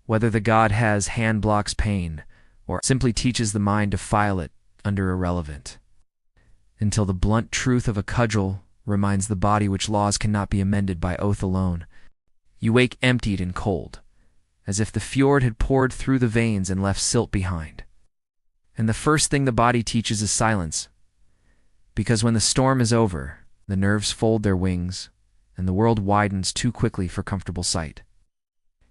whether the god has hand blocks pain or simply teaches the mind to file it under irrelevant, until the blunt truth of a cudgel reminds the body which laws cannot be amended by oath alone. You wake emptied and cold, as if the fjord had poured through the veins and left silt behind. And the first thing the body teaches is silence, because when the storm is over, the nerves fold their wings, and the world widens too quickly for comfortable sight.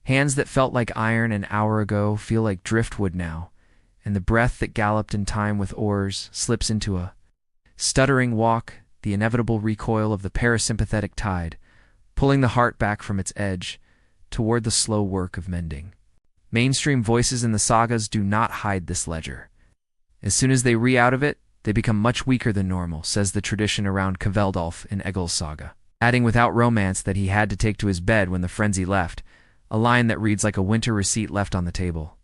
Hands that felt like iron an hour ago feel like driftwood now, and the breath that galloped in time with oars slips into a stuttering walk, the inevitable recoil of the parasympathetic tide, pulling the heart back from its edge toward the slow work of mending. Mainstream voices in the sagas do not hide this ledger. As soon as they re-out of it, they become much weaker than normal, says the tradition around Kveldolf in Egil's saga, adding without romance that he had to take to his bed when the frenzy left, a line that reads like a winter receipt left on the table.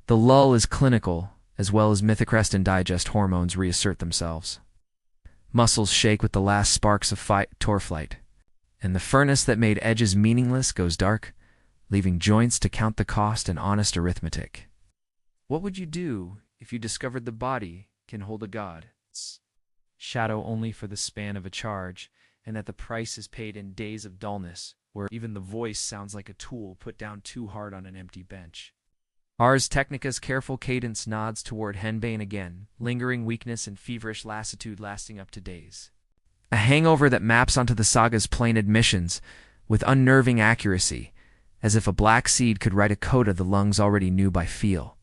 The lull is clinical, as well as mythocrest and digest hormones reassert themselves. Muscles shake with the last sparks of torflight, and the furnace that made edges meaningless goes dark, leaving joints to count the cost and honest arithmetic. What would you do if you discovered the body can hold a god's shadow only for the span of a charge, and that the price is paid in days of dullness, where even the voice sounds like a tool put down too hard on an empty bench? Ars Technica's careful cadence nods toward henbane again, lingering weakness and feverish lassitude lasting up to days. A hangover that maps onto the saga's plain admissions with unnerving accuracy, as if a black seed could write a coda the lungs already knew by feel.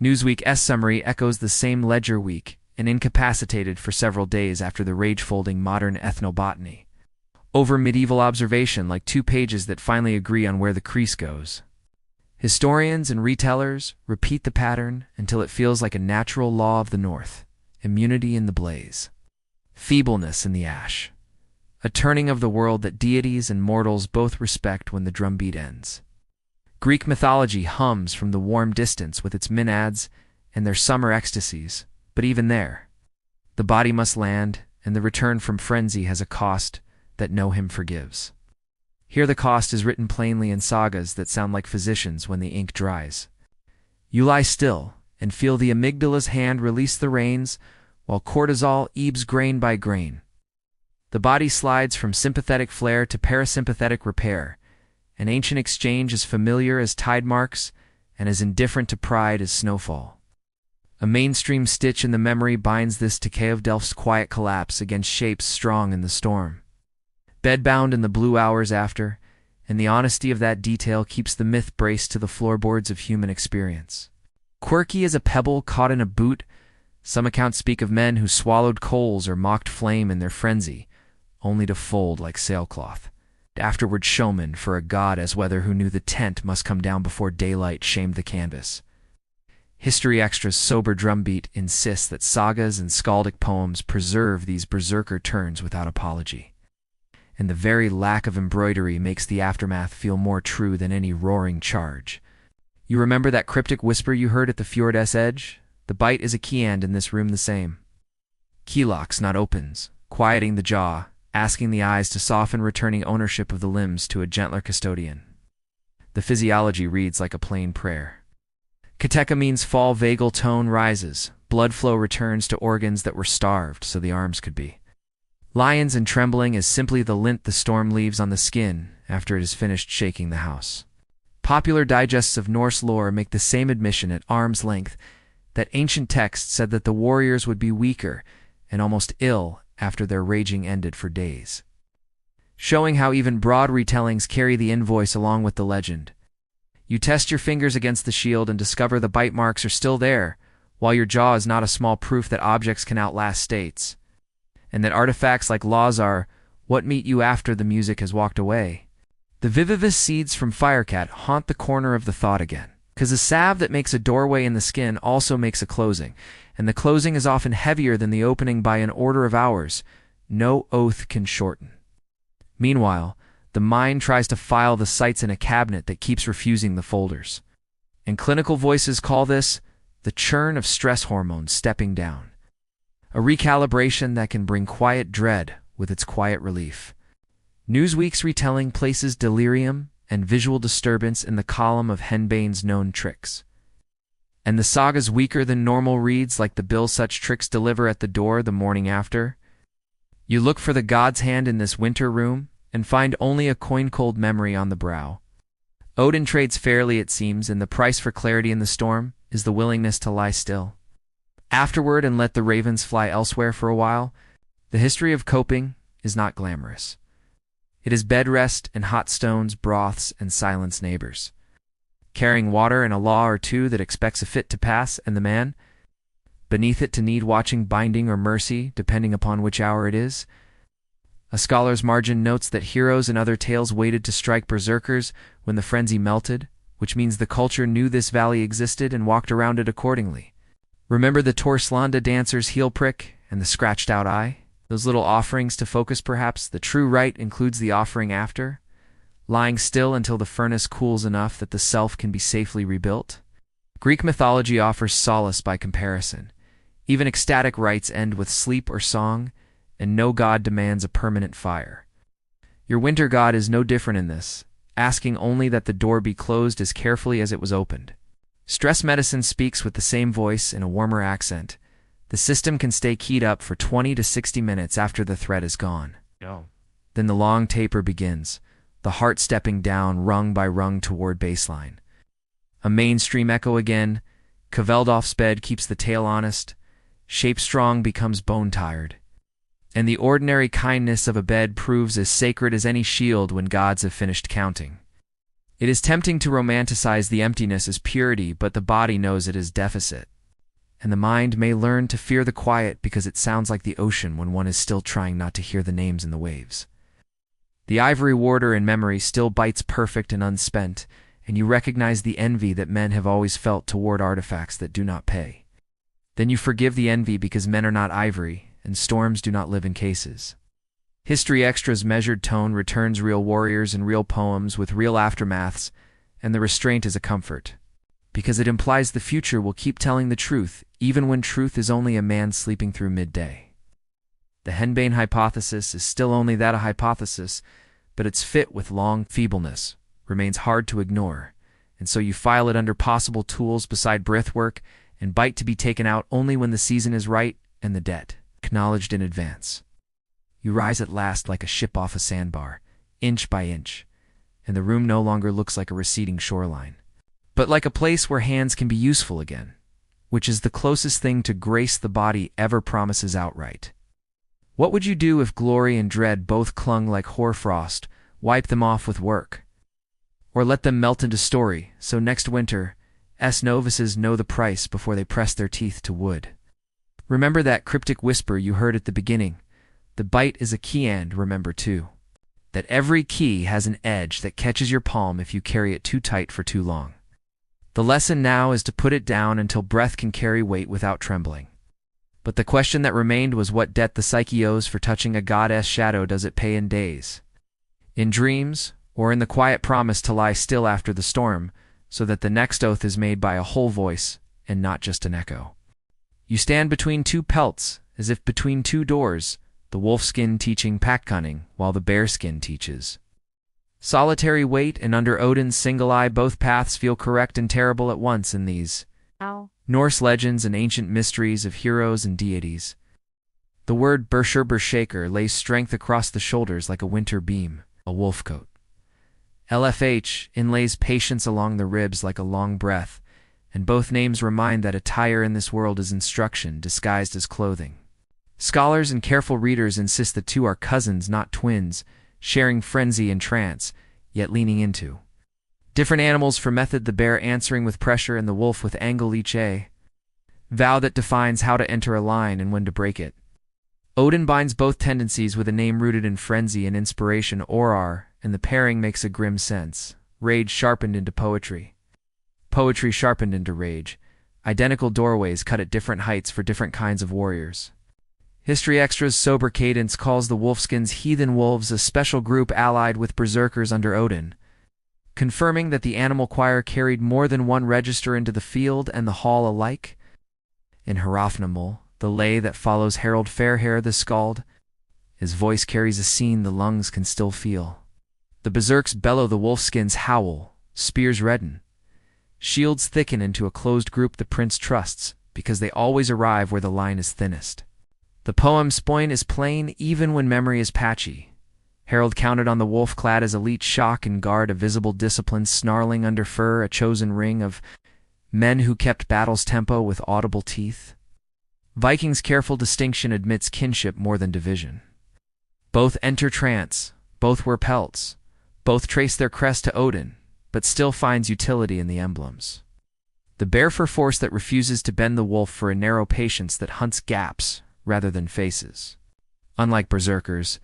Newsweek's summary echoes the same ledger weak and incapacitated for several days after the rage-folding modern ethnobotany. Over medieval observation like 2 pages that finally agree on where the crease goes. Historians and retellers repeat the pattern until it feels like a natural law of the North, immunity in the blaze, feebleness in the ash, a turning of the world that deities and mortals both respect when the drumbeat ends. Greek mythology hums from the warm distance with its maenads and their summer ecstasies, but even there, the body must land, and the return from frenzy has a cost that no hymn forgives. Here the cost is written plainly in sagas that sound like physicians when the ink dries. You lie still and feel the amygdala's hand release the reins while cortisol ebbs grain by grain. The body slides from sympathetic flare to parasympathetic repair, an ancient exchange as familiar as tide marks and as indifferent to pride as snowfall. A mainstream stitch in the memory binds this to Kveldolf's quiet collapse against shapes strong in the storm. Bedbound in the blue hours after, and the honesty of that detail keeps the myth braced to the floorboards of human experience. Quirky as a pebble caught in a boot, some accounts speak of men who swallowed coals or mocked flame in their frenzy, only to fold like sailcloth. Afterward showman for a god as weather who knew the tent must come down before daylight shamed the canvas. History Extra's sober drumbeat insists that sagas and skaldic poems preserve these berserker turns without apology. And the very lack of embroidery makes the aftermath feel more true than any roaring charge. You remember that cryptic whisper you heard at the fjord's edge? The bite is a keyand in this room the same. Key locks, not opens, quieting the jaw, asking the eyes to soften, returning ownership of the limbs to a gentler custodian. The physiology reads like a plain prayer. Catechomenes fall, vagal tone rises, blood flow returns to organs that were starved so the arms could be. Lions and trembling is simply the lint the storm leaves on the skin after it has finished shaking the house. Popular digests of Norse lore make the same admission at arm's length that ancient texts said that the warriors would be weaker and almost ill after their raging ended for days. Showing how even broad retellings carry the invoice along with the legend. You test your fingers against the shield and discover the bite marks are still there, while your jaw is not a small proof that objects can outlast states, and that artifacts like laws are what meet you after the music has walked away. The vivivis seeds from Firecat haunt the corner of the thought again, because a salve that makes a doorway in the skin also makes a closing, and the closing is often heavier than the opening by an order of hours no oath can shorten. Meanwhile, the mind tries to file the sites in a cabinet that keeps refusing the folders. And clinical voices call this the churn of stress hormones stepping down. A recalibration that can bring quiet dread with its quiet relief. Newsweek's retelling places delirium and visual disturbance in the column of henbane's known tricks. And the saga's weaker than normal reads like the bill such tricks deliver at the door the morning after. You look for the god's hand in this winter room and find only a coin-cold memory on the brow. Odin trades fairly, it seems, and the price for clarity in the storm is the willingness to lie still. Afterward, and let the ravens fly elsewhere for a while, the history of coping is not glamorous. It is bed rest and hot stones, broths, and silenced neighbors. Carrying water and a law or two that expects a fit to pass, and the man, beneath it to need watching, binding, or mercy, depending upon which hour it is. A scholar's margin notes that heroes and other tales waited to strike berserkers when the frenzy melted, which means the culture knew this valley existed and walked around it accordingly. Remember the Torslanda dancer's heel prick and the scratched-out eye? Those little offerings to focus, perhaps. The true rite includes the offering after, lying still until the furnace cools enough that the self can be safely rebuilt. Greek mythology offers solace by comparison. Even ecstatic rites end with sleep or song, and no god demands a permanent fire. Your winter god is no different in this, asking only that the door be closed as carefully as it was opened. Stress medicine speaks with the same voice in a warmer accent. The system can stay keyed up for 20 to 60 minutes after the threat is gone. Then the long taper begins, the heart stepping down rung by rung toward baseline. A mainstream echo again. Kveldolf's bed keeps the tale honest. Shape strong becomes bone tired. And the ordinary kindness of a bed proves as sacred as any shield when gods have finished counting. It is tempting to romanticize the emptiness as purity, but the body knows it as deficit. And the mind may learn to fear the quiet because it sounds like the ocean when one is still trying not to hear the names in the waves. The ivory warder in memory still bites perfect and unspent, and you recognize the envy that men have always felt toward artifacts that do not pay. Then you forgive the envy because men are not ivory, and storms do not live in cases. History Extra's measured tone returns real warriors and real poems with real aftermaths, and the restraint is a comfort, because it implies the future will keep telling the truth, even when truth is only a man sleeping through midday. The henbane hypothesis is still only that, a hypothesis, but its fit with long feebleness remains hard to ignore, and so you file it under possible tools beside breathwork and bite to be taken out only when the season is right and the debt acknowledged in advance. You rise at last like a ship off a sandbar, inch by inch, and the room no longer looks like a receding shoreline, but like a place where hands can be useful again, which is the closest thing to grace the body ever promises outright. What would you do if glory and dread both clung like hoarfrost, wipe them off with work? Or let them melt into story, so next winter, novices know the price before they press their teeth to wood. Remember that cryptic whisper you heard at the beginning. The bite is a key, and remember too, that every key has an edge that catches your palm if you carry it too tight for too long. The lesson now is to put it down until breath can carry weight without trembling. But the question that remained was what debt the psyche owes for touching a goddess shadow. Does it pay in days, in dreams, or in the quiet promise to lie still after the storm, so that the next oath is made by a whole voice and not just an echo? You stand between two pelts, as if between two doors, the wolfskin teaching pack cunning, while the bearskin teaches solitary wait, and under Odin's single eye both paths feel correct and terrible at once in these Norse legends and ancient mysteries of heroes and deities. The word berserker lays strength across the shoulders like a winter beam, a wolf coat. LFH inlays patience along the ribs like a long breath, and both names remind that attire in this world is instruction disguised as clothing. Scholars and careful readers insist the two are cousins, not twins, sharing frenzy and trance, yet leaning into different animals for method, the bear answering with pressure and the wolf with angle, each a vow that defines how to enter a line and when to break it. Odin binds both tendencies with a name rooted in frenzy and inspiration, Orar, and the pairing makes a grim sense. Rage sharpened into poetry. Poetry sharpened into rage. Identical doorways cut at different heights for different kinds of warriors. History Extra's sober cadence calls the wolfskins heathen wolves, a special group allied with berserkers under Odin, confirming that the animal choir carried more than one register into the field and the hall alike. In Hrafnamul, the lay that follows Harold Fairhair the Skald, his voice carries a scene the lungs can still feel. The berserks bellow, the wolfskins howl, spears redden. Shields thicken into a closed group the prince trusts, because they always arrive where the line is thinnest. The poem's point is plain even when memory is patchy. Harold counted on the wolf-clad as elite shock and guard, a visible discipline snarling under fur, a chosen ring of men who kept battle's tempo with audible teeth. Viking's careful distinction admits kinship more than division. Both enter trance, both wear pelts, both trace their crest to Odin, but still finds utility in the emblems. The bear-fur force that refuses to bend the wolf for a narrow patience that hunts gaps rather than faces. Unlike berserkers,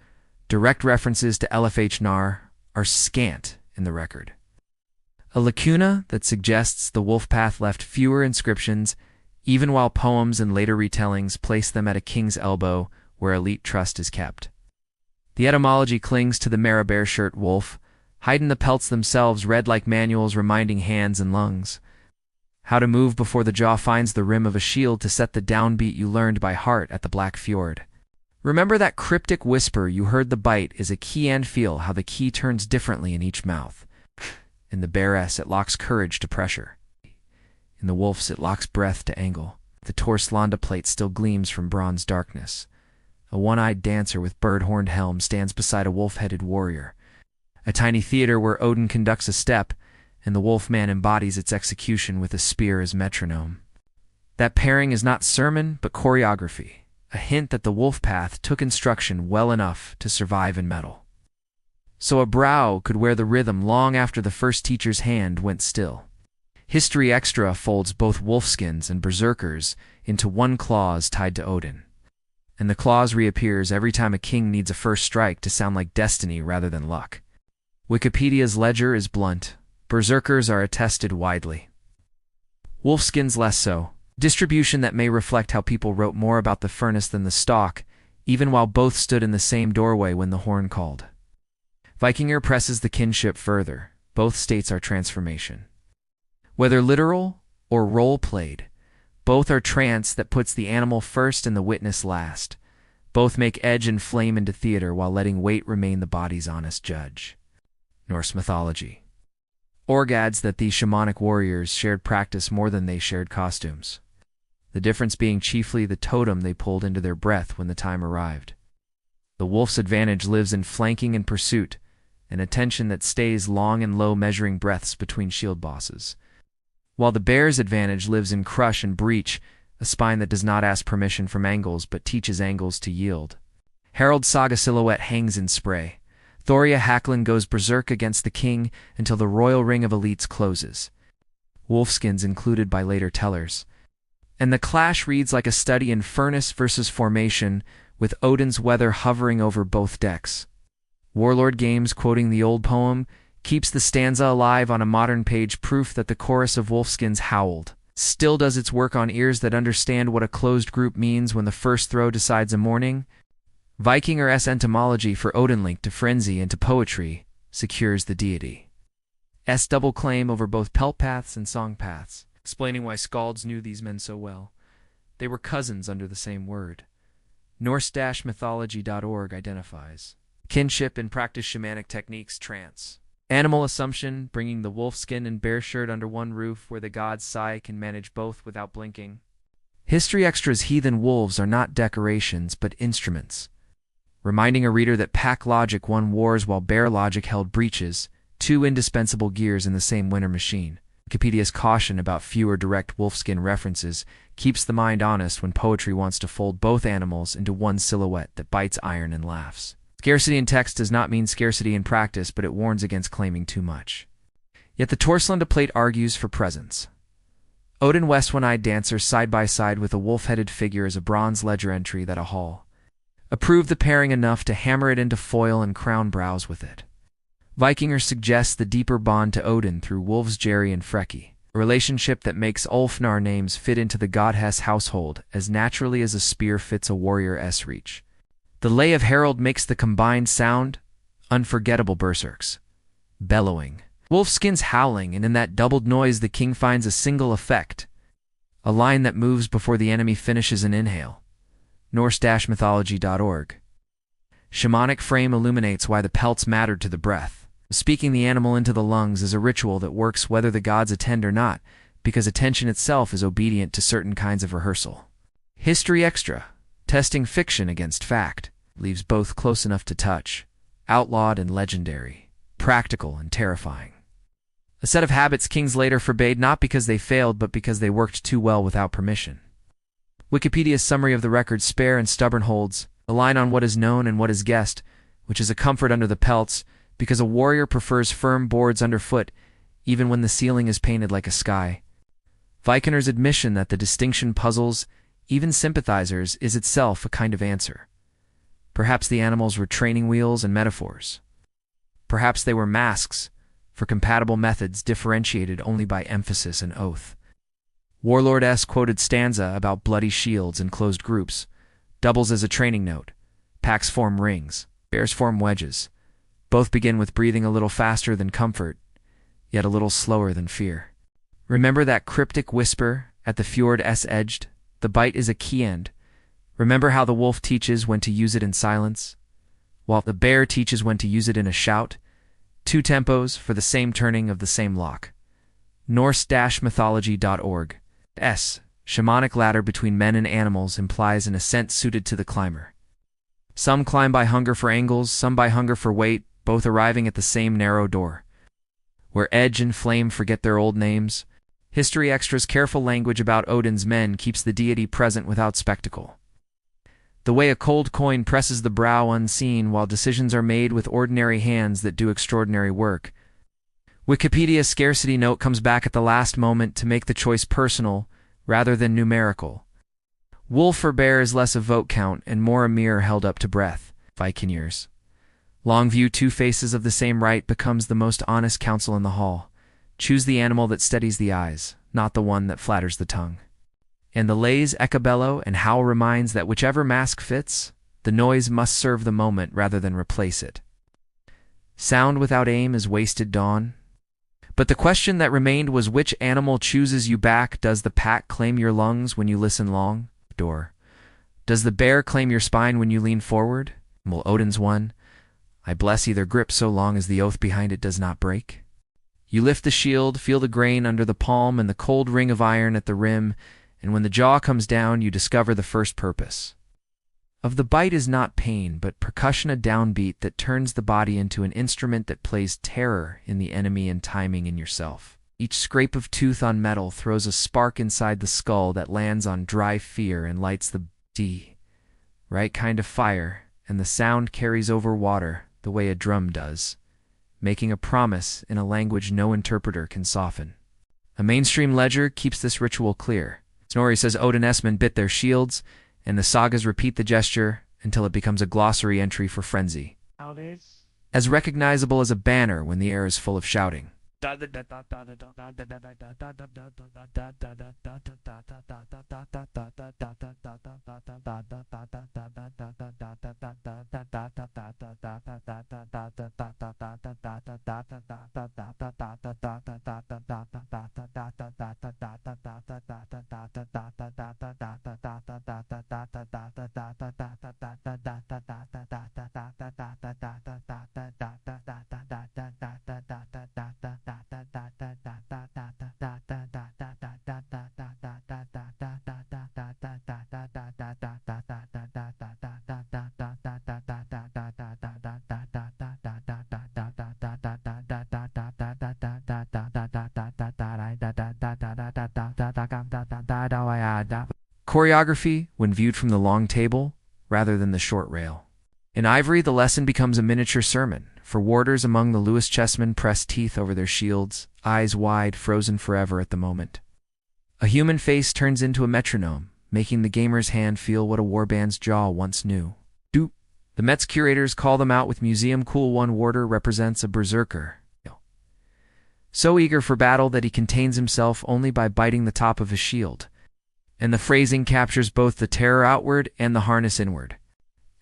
direct references to Ulfhednar are scant in the record. A lacuna that suggests the wolf path left fewer inscriptions, even while poems and later retellings place them at a king's elbow where elite trust is kept. The etymology clings to the mara bear shirt wolf, hiding the pelts themselves read like manuals reminding hands and lungs how to move before the jaw finds the rim of a shield to set the downbeat you learned by heart at the Black Fjord. Remember that cryptic whisper you heard, the bite is a key, and feel how the key turns differently in each mouth. In the bearess it locks courage to pressure. In the wolf's it locks breath to angle. The Torslanda plate still gleams from bronze darkness. A one-eyed dancer with bird-horned helm stands beside a wolf-headed warrior. A tiny theater where Odin conducts a step, and the wolf-man embodies its execution with a spear as metronome. That pairing is not sermon, but choreography, a hint that the wolf path took instruction well enough to survive in metal. So a brow could wear the rhythm long after the first teacher's hand went still. History Extra folds both wolfskins and berserkers into one clause tied to Odin. And the clause reappears every time a king needs a first strike to sound like destiny rather than luck. Wikipedia's ledger is blunt. Berserkers are attested widely. Wolfskins less so. Distribution that may reflect how people wrote more about the furnace than the stalk, even while both stood in the same doorway when the horn called. Vikinger presses the kinship further. Both states are transformation. Whether literal or role-played, both are trance that puts the animal first and the witness last. Both make edge and flame into theater while letting weight remain the body's honest judge. Norse mythology. Orgads that these shamanic warriors shared practice more than they shared costumes. The difference being chiefly the totem they pulled into their breath when the time arrived. The wolf's advantage lives in flanking and pursuit, an attention that stays long and low, measuring breaths between shield bosses. While the bear's advantage lives in crush and breach, a spine that does not ask permission from angles but teaches angles to yield. Harold's saga silhouette hangs in spray. Thoria Hacklin goes berserk against the king until the royal ring of elites closes. Wolfskins included by later tellers. And the clash reads like a study in furnace versus formation, with Odin's weather hovering over both decks. Warlord Games, quoting the old poem, keeps the stanza alive on a modern page, proof that the chorus of wolfskins howled still does its work on ears that understand what a closed group means when the first throw decides a morning. Vikinger's entomology for Odin linked to frenzy and to poetry secures the deity. Double claim over both pelt paths and song paths, explaining why skalds knew these men so well. They were cousins under the same word. Norse-mythology.org identifies kinship and practice shamanic techniques, trance. Animal assumption, bringing the wolfskin and bear shirt under one roof where the god's sigh can manage both without blinking. History Extra's heathen wolves are not decorations but instruments, reminding a reader that pack logic won wars while bear logic held breaches, two indispensable gears in the same winter machine. Wikipedia's caution about fewer direct wolfskin references keeps the mind honest when poetry wants to fold both animals into one silhouette that bites iron and laughs. Scarcity in text does not mean scarcity in practice, but it warns against claiming too much. Yet the Torslanda plate argues for presence. Odin West one-eyed dancer side by side with a wolf-headed figure is a bronze ledger entry that a hall approved the pairing enough to hammer it into foil and crown brows with it. Vikinger suggests the deeper bond to Odin through wolves Jerry and Freki. a relationship that makes Ulfhednar names fit into the goddess household as naturally as a spear fits a warrior's reach. The lay of Herald makes the combined sound unforgettable berserks, bellowing, wolfskins howling, and in that doubled noise the king finds a single effect, a line that moves before the enemy finishes an inhale. Norse-mythology.org. Shamanic frame illuminates why the pelts mattered to the breath. Speaking the animal into the lungs is a ritual that works whether the gods attend or not, because attention itself is obedient to certain kinds of rehearsal. History Extra, testing fiction against fact, leaves both close enough to touch, outlawed and legendary, practical and terrifying. A set of habits kings later forbade not because they failed but because they worked too well without permission. Wikipedia's summary of the record spare and stubborn holds a line on what is known and what is guessed, which is a comfort under the pelts, because a warrior prefers firm boards underfoot, even when the ceiling is painted like a sky. Viking's admission that the distinction puzzles even sympathizers is itself a kind of answer. Perhaps the animals were training wheels and metaphors. Perhaps they were masks for compatible methods differentiated only by emphasis and oath. Warlord-esque quoted stanza about bloody shields and closed groups doubles as a training note. Packs form rings, bears form wedges. Both begin with breathing a little faster than comfort, yet a little slower than fear. Remember that cryptic whisper at the fjord's edge? The bite is a key end. Remember how the wolf teaches when to use it in silence, while the bear teaches when to use it in a shout? 2 tempos for the same turning of the same lock. Norse-mythology.org. Shamanic ladder between men and animals implies an ascent suited to the climber. Some climb by hunger for angles, some by hunger for weight, both arriving at the same narrow door. Where edge and flame forget their old names, History Extra's careful language about Odin's men keeps the deity present without spectacle. The way a cold coin presses the brow unseen while decisions are made with ordinary hands that do extraordinary work. Wikipedia's scarcity note comes back at the last moment to make the choice personal rather than numerical. Wolf or bear is less a vote count and more a mirror held up to breath. Vikingers. Long view 2 faces of the same right becomes the most honest counsel in the hall. Choose the animal that steadies the eyes, not the one that flatters the tongue. And the lay's echabello and howl reminds that whichever mask fits, the noise must serve the moment rather than replace it. Sound without aim is wasted dawn. But the question that remained was which animal chooses you back? Does the pack claim your lungs when you listen long? Door. Does the bear claim your spine when you lean forward? Well, Odin's one. I bless either grip so long as the oath behind it does not break. You lift the shield, feel the grain under the palm and the cold ring of iron at the rim, and when the jaw comes down, you discover the first purpose. Of the bite is not pain, but percussion, a downbeat that turns the body into an instrument that plays terror in the enemy and timing in yourself. Each scrape of tooth on metal throws a spark inside the skull that lands on dry fear and lights the right kind of fire, and the sound carries over water the way a drum does, making a promise in a language no interpreter can soften. A mainstream ledger keeps this ritual clear. Snorri says Odin's men bit their shields, and the sagas repeat the gesture until it becomes a glossary entry for frenzy, as recognizable as a banner when the air is full of shouting. Choreography when viewed from the long table rather than the short rail. In Ivory, the lesson becomes a miniature sermon. For warders among the Lewis chessmen press teeth over their shields, eyes wide, frozen forever at the moment. A human face turns into a metronome, making the gamer's hand feel what a warband's jaw once knew. Doop. The Met's curators call them out with museum cool. One warder represents a berserker. so eager for battle that he contains himself only by biting the top of his shield. And the phrasing captures both the terror outward and the harness inward.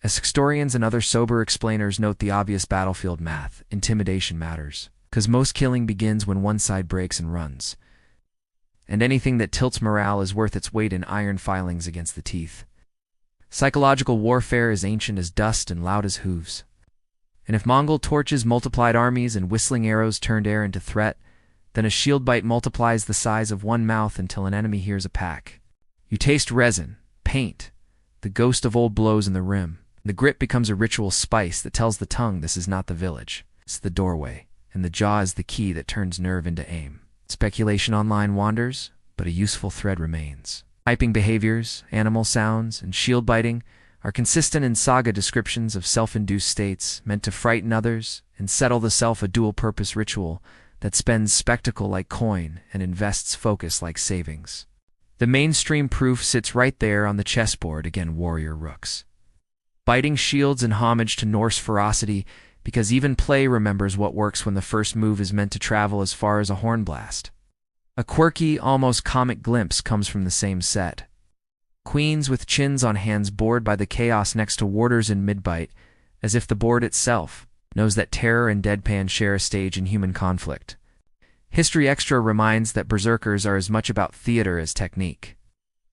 As historians and other sober explainers note the obvious battlefield math, intimidation matters, because most killing begins when one side breaks and runs. And anything that tilts morale is worth its weight in iron filings against the teeth. Psychological warfare is ancient as dust and loud as hooves. And if Mongol torches multiplied armies and whistling arrows turned air into threat, then a shield bite multiplies the size of one mouth until an enemy hears a pack. You taste resin, paint, the ghost of old blows in the rim. The grit becomes a ritual spice that tells the tongue this is not the village, it's the doorway, and the jaw is the key that turns nerve into aim. Speculation online wanders, but a useful thread remains. Typing behaviors, animal sounds, and shield biting are consistent in saga descriptions of self-induced states meant to frighten others and settle the self, a dual-purpose ritual that spends spectacle like coin and invests focus like savings. The mainstream proof sits right there on the chessboard against warrior rooks. Biting shields in homage to Norse ferocity, because even play remembers what works when the first move is meant to travel as far as a hornblast. A quirky, almost comic glimpse comes from the same set. Queens with chins on hands bored by the chaos next to warders in mid-bite, as if the board itself knows that terror and deadpan share a stage in human conflict. History Extra reminds that berserkers are as much about theater as technique.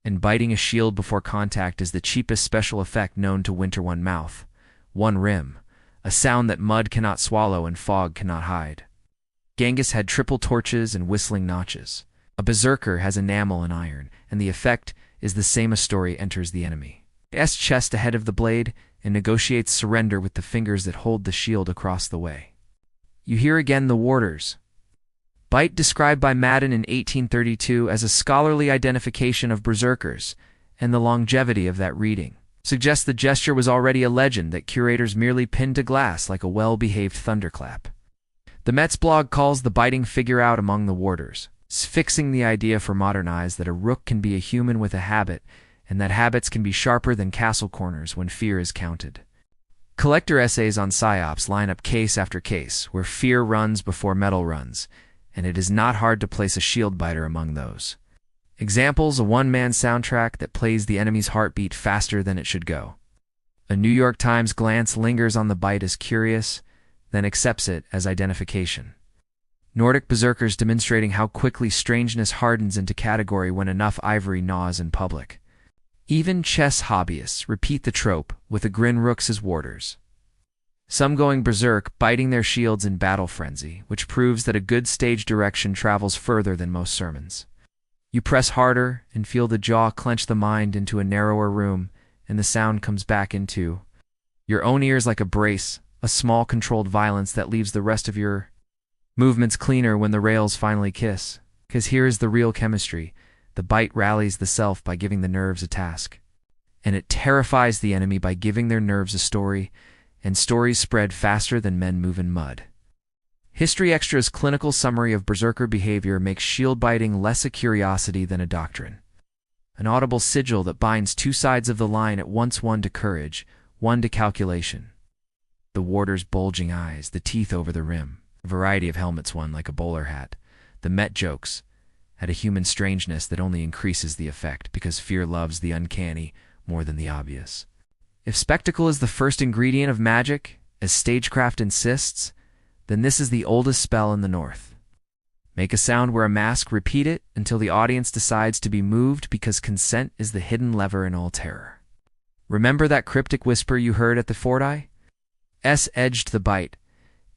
And biting a shield before contact is the cheapest special effect known to winter one mouth, one rim, a sound that mud cannot swallow and fog cannot hide. Genghis had triple torches and whistling notches. A berserker has enamel and iron, and the effect is the same. A story enters the enemy. Chest ahead of the blade and negotiates surrender with the fingers that hold the shield across the way. You hear again the warders. Bite described by Madden in 1832 as a scholarly identification of berserkers, and the longevity of that reading suggests the gesture was already a legend that curators merely pinned to glass like a well-behaved thunderclap. The Met's blog calls the biting figure out among the warders, fixing the idea for modern eyes that a rook can be a human with a habit, and that habits can be sharper than castle corners when fear is counted. Collector essays on psyops line up case after case where fear runs before metal runs, and it is not hard to place a shield biter among those. Examples: a one-man soundtrack that plays the enemy's heartbeat faster than it should go. A New York Times glance lingers on the bite as curious, then accepts it as identification. Nordic berserkers demonstrating how quickly strangeness hardens into category when enough ivory gnaws in public. Even chess hobbyists repeat the trope with a grin rooks as warders. Some going berserk, biting their shields in battle frenzy, which proves that a good stage direction travels further than most sermons. You press harder and feel the jaw clench the mind into a narrower room, and the sound comes back into your own ears like a brace, a small controlled violence that leaves the rest of your movements cleaner when the rails finally kiss. 'Cause here is the real chemistry. The bite rallies the self by giving the nerves a task. And it terrifies the enemy by giving their nerves a story, and stories spread faster than men move in mud. History Extra's clinical summary of berserker behavior makes shield biting less a curiosity than a doctrine. An audible sigil that binds two sides of the line at once, one to courage, one to calculation. The warder's bulging eyes, the teeth over the rim, a variety of helmets, one like a bowler hat. The Met jokes had a human strangeness that only increases the effect because fear loves the uncanny more than the obvious. If spectacle is the first ingredient of magic, as stagecraft insists, then this is the oldest spell in the North. Make a sound, wear a mask, repeat it until the audience decides to be moved, because consent is the hidden lever in all terror. Remember that cryptic whisper you heard at the forti? Edged the bite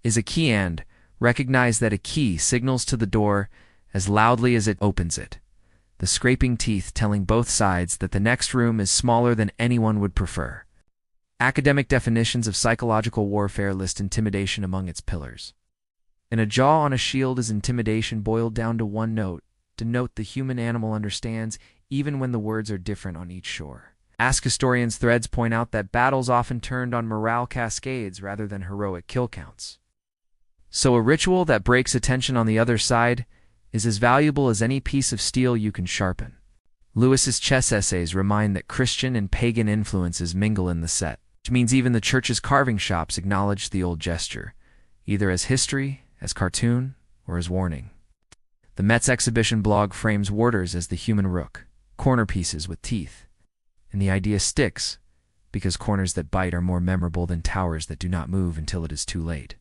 is a key, and recognize that a key signals to the door as loudly as it opens it. The scraping teeth telling both sides that the next room is smaller than anyone would prefer. Academic definitions of psychological warfare list intimidation among its pillars. And a jaw on a shield is intimidation boiled down to one note, to note the human animal understands even when the words are different on each shore. Ask Historians threads point out that battles often turned on morale cascades rather than heroic kill counts. So a ritual that breaks attention on the other side is as valuable as any piece of steel you can sharpen. Lewis's chess essays remind that Christian and pagan influences mingle in the set, which means even the church's carving shops acknowledge the old gesture, either as history, as cartoon, or as warning. The Met's exhibition blog frames warders as the human rook, corner pieces with teeth. And the idea sticks, because corners that bite are more memorable than towers that do not move until it is too late.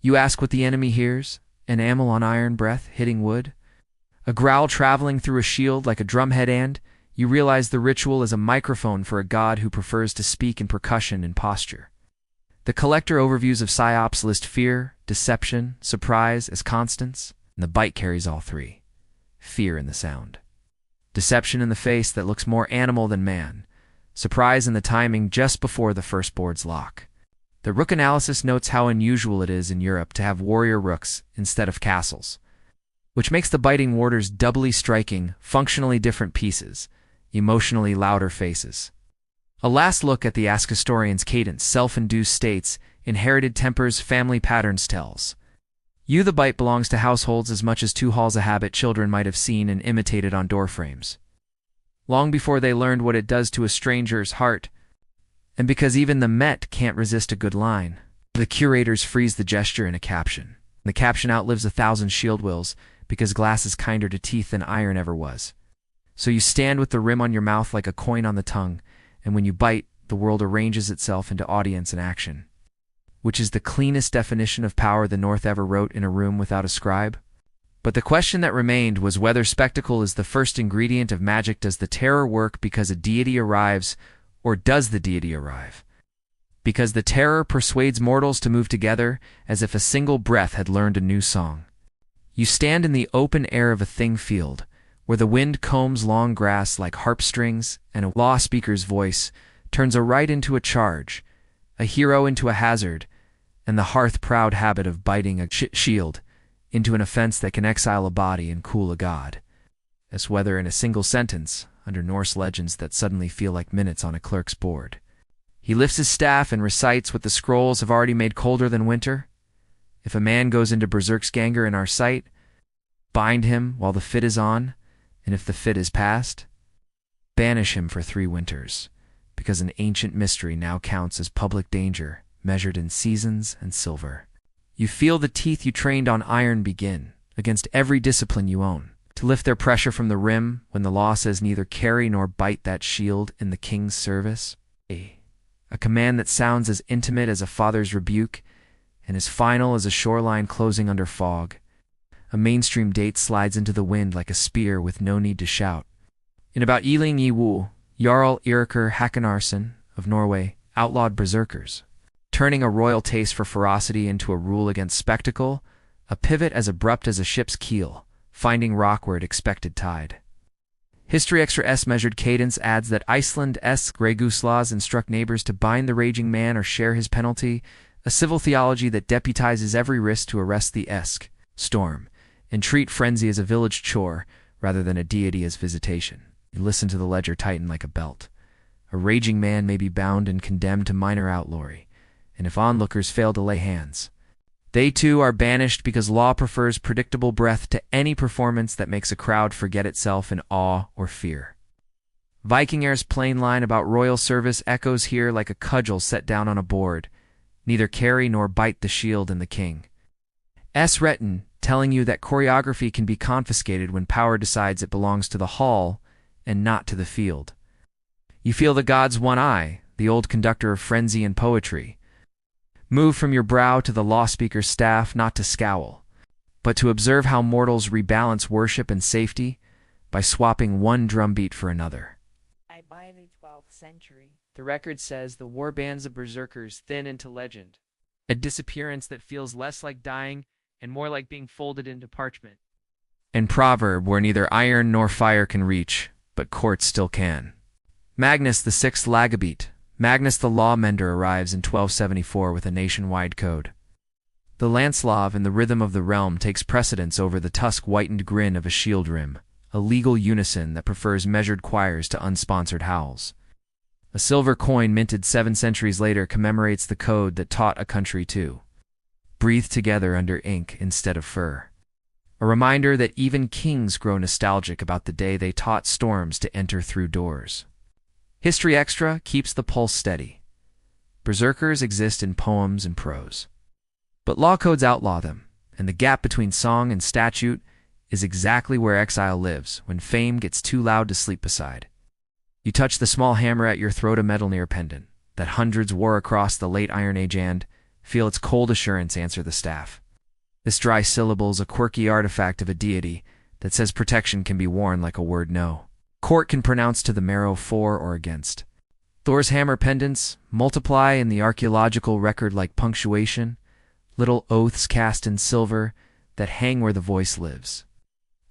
You ask what the enemy hears? An amel on iron breath hitting wood? A growl traveling through a shield like a drumhead, and you realize the ritual is a microphone for a god who prefers to speak in percussion and posture. The collector overviews of psyops list fear, deception, surprise as constants, and the bite carries all three. Fear in the sound. Deception in the face that looks more animal than man. Surprise in the timing just before the first board's lock. The rook analysis notes how unusual it is in Europe to have warrior rooks instead of castles, which makes the biting warders doubly striking, functionally different pieces, emotionally louder faces. A last look at the Ask Historian's cadence, self-induced states, inherited tempers, family patterns tells. You the bite belongs to households as much as two halls a habit children might have seen and imitated on doorframes. Long before they learned what it does to a stranger's heart, and because even the Met can't resist a good line, the curators freeze the gesture in a caption. The caption outlives 1,000 shield wills, because glass is kinder to teeth than iron ever was. So you stand with the rim on your mouth like a coin on the tongue, and when you bite, the world arranges itself into audience and action. Which is the cleanest definition of power the North ever wrote in a room without a scribe? But the question that remained was whether spectacle is the first ingredient of magic. Does the terror work because a deity arrives, or does the deity arrive? Because the terror persuades mortals to move together as if a single breath had learned a new song. You stand in the open air of a thing field, where the wind combs long grass like harp strings, and a law speaker's voice turns a right into a charge, a hero into a hazard, and the hearth-proud habit of biting a shield into an offense that can exile a body and cool a god. As whether in a single sentence, under Norse legends that suddenly feel like minutes on a clerk's board. He lifts his staff and recites what the scrolls have already made colder than winter. If a man goes into berserksganger in our sight, bind him while the fit is on, and if the fit is past, banish him for 3 winters, because an ancient mystery now counts as public danger, measured in seasons and silver. You feel the teeth you trained on iron begin, against every discipline you own, to lift their pressure from the rim when the law says neither carry nor bite that shield in the king's service. A command that sounds as intimate as a father's rebuke and as final as a shoreline closing under fog. A mainstream date slides into the wind like a spear with no need to shout. In about Eling Yiwu, Jarl Eirikur Hakanarsson of Norway outlawed berserkers, turning a royal taste for ferocity into a rule against spectacle, a pivot as abrupt as a ship's keel, finding rock where it expected tide. History Extra S measured cadence adds that Iceland's Regus laws instruct neighbors to bind the raging man or share his penalty, a civil theology that deputizes every risk to arrest the storm, and treat frenzy as a village chore rather than a deity as visitation. You listen to the ledger tighten like a belt. A raging man may be bound and condemned to minor outlawry, and if onlookers fail to lay hands, they too are banished because law prefers predictable breath to any performance that makes a crowd forget itself in awe or fear. Viking Air's plain line about royal service echoes here like a cudgel set down on a board, neither carry nor bite the shield in the king. Retin, telling you that choreography can be confiscated when power decides it belongs to the hall and not to the field. You feel the god's one eye, the old conductor of frenzy and poetry, move from your brow to the law speaker's staff not to scowl, but to observe how mortals rebalance worship and safety by swapping one drumbeat for another. By the 12th century, the record says the warbands of berserkers thin into legend, a disappearance that feels less like dying and more like being folded into parchment. And proverb where neither iron nor fire can reach, but courts still can. Magnus the Sixth Lagabete, Magnus the Lawmender arrives in 1274 with a nationwide code. The Lanslav in the rhythm of the realm takes precedence over the tusk-whitened grin of a shield rim, a legal unison that prefers measured choirs to unsponsored howls. A silver coin minted 7 centuries later commemorates the code that taught a country to breathe together under ink instead of fur. A reminder that even kings grow nostalgic about the day they taught storms to enter through doors. History Extra keeps the pulse steady. Berserkers exist in poems and prose, but law codes outlaw them, And the gap between song and statute is exactly where exile lives, when fame gets too loud to sleep beside. You touch the small hammer at your throat, a metal near pendant that hundreds wore across the late Iron Age, and feel its cold assurance answer the staff. This dry syllable's a quirky artifact of a deity that says protection can be worn like a word no. Court can pronounce to the marrow for or against. Thor's hammer pendants multiply in the archaeological record like punctuation, little oaths cast in silver that hang where the voice lives.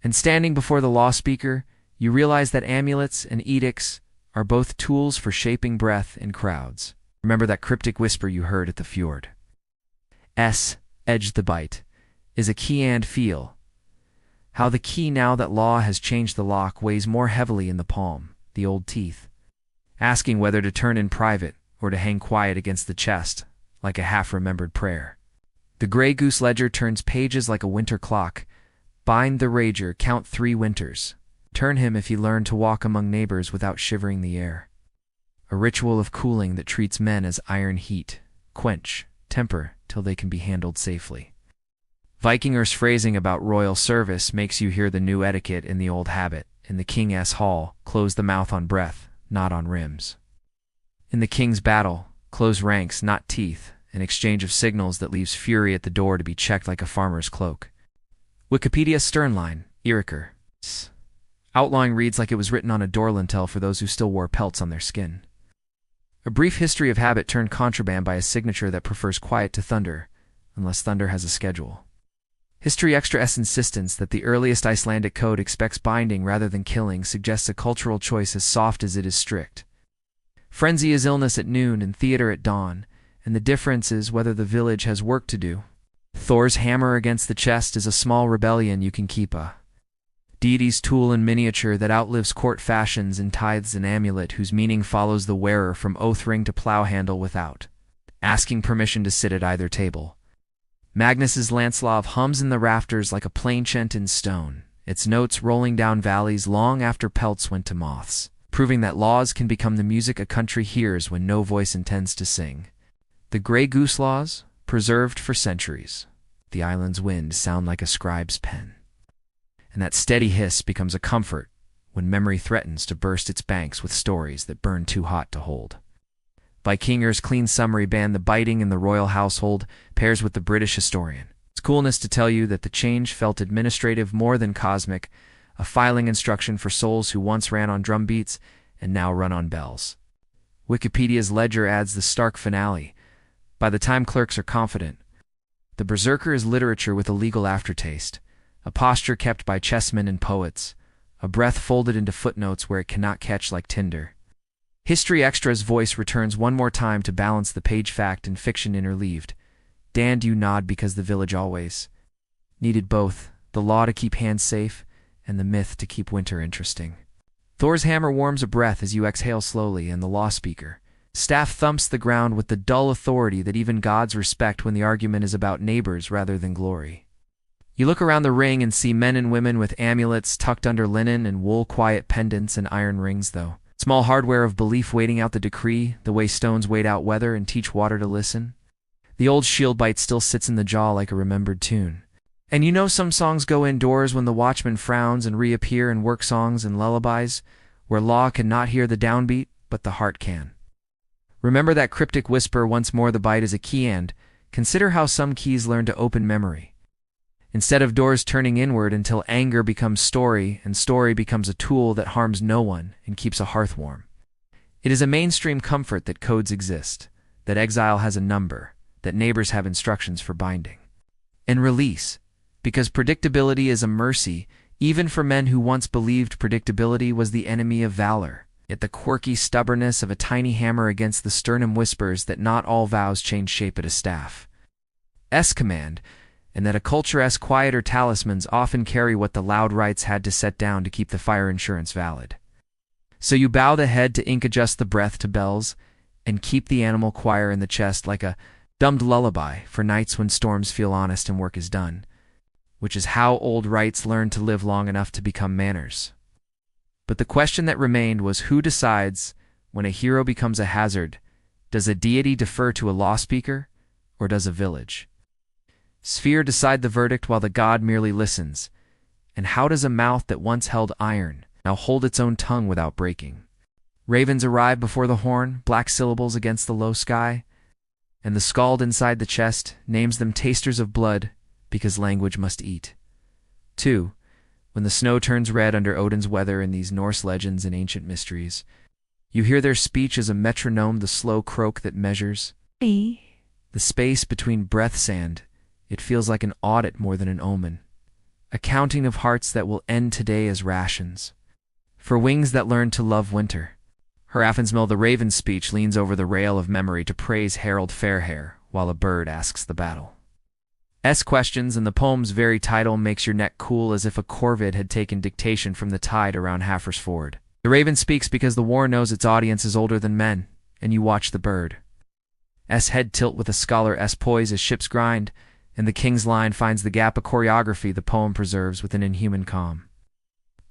And standing before the law speaker, you realize that amulets and edicts are both tools for shaping breath in crowds. Remember that cryptic whisper you heard at the fjord. S, edge the bite, is a key and feel. How the key, now that law has changed the lock, weighs more heavily in the palm, the old teeth. Asking whether to turn in private or to hang quiet against the chest, like a half-remembered prayer. The gray goose ledger turns pages like a winter clock. Bind the rager, count 3 winters. Turn him if he learned to walk among neighbors without shivering the air. A ritual of cooling that treats men as iron heat. Quench, temper, till they can be handled safely. Vikingers' phrasing about royal service makes you hear the new etiquette in the old habit. In the King's Hall, close the mouth on breath, not on rims. In the King's Battle, close ranks, not teeth, an exchange of signals that leaves fury at the door to be checked like a farmer's cloak. Wikipedia Sternline, Iriker. Outlawing reads like it was written on a door lintel for those who still wore pelts on their skin. A brief history of habit turned contraband by a signature that prefers quiet to thunder, unless thunder has a schedule. History Extra S insistence that the earliest Icelandic code expects binding rather than killing suggests a cultural choice as soft as it is strict. Frenzy is illness at noon and theater at dawn, and the difference is whether the village has work to do. Thor's hammer against the chest is a small rebellion you can keep a deity's tool in miniature that outlives court fashions and tithes an amulet whose meaning follows the wearer from oath ring to plow handle without asking permission to sit at either table. Magnus's Lancelot hums in the rafters like a plain chant in stone, its notes rolling down valleys long after pelts went to moths, proving that laws can become the music a country hears when no voice intends to sing. The gray goose laws, preserved for centuries. The island's wind sound like a scribe's pen. And that steady hiss becomes a comfort when memory threatens to burst its banks with stories that burn too hot to hold. Vikingers' clean summary ban the biting in the royal household pairs with the British historian. It's coolness to tell you that the change felt administrative more than cosmic, a filing instruction for souls who once ran on drum beats and now run on bells. Wikipedia's ledger adds the stark finale. By the time clerks are confident, the berserker is literature with a legal aftertaste, a posture kept by chessmen and poets, a breath folded into footnotes where it cannot catch like tinder. History Extra's voice returns one more time to balance the page fact and fiction interleaved. Dan, do you nod because the village always needed both, the law to keep hands safe and the myth to keep winter interesting. Thor's hammer warms a breath as you exhale slowly, and the law speaker staff thumps the ground with the dull authority that even gods respect when the argument is about neighbors rather than glory. You look around the ring and see men and women with amulets tucked under linen and wool, quiet pendants and iron rings, though. Small hardware of belief waiting out the decree, the way stones wait out weather and teach water to listen. The old shield bite still sits in the jaw like a remembered tune. And you know some songs go indoors when the watchman frowns and reappear in work songs and lullabies, where law cannot hear the downbeat, but the heart can. Remember that cryptic whisper, once more the bite is a key, and consider how some keys learn to open memory. Instead of doors turning inward until anger becomes story and story becomes a tool that harms no one and keeps a hearth warm. It is a mainstream comfort that codes exist, that exile has a number, that neighbors have instructions for binding. And release, because predictability is a mercy, even for men who once believed predictability was the enemy of valor. Yet the quirky stubbornness of a tiny hammer against the sternum whispers that not all vows change shape at a staff. Command, and that a culture quieter talismans often carry what the loud rites had to set down to keep the fire insurance valid. So you bow the head to ink adjust the breath to bells, and keep the animal choir in the chest like a dumbed lullaby for nights when storms feel honest and work is done, which is how old rites learned to live long enough to become manners. But the question that remained was, who decides when a hero becomes a hazard? Does a deity defer to a law speaker, or does a village? Sphere decide the verdict while the god merely listens. And how does a mouth that once held iron now hold its own tongue without breaking? Ravens arrive before the horn, black syllables against the low sky, and the skald inside the chest names them tasters of blood because language must eat. 2. When the snow turns red under Odin's weather in these Norse legends and ancient mysteries, you hear their speech as a metronome, the slow croak that measures the space between breath sand. It feels like an audit more than an omen, a counting of hearts that will end today as rations, for wings that learn to love winter. Hrafnsmel the raven's speech leans over the rail of memory to praise Harold Fairhair, while a bird asks the battle. Questions, and the poem's very title makes your neck cool as if a corvid had taken dictation from the tide around Hafr's Ford. The raven speaks because the war knows its audience is older than men, and you watch the bird. Head tilt with a scholar poise as ships grind, and the king's line finds the gap, a choreography the poem preserves with an inhuman calm.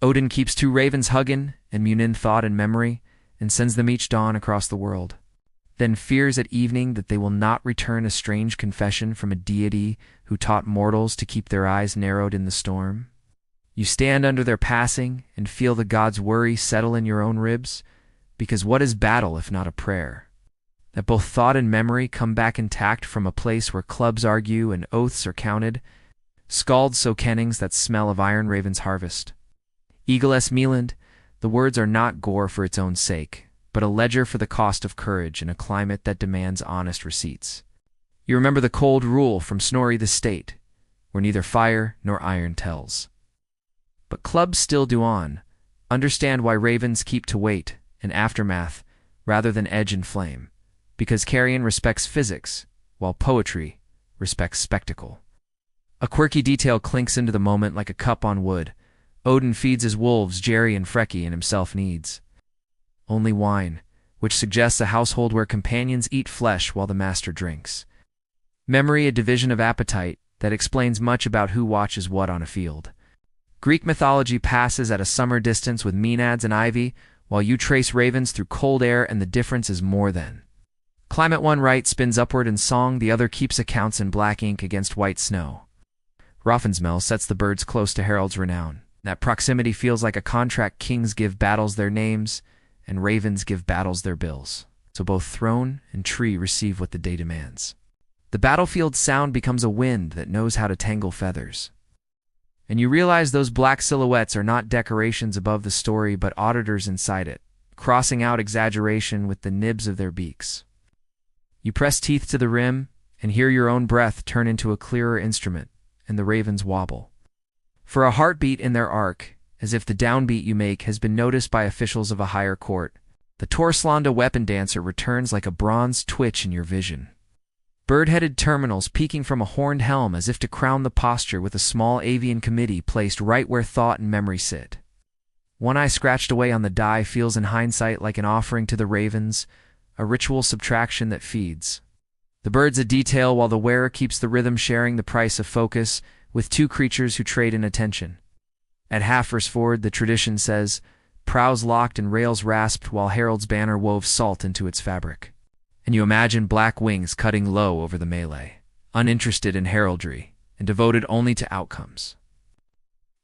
Odin keeps two ravens huggin', and Munin thought and memory, and sends them each dawn across the world. Then fears at evening that they will not return a strange confession from a deity who taught mortals to keep their eyes narrowed in the storm. You stand under their passing and feel the god's worry settle in your own ribs, because what is battle if not a prayer? That both thought and memory come back intact from a place where clubs argue and oaths are counted, scalds so kennings that smell of Iron Raven's harvest. Eagle Mieland, the words are not gore for its own sake, but a ledger for the cost of courage in a climate that demands honest receipts. You remember the cold rule from Snorri the State, where neither fire nor iron tells. But clubs still do on. Understand why ravens keep to weight and aftermath rather than edge and flame, because carrion respects physics, while poetry respects spectacle. A quirky detail clinks into the moment like a cup on wood. Odin feeds his wolves Jerry and Freki, and himself needs only wine, which suggests a household where companions eat flesh while the master drinks. Memory, a division of appetite that explains much about who watches what on a field. Greek mythology passes at a summer distance with maenads and ivy, while you trace ravens through cold air, and the difference is more than. Climate one right spins upward in song, the other keeps accounts in black ink against white snow. Hrafnsmel sets the birds close to Harold's renown. That proximity feels like a contract. Kings give battles their names, and ravens give battles their bills. So both throne and tree receive what the day demands. The battlefield sound becomes a wind that knows how to tangle feathers. And you realize those black silhouettes are not decorations above the story, but auditors inside it, crossing out exaggeration with the nibs of their beaks. You press teeth to the rim and hear your own breath turn into a clearer instrument, and the ravens wobble. For a heartbeat in their arc, as if the downbeat you make has been noticed by officials of a higher court, the Torslanda weapon dancer returns like a bronze twitch in your vision. Bird-headed terminals peeking from a horned helm as if to crown the posture, with a small avian committee placed right where thought and memory sit. One eye scratched away on the die feels in hindsight like an offering to the ravens, a ritual subtraction that feeds. The bird's a detail while the wearer keeps the rhythm, sharing the price of focus with two creatures who trade in attention. At Hafr's Ford, the tradition says, prows locked and rails rasped while Harold's banner wove salt into its fabric. And you imagine black wings cutting low over the melee, uninterested in heraldry and devoted only to outcomes.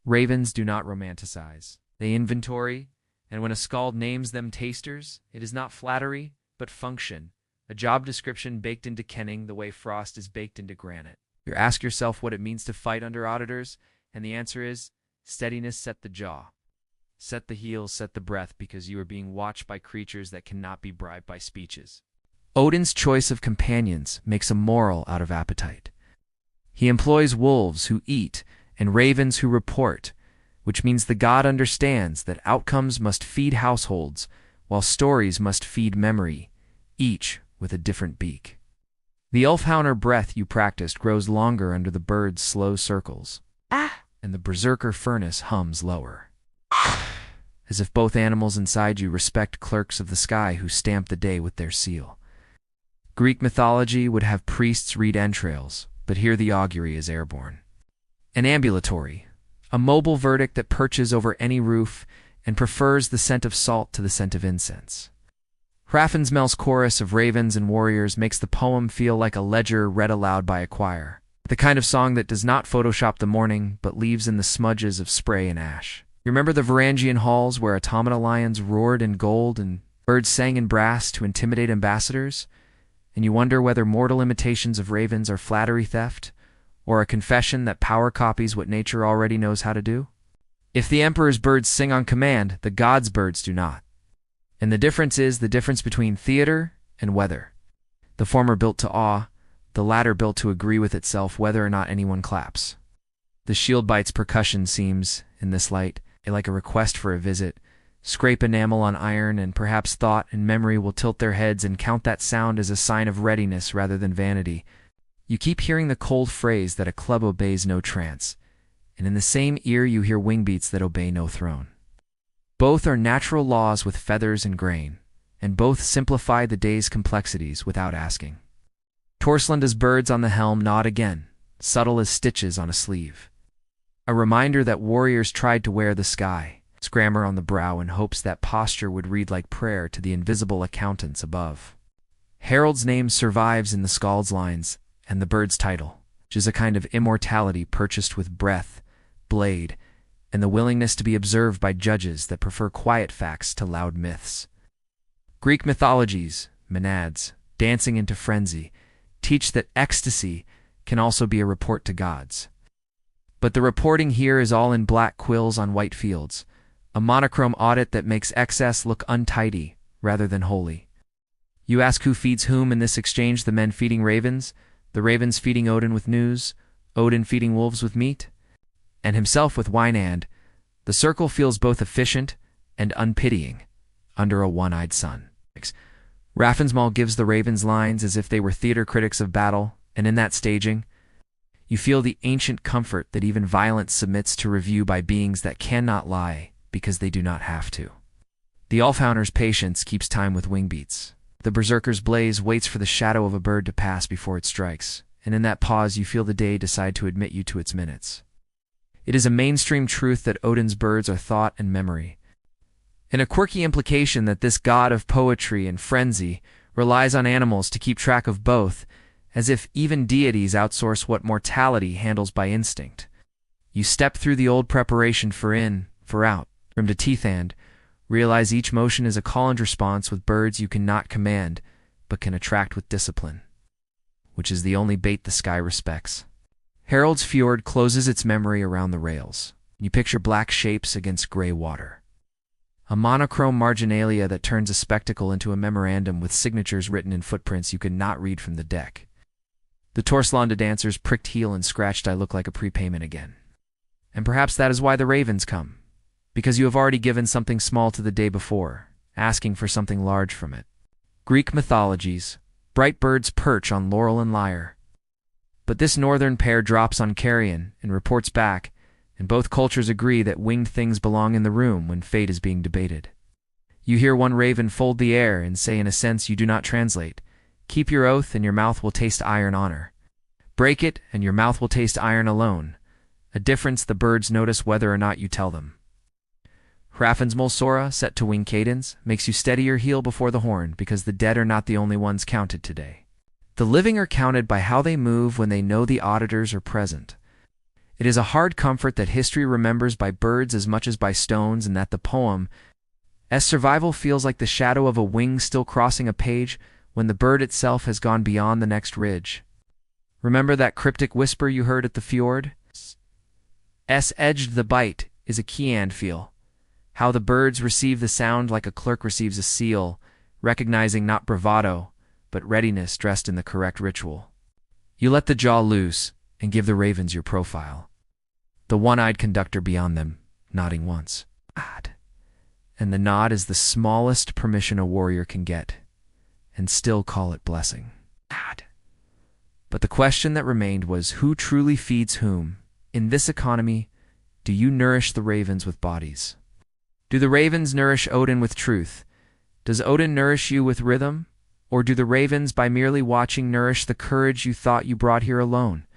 Ravens do not romanticize. They inventory, and when a skald names them tasters, it is not flattery, but function, a job description baked into kenning the way frost is baked into granite. You ask yourself what it means to fight under auditors, and the answer is, steadiness, set the jaw. Set the heels, set the breath, because you are being watched by creatures that cannot be bribed by speeches. Odin's choice of companions makes a moral out of appetite. He employs wolves who eat and ravens who report, which means the god understands that outcomes must feed households, while stories must feed memory, each with a different beak. The Ulfhednar breath you practiced grows longer under the bird's slow circles, and the berserker furnace hums lower, as if both animals inside you respect clerks of the sky who stamp the day with their seal. Greek mythology would have priests read entrails, but here the augury is airborne. An ambulatory, a mobile verdict that perches over any roof and prefers the scent of salt to the scent of incense. Hrafnsmel's chorus of ravens and warriors makes the poem feel like a ledger read aloud by a choir. The kind of song that does not Photoshop the morning, but leaves in the smudges of spray and ash. You remember the Varangian halls where automata lions roared in gold and birds sang in brass to intimidate ambassadors? And you wonder whether mortal imitations of ravens are flattery theft, or a confession that power copies what nature already knows how to do? If the emperor's birds sing on command, the gods' birds do not. And the difference is the difference between theater and weather. The former built to awe, the latter built to agree with itself whether or not anyone claps. The shield bite's percussion seems, in this light, like a request for a visit. Scrape enamel on iron, and perhaps thought and memory will tilt their heads and count that sound as a sign of readiness rather than vanity. You keep hearing the cold phrase that a club obeys no trance, and in the same ear you hear wingbeats that obey no throne. Both are natural laws with feathers and grain, and both simplify the day's complexities without asking. Torslanda's birds on the helm nod again, subtle as stitches on a sleeve. A reminder that warriors tried to wear the sky, scrammer on the brow in hopes that posture would read like prayer to the invisible accountants above. Harold's name survives in the skald's lines, and the bird's title, which is a kind of immortality purchased with breath, blade, and the willingness to be observed by judges that prefer quiet facts to loud myths. Greek mythologies, menads, dancing into frenzy, teach that ecstasy can also be a report to gods. But the reporting here is all in black quills on white fields, a monochrome audit that makes excess look untidy rather than holy. You ask who feeds whom in this exchange, the men feeding ravens, the ravens feeding Odin with news, Odin feeding wolves with meat, and himself with wine, and the circle feels both efficient and unpitying under a one-eyed sun. Raffensmal gives the ravens lines as if they were theater critics of battle, and in that staging, you feel the ancient comfort that even violence submits to review by beings that cannot lie because they do not have to. The Ulfhednar's patience keeps time with wingbeats. The berserker's blaze waits for the shadow of a bird to pass before it strikes, and in that pause you feel the day decide to admit you to its minutes. It is a mainstream truth that Odin's birds are thought and memory, and a quirky implication that this god of poetry and frenzy relies on animals to keep track of both, as if even deities outsource what mortality handles by instinct. You step through the old preparation for in, for out, rim to teeth, and realize each motion is a call and response with birds you cannot command, but can attract with discipline, which is the only bait the sky respects. Harold's fjord closes its memory around the rails. You picture black shapes against gray water. A monochrome marginalia that turns a spectacle into a memorandum with signatures written in footprints you could not read from the deck. The Torslanda dancer's pricked heel and scratched eye look like a prepayment again. And perhaps that is why the ravens come, because you have already given something small to the day before, asking for something large from it. Greek mythologies, bright birds perch on laurel and lyre. But this northern pair drops on carrion and reports back, and both cultures agree that winged things belong in the room when fate is being debated. You hear one raven fold the air and say in a sense you do not translate, "Keep your oath and your mouth will taste iron honor. Break it and your mouth will taste iron alone," a difference the birds notice whether or not you tell them. Hrafnsmol Sora, set to wing cadence, makes you steady your heel before the horn because the dead are not the only ones counted today. The living are counted by how they move when they know the auditors are present. It is a hard comfort that history remembers by birds as much as by stones, and that the poem's survival feels like the shadow of a wing still crossing a page when the bird itself has gone beyond the next ridge. Remember that cryptic whisper you heard at the fjord? S-edged the bite is a key and feel. How the birds receive the sound like a clerk receives a seal, recognizing not bravado, but readiness dressed in the correct ritual. You let the jaw loose and give the ravens your profile. The one-eyed conductor beyond them, nodding once. Nod. And the nod is the smallest permission a warrior can get, and still call it blessing. Nod. But the question that remained was, who truly feeds whom? In this economy, do you nourish the ravens with bodies? Do the ravens nourish Odin with truth? Does Odin nourish you with rhythm? Or do the ravens, by merely watching, nourish the courage you thought you brought here alone?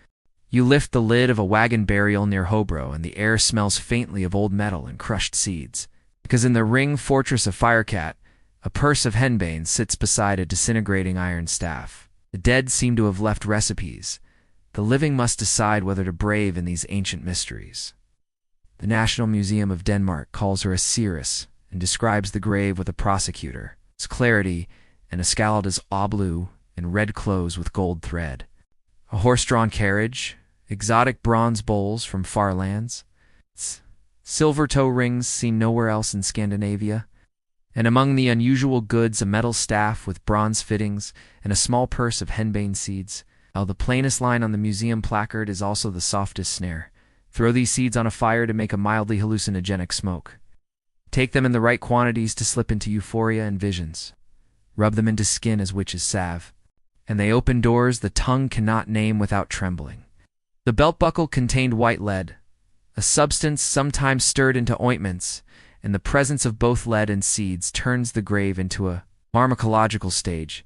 You lift the lid of a wagon burial near Hobro, and the air smells faintly of old metal and crushed seeds. Because in the ring fortress of Firecat, a purse of henbane sits beside a disintegrating iron staff. The dead seem to have left recipes, The living must decide whether to brave in these ancient mysteries. The National Museum of Denmark calls her a seeress and describes the grave with a prosecutor. Its clarity and escallade is blue and red clothes with gold thread. A horse-drawn carriage, exotic bronze bowls from far lands, silver toe rings seen nowhere else in Scandinavia, and among the unusual goods a metal staff with bronze fittings and a small purse of henbane seeds. The plainest line on the museum placard is also the softest snare. Throw these seeds on a fire to make a mildly hallucinogenic smoke. Take them in the right quantities to slip into euphoria and visions. Rub them into skin as witches' salve. And they open doors the tongue cannot name without trembling. The belt buckle contained white lead, a substance sometimes stirred into ointments, and the presence of both lead and seeds turns the grave into a pharmacological stage.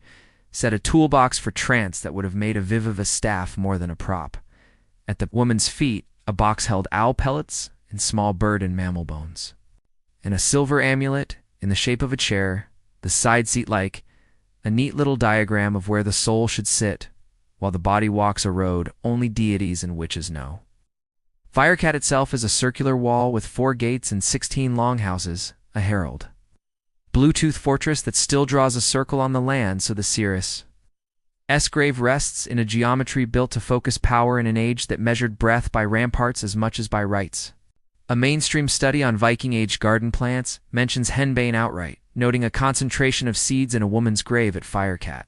Set a toolbox for trance that would have made a viviva staff more than a prop. At the woman's feet, a box held owl pellets and small bird and mammal bones. And a silver amulet, in the shape of a chair, the side seat like, a neat little diagram of where the soul should sit, while the body walks a road only deities and witches know. Firecat itself is a circular wall with 4 gates and 16 longhouses, a herald. Bluetooth fortress that still draws a circle on the land so the seeress' grave rests in a geometry built to focus power in an age that measured breath by ramparts as much as by rights. A mainstream study on Viking-age garden plants mentions henbane outright, noting a concentration of seeds in a woman's grave at Firecat.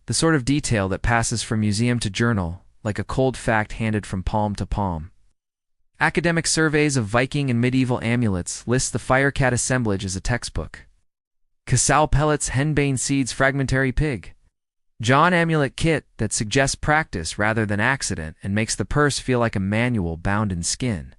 The sort of detail that passes from museum to journal, like a cold fact handed from palm to palm. Academic surveys of Viking and medieval amulets list the Firecat assemblage as a textbook. Casal pellets, henbane seeds, fragmentary pig. John amulet kit that suggests practice rather than accident and makes the purse feel like a manual bound in skin.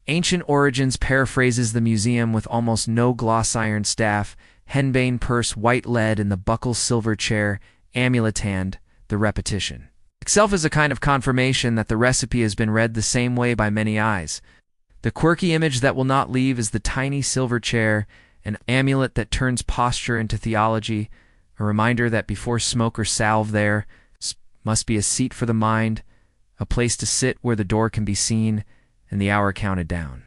Ancient Origins paraphrases the museum with almost no gloss iron staff, henbane purse, white lead in the buckle, silver chair, amulet hand, the repetition. Itself is a kind of confirmation that the recipe has been read the same way by many eyes. The quirky image that will not leave is the tiny silver chair, an amulet that turns posture into theology, a reminder that before smoke or salve there must be a seat for the mind, a place to sit where the door can be seen, and the hour counted down.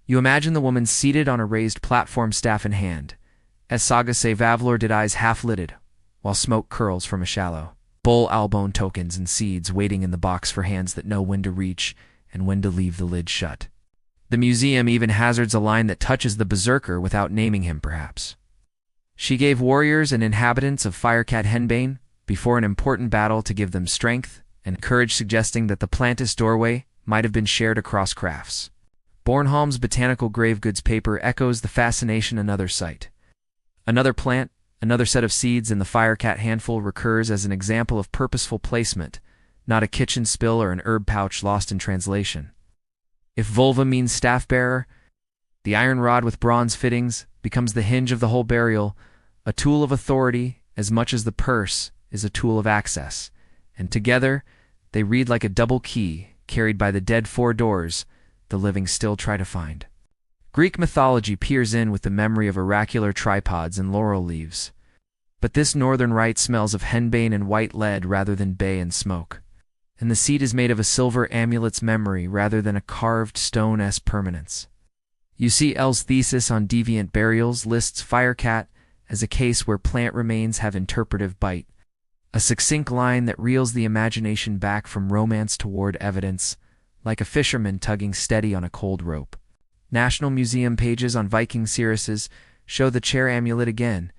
You imagine the woman seated on a raised platform, staff in hand, as saga say Vavlor did, eyes half-lidded, while smoke curls from a shallow bowl, albone tokens and seeds waiting in the box for hands that know when to reach and when to leave the lid shut. The museum even hazards a line that touches the berserker without naming him, perhaps. She gave warriors and inhabitants of Firecat henbane before an important battle to give them strength and courage, suggesting that the plantis doorway might have been shared across crafts. Bornholm's botanical grave goods paper echoes the fascination. Another site, another plant, another set of seeds in the Firecat handful recurs as an example of purposeful placement, not a kitchen spill or an herb pouch lost in translation. If vulva means staff bearer, the iron rod with bronze fittings becomes the hinge of the whole burial, a tool of authority as much as the purse is a tool of access, and together they read like a double key carried by the dead 4 doors the living still try to find. Greek mythology peers in with the memory of oracular tripods and laurel leaves, but this northern rite smells of henbane and white lead rather than bay and smoke. And the seed is made of a silver amulet's memory rather than a carved stone-esque permanence. You see L's thesis on deviant burials lists Firecat as a case where plant remains have interpretive bite, a succinct line that reels the imagination back from romance toward evidence, like a fisherman tugging steady on a cold rope. National Museum pages on Viking seeresses show the chair amulet again,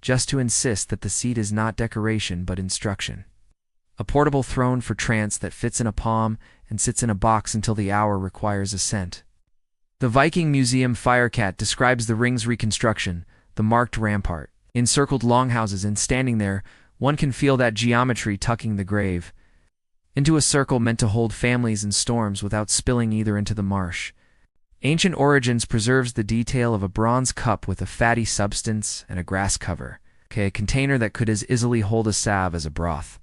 just to insist that the seat is not decoration but instruction. A portable throne for trance that fits in a palm and sits in a box until the hour requires ascent. The Viking Museum Firecat describes the ring's reconstruction, the marked rampart, encircled longhouses, and standing there, one can feel that geometry tucking the grave into a circle meant to hold families and storms without spilling either into the marsh. Ancient Origins preserves the detail of a bronze cup with a fatty substance and a grass cover, a container that could as easily hold a salve as a broth.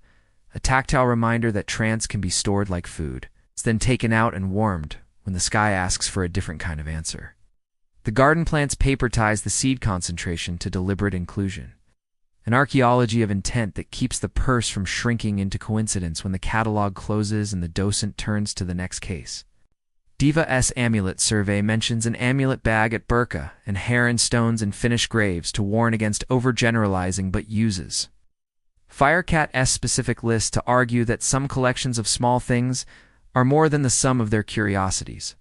A tactile reminder that trance can be stored like food. It's then taken out and warmed when the sky asks for a different kind of answer. The garden plant's paper ties the seed concentration to deliberate inclusion. an archaeology of intent that keeps the purse from shrinking into coincidence when the catalog closes and the docent turns to the next case. Diva's amulet survey mentions an amulet bag at Burka and hair and stones in Finnish graves to warn against overgeneralizing, but uses Firecat's specific list to argue that some collections of small things are more than the sum of their curiosities.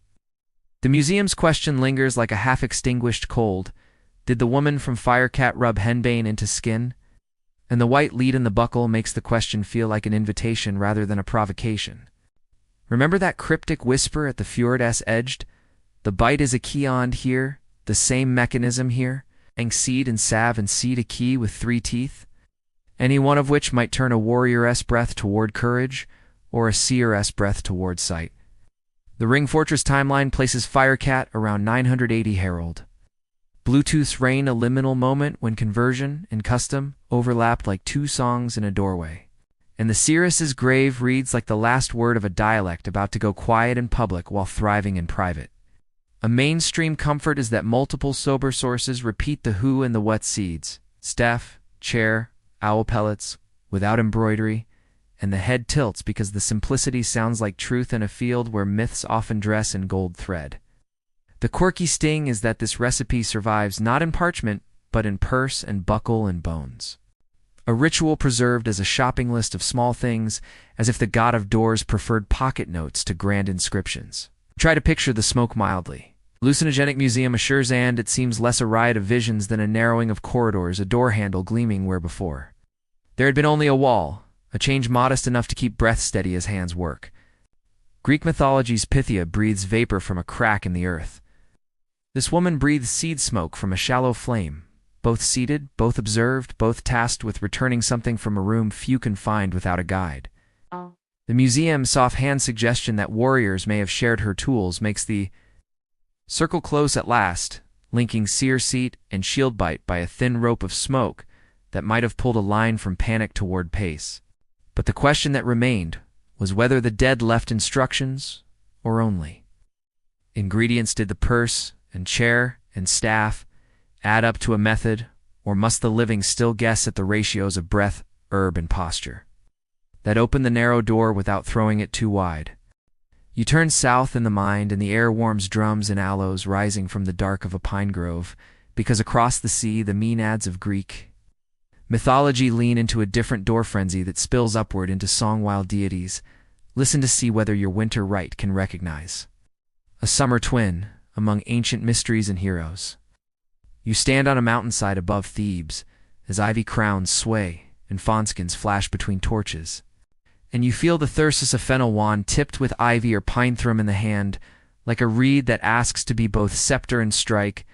The museum's question lingers like a half-extinguished cold. Did the woman from Firecat rub henbane into skin? And the white lead in the buckle makes the question feel like an invitation rather than a provocation. Remember that cryptic whisper at the fjord's edge? The bite is a keyond here, the same mechanism here, and seed and salve and seed a key with 3 teeth, any one of which might turn a warrior's breath toward courage, or a seer's breath toward sight. The Ring Fortress timeline places Firecat around 980 Herald. Bluetooth's reign a liminal moment when conversion and custom overlapped like 2 songs in a doorway. And the Seeress's grave reads like the last word of a dialect about to go quiet in public while thriving in private. A mainstream comfort is that multiple sober sources repeat the who and the what seeds: staff, chair, owl pellets, without embroidery, and the head tilts because the simplicity sounds like truth in a field where myths often dress in gold thread. The quirky sting is that this recipe survives not in parchment, but in purse and buckle and bones. A ritual preserved as a shopping list of small things, as if the god of doors preferred pocket notes to grand inscriptions. Try to picture the smoke mildly. Hallucinogenic museum assures, and it seems less a riot of visions than a narrowing of corridors, a door handle gleaming where before there had been only a wall, a change modest enough to keep breath steady as hands work. Greek mythology's Pythia breathes vapor from a crack in the earth. This woman breathes seed smoke from a shallow flame, both seated, both observed, both tasked with returning something from a room few can find without a guide. The museum's offhand suggestion that warriors may have shared her tools makes the circle close at last, linking seer seat and shield bite by a thin rope of smoke that might have pulled a line from panic toward pace. But the question that remained was whether the dead left instructions, or only ingredients. Did the purse and chair and staff add up to a method, or must the living still guess at the ratios of breath, herb, and posture that opened the narrow door without throwing it too wide? You turn south in the mind, and the air warms drums and aloes rising from the dark of a pine grove, because across the sea the maenads of Greek mythology lean into a different door frenzy that spills upward into song-wild deities. Listen to see whether your winter rite can recognize a summer twin among ancient mysteries and heroes. You stand on a mountainside above Thebes as ivy crowns sway and fawnskins flash between torches, and you feel the thyrsus of fennel wand tipped with ivy or pine thrum in the hand, like a reed that asks to be both scepter and strike,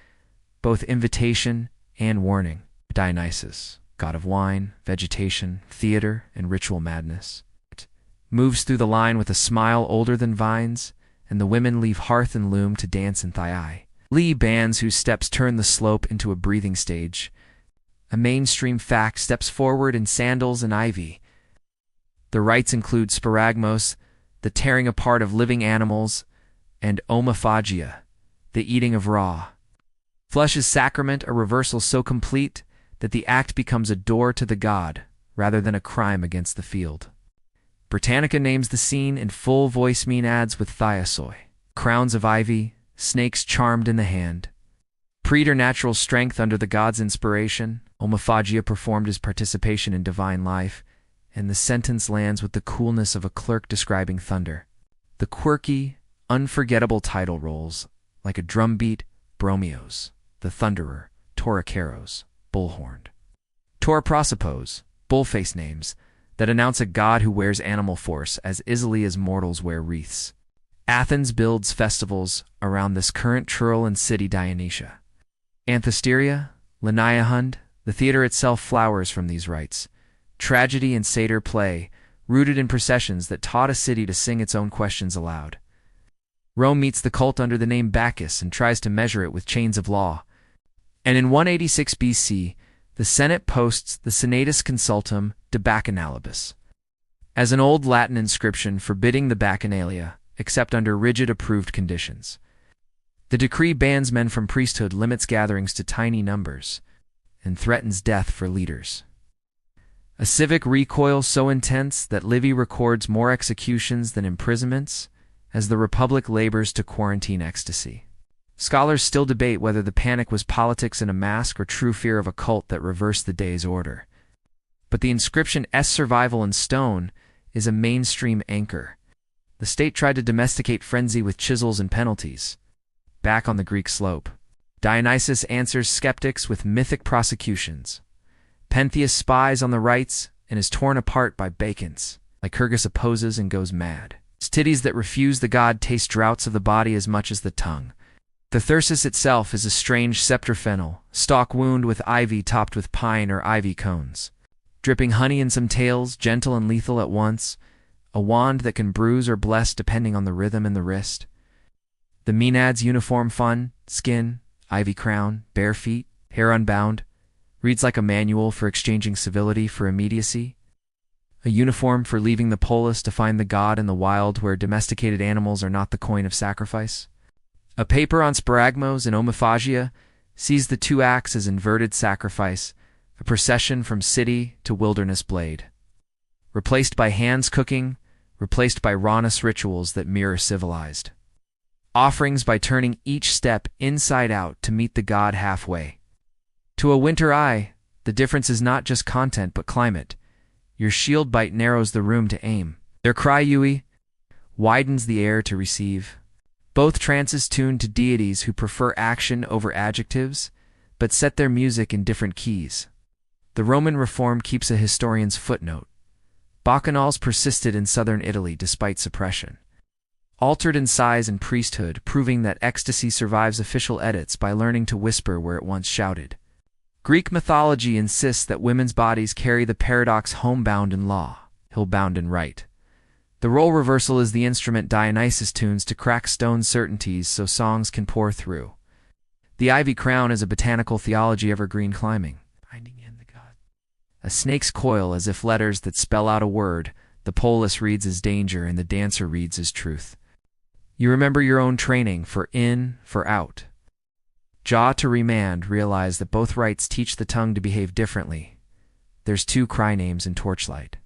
both invitation and warning. Dionysus, god of wine, vegetation, theater, and ritual madness, moves through the line with a smile older than vines, and the women leave hearth and loom to dance in Thai. Lee bands whose steps turn the slope into a breathing stage. A mainstream fact steps forward in sandals and ivy. The rites include sparagmos, the tearing apart of living animals, and omophagia, the eating of raw flesh. Sacrament, a reversal so complete that the act becomes a door to the god, rather than a crime against the field. Britannica names the scene in full voice maenads with thiasoy, crowns of ivy, snakes charmed in the hand. Preternatural strength under the god's inspiration, omophagia performed as participation in divine life, and the sentence lands with the coolness of a clerk describing thunder. The quirky, unforgettable title rolls, like a drumbeat, Bromios, the Thunderer, Torakeros, Bullhorned. Torprosopos, bullface names, that announce a god who wears animal force as easily as mortals wear wreaths. Athens builds festivals around this current churl and city Dionysia. Anthesteria, Laniahund, the theater itself flowers from these rites. Tragedy and satyr play, rooted in processions that taught a city to sing its own questions aloud. Rome meets the cult under the name Bacchus and tries to measure it with chains of law. And in 186 BC, the Senate posts the Senatus Consultum de Bacchanalibus as an old Latin inscription forbidding the bacchanalia, except under rigid approved conditions. The decree bans men from priesthood, limits gatherings to tiny numbers, and threatens death for leaders. A civic recoil so intense that Livy records more executions than imprisonments as the Republic labors to quarantine ecstasy. Scholars still debate whether the panic was politics in a mask or true fear of a cult that reversed the day's order. But the inscription S survival in stone is a mainstream anchor. The state tried to domesticate frenzy with chisels and penalties. Back on the Greek slope, Dionysus answers skeptics with mythic prosecutions. Pentheus spies on the rites and is torn apart by Bacchants. Lycurgus opposes and goes mad. Titties that refuse the god taste draughts of the body as much as the tongue. The thyrsus itself is a strange septerfennel, stalk wound with ivy topped with pine or ivy cones. Dripping honey in some tails, gentle and lethal at once, a wand that can bruise or bless depending on the rhythm in the wrist. The Maenads' uniform fun, skin, ivy crown, bare feet, hair unbound, reads like a manual for exchanging civility for immediacy. A uniform for leaving the polis to find the god in the wild where domesticated animals are not the coin of sacrifice. A paper on sparagmos and omophagia sees the two acts as inverted sacrifice, a procession from city to wilderness blade. Replaced by hands cooking, replaced by rawness rituals that mirror civilized. Offerings by turning each step inside out to meet the god halfway. To a winter eye, the difference is not just content but climate. Your shield bite narrows the room to aim. Their cry Yui widens the air to receive. Both trances tuned to deities who prefer action over adjectives, but set their music in different keys. The Roman reform keeps a historian's footnote. Bacchanals persisted in southern Italy despite suppression. Altered in size and priesthood, proving that ecstasy survives official edits by learning to whisper where it once shouted. Greek mythology insists that women's bodies carry the paradox homebound in law, hillbound in right. The role reversal is the instrument Dionysus tunes to crack stone certainties so songs can pour through. The ivy crown is a botanical theology evergreen climbing. Binding in the god. A snake's coil as if letters that spell out a word, the polis reads as danger and the dancer reads as truth. You remember your own training for in, for out. Jaw to remand realize that both rites teach the tongue to behave differently. There's two cry names in Torchlight.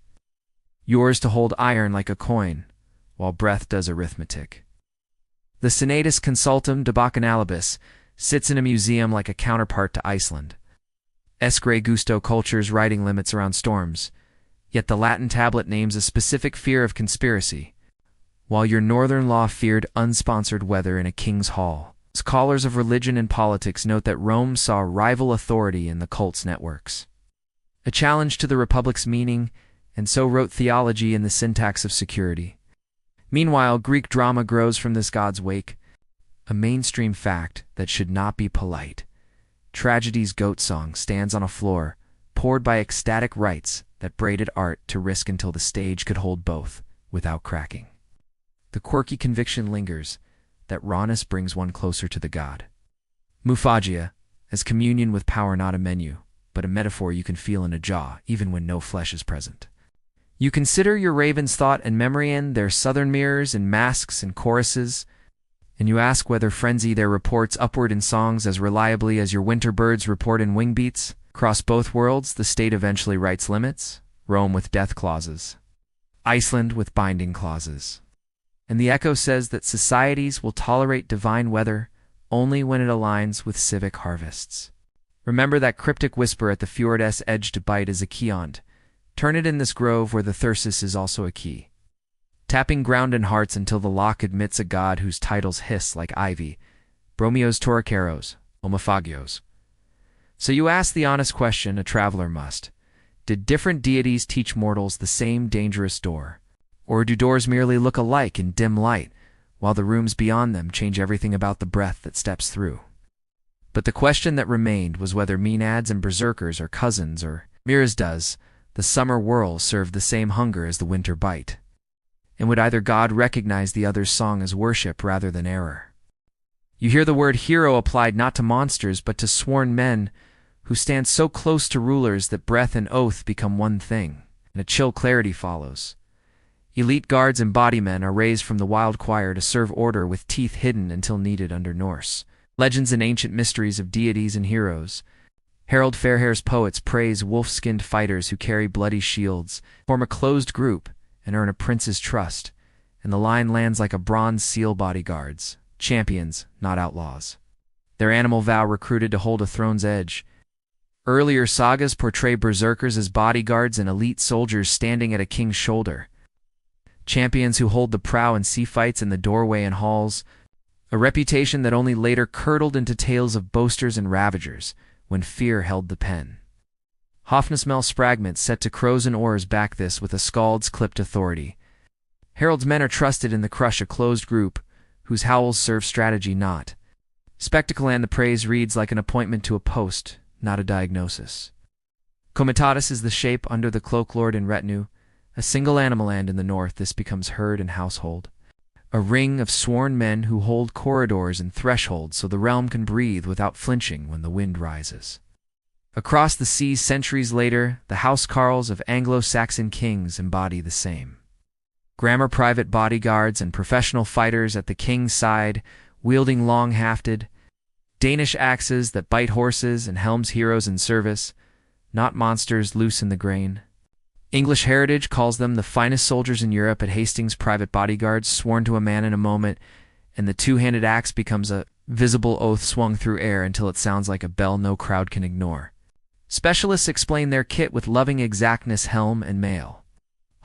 Yours to hold iron like a coin, while breath does arithmetic. The Senatus Consultum de Bacchanalibus sits in a museum like a counterpart to Iceland. Escre Gusto cultures writing limits around storms, yet the Latin tablet names a specific fear of conspiracy, while your northern law feared unsponsored weather in a king's hall. Scholars of religion and politics note that Rome saw rival authority in the cult's networks. A challenge to the Republic's meaning, and so wrote theology in the syntax of security. Meanwhile, Greek drama grows from this god's wake, a mainstream fact that should not be polite. Tragedy's goat song stands on a floor, poured by ecstatic rites that braided art to risk until the stage could hold both, without cracking. The quirky conviction lingers, that rawness brings one closer to the god. Muphagia, as communion with power not a menu, but a metaphor you can feel in a jaw, even when no flesh is present. You consider your raven's thought and memory in their southern mirrors and masks and choruses, and you ask whether frenzy their reports upward in songs as reliably as your winter birds report in wing beats. Across both worlds, the state eventually writes limits, Rome with death clauses, Iceland with binding clauses. And the echo says that societies will tolerate divine weather only when it aligns with civic harvests. Remember that cryptic whisper at the fjord's edge to bite is a keyond. Turn it in this grove where the thyrsus is also a key. Tapping ground and hearts until the lock admits a god whose titles hiss like ivy, bromios torriceros, homophagios. So you ask the honest question a traveler must. Did different deities teach mortals the same dangerous door? Or do doors merely look alike in dim light, while the rooms beyond them change everything about the breath that steps through? But the question that remained was whether Maenads and berserkers are cousins, or, Miraz does, the summer whirl served the same hunger as the winter bite. And would either god recognize the other's song as worship rather than error? You hear the word hero applied not to monsters but to sworn men who stand so close to rulers that breath and oath become one thing, and a chill clarity follows. Elite guards and bodymen are raised from the wild choir to serve order with teeth hidden until needed under Norse legends and ancient mysteries of deities and heroes. Harold Fairhair's poets praise wolf-skinned fighters who carry bloody shields, form a closed group, and earn a prince's trust, and the line lands like a bronze seal: bodyguards, champions, not outlaws. Their animal vow recruited to hold a throne's edge. Earlier sagas portray berserkers as bodyguards and elite soldiers standing at a king's shoulder. Champions who hold the prow in sea fights in the doorway and halls, a reputation that only later curdled into tales of boasters and ravagers, when fear held the pen. Hofnesmel's fragments set to crows and oars back this with a skald's clipped authority. Harold's men are trusted in the crush a closed group, whose howls serve strategy not. Spectacle and the praise reads like an appointment to a post, not a diagnosis. Comitatus is the shape under the cloaklord and retinue, a single animal, and in the north this becomes herd and household. A ring of sworn men who hold corridors and thresholds so the realm can breathe without flinching when the wind rises. Across the seas centuries later, the housecarls of Anglo-Saxon kings embody the same. Grammar private bodyguards and professional fighters at the king's side, wielding long-hafted, Danish axes that bite horses and helms heroes in service, not monsters loose in the grain. English heritage calls them the finest soldiers in Europe. At Hastings, private bodyguards sworn to a man in a moment, and the two-handed axe becomes a visible oath swung through air until it sounds like a bell no crowd can ignore. Specialists explain their kit with loving exactness: helm and mail.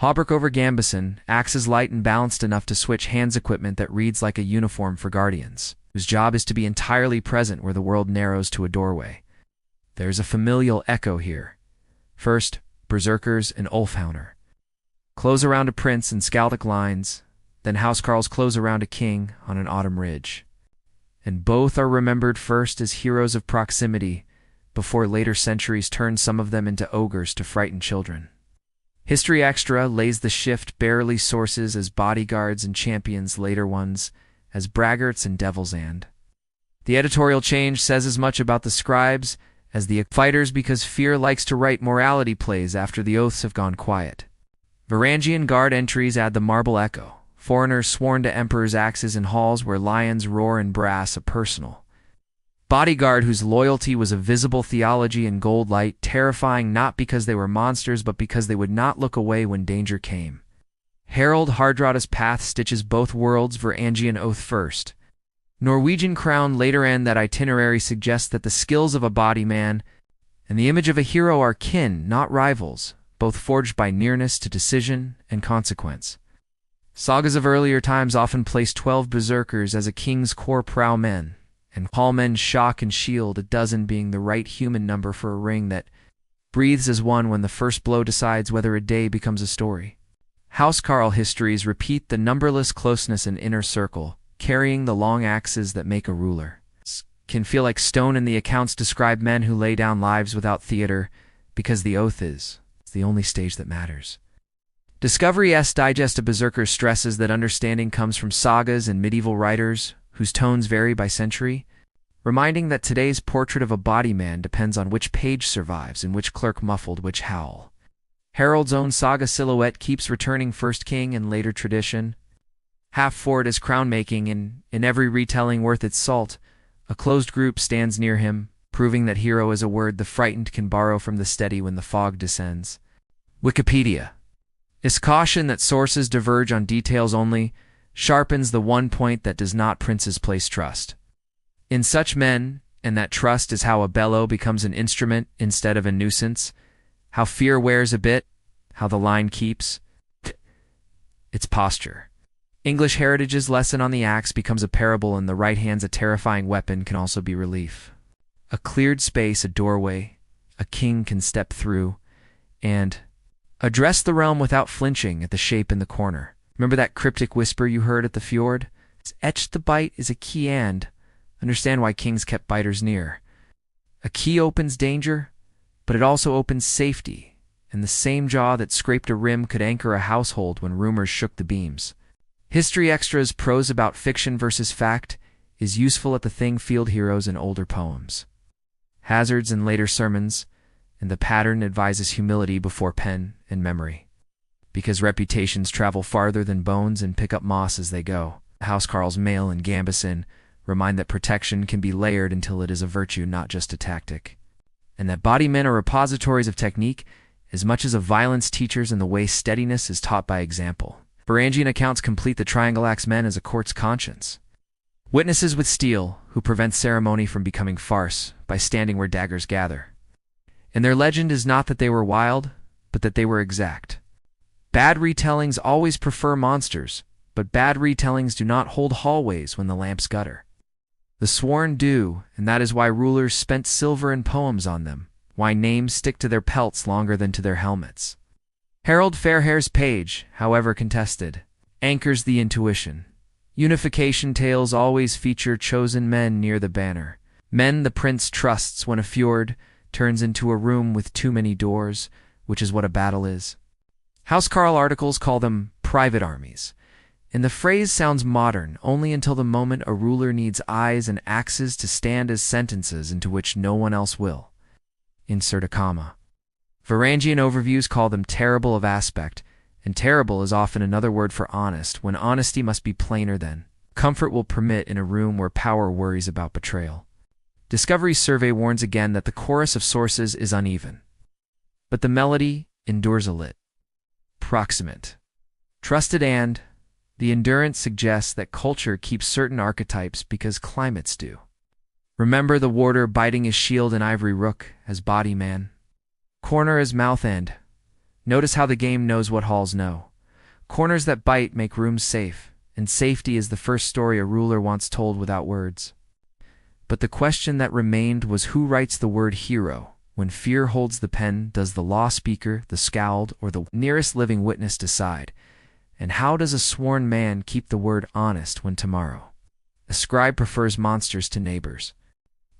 Hauberk over gambeson, axes light and balanced enough to switch hands, equipment that reads like a uniform for guardians, whose job is to be entirely present where the world narrows to a doorway. There's a familial echo here. First, berserkers and Ulfhednar. Close around a prince in Skaldic lines, then housecarls close around a king on an autumn ridge. And both are remembered first as heroes of proximity, before later centuries turned some of them into ogres to frighten children. History Extra lays the shift: barely sources as bodyguards and champions, later ones as braggarts and devils. And the editorial change says as much about the scribes as the fighters, because fear likes to write morality plays after the oaths have gone quiet. Varangian guard entries add the marble echo: foreigners sworn to emperors' axes in halls where lions roar in brass, a personal bodyguard whose loyalty was a visible theology in gold light, terrifying not because they were monsters but because they would not look away when danger came. Harold Hardrada's path stitches both worlds: Varangian oath first, Norwegian crown later, and that itinerary suggests that the skills of a body man and the image of a hero are kin, not rivals, both forged by nearness to decision and consequence. Sagas of earlier times often place 12 berserkers as a king's core prow men, and hallmen's shock and shield, a dozen being the right human number for a ring that breathes as one when the first blow decides whether a day becomes a story. Housecarl histories repeat the numberless closeness and inner circle, carrying the long axes that make a ruler. Can feel like stone, and the accounts describe men who lay down lives without theater, because the oath is the only stage that matters. Discovery's Digest of Berserkers stresses that understanding comes from sagas and medieval writers, whose tones vary by century, reminding that today's portrait of a body man depends on which page survives and which clerk muffled which howl. Harold's own saga silhouette keeps returning: first king and later tradition. Half forward as crown-making, and in every retelling worth its salt, a closed group stands near him, proving that hero is a word the frightened can borrow from the steady when the fog descends. Wikipedia is caution that sources diverge on details only, sharpens the one point that does not: princes place trust in such men, and that trust is how a bellow becomes an instrument instead of a nuisance, how fear wears a bit, how the line keeps its posture. English heritage's lesson on the axe becomes a parable, and the right hand's a terrifying weapon can also be relief. A cleared space, a doorway, a king can step through, and address the realm without flinching at the shape in the corner. Remember that cryptic whisper you heard at the fjord? It's etched: the bite is a key, and understand why kings kept biters near. A key opens danger, but it also opens safety, and the same jaw that scraped a rim could anchor a household when rumors shook the beams. History Extra's prose about fiction versus fact is useful at the thing: field heroes in older poems, hazards in later sermons, and the pattern advises humility before pen and memory. Because reputations travel farther than bones and pick up moss as they go. Housecarls Mail and Gambeson remind that protection can be layered until it is a virtue, not just a tactic. and that body men are repositories of technique as much as of violence teachers in the way steadiness is taught by example. Varangian accounts complete the triangle axe men as a court's conscience. Witnesses with steel, who prevent ceremony from becoming farce by standing where daggers gather. And their legend is not that they were wild, but that they were exact. Bad retellings always prefer monsters, but bad retellings do not hold hallways when the lamps gutter. The sworn do, and that is why rulers spent silver and poems on them, why names stick to their pelts longer than to their helmets. Harold Fairhair's page, however contested, anchors the intuition. Unification tales always feature chosen men near the banner, men the prince trusts when a fjord turns into a room with too many doors, which is what a battle is. Housecarl articles call them private armies, and the phrase sounds modern only until the moment a ruler needs eyes and axes to stand as sentences into which no one else will. Insert a comma. Varangian overviews call them terrible of aspect, and terrible is often another word for honest, when honesty must be plainer than comfort will permit in a room where power worries about betrayal. Discovery's survey warns again that the chorus of sources is uneven, but the melody endures a lit. Proximate. Trusted and the endurance suggests that culture keeps certain archetypes because climates do. Remember the warder biting his shield and ivory rook as body man. Corner as mouth end. Notice how the game knows what halls know. Corners that bite make rooms safe, and safety is the first story a ruler wants told without words. But the question that remained was who writes the word hero? When fear holds the pen, does the law speaker, the scowled, or the nearest living witness decide? And how does a sworn man keep the word honest when tomorrow? A scribe prefers monsters to neighbors.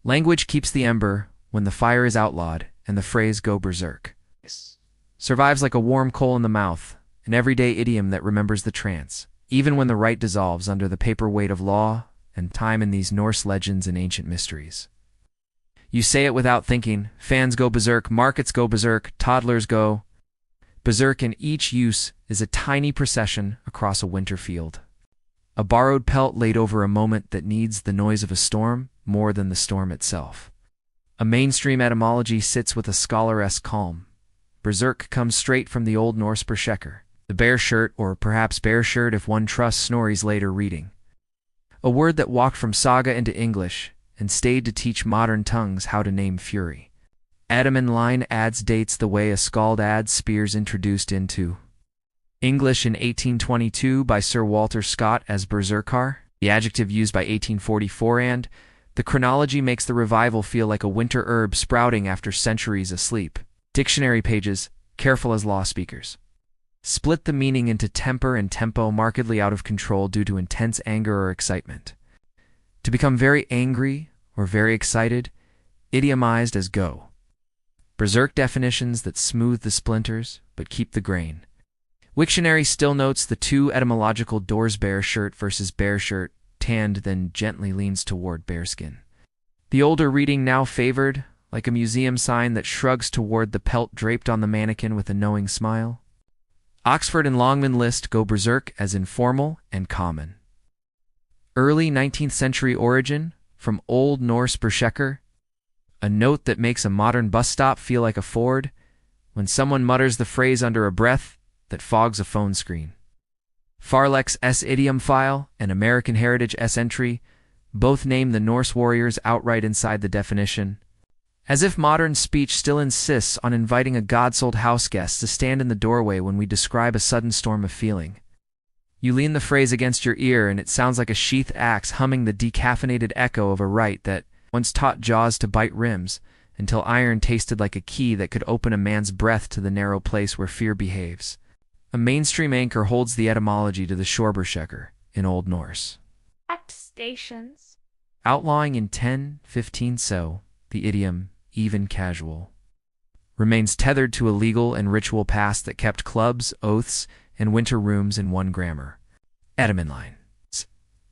Language keeps the ember when the fire is outlawed, and the phrase go berserk survives like a warm coal in the mouth, an everyday idiom that remembers the trance, even when the right dissolves under the paper weight of law and time in these Norse legends and ancient mysteries. You say it without thinking. Fans go berserk, markets go berserk, toddlers go berserk, and each use is a tiny procession across a winter field. A borrowed pelt laid over a moment that needs the noise of a storm more than the storm itself. A mainstream etymology sits with a scholar-esque calm. Berserk comes straight from the Old Norse Berserker, the bear shirt, or perhaps bear shirt if one trusts Snorri's later reading. A word that walked from saga into English and stayed to teach modern tongues how to name fury. Adam in line adds dates the way a skald adds spears introduced into English in 1822 by Sir Walter Scott as berserkar, the adjective used by 1844, and the chronology makes the revival feel like a winter herb sprouting after centuries asleep. Dictionary pages, careful as law speakers, split the meaning into temper and tempo, markedly out of control due to intense anger or excitement. To become very angry or very excited, idiomized as go. Berserk definitions that smooth the splinters but keep the grain. Wiktionary still notes the two etymological doors bear shirt versus bear shirt, tanned then gently leans toward bearskin. The older reading now favored, like a museum sign that shrugs toward the pelt draped on the mannequin with a knowing smile. Oxford and Longman list go berserk as informal and common. Early 19th century origin, from Old Norse Berserker, a note that makes a modern bus stop feel like a Ford, when someone mutters the phrase under a breath that fogs a phone screen. Farlex S idiom file and American Heritage S entry both name the Norse warriors outright inside the definition, as if modern speech still insists on inviting a God-souled houseguest to stand in the doorway when we describe a sudden storm of feeling. You lean the phrase against your ear and it sounds like a sheath axe humming the decaffeinated echo of a rite that once taught jaws to bite rims until iron tasted like a key that could open a man's breath to the narrow place where fear behaves. A mainstream anchor holds the etymology to the shore berserker in Old Norse. Act stations. Outlawing in 1015 so, the idiom even casual remains tethered to a legal and ritual past that kept clubs, oaths, and winter rooms in one grammar. Adam lines.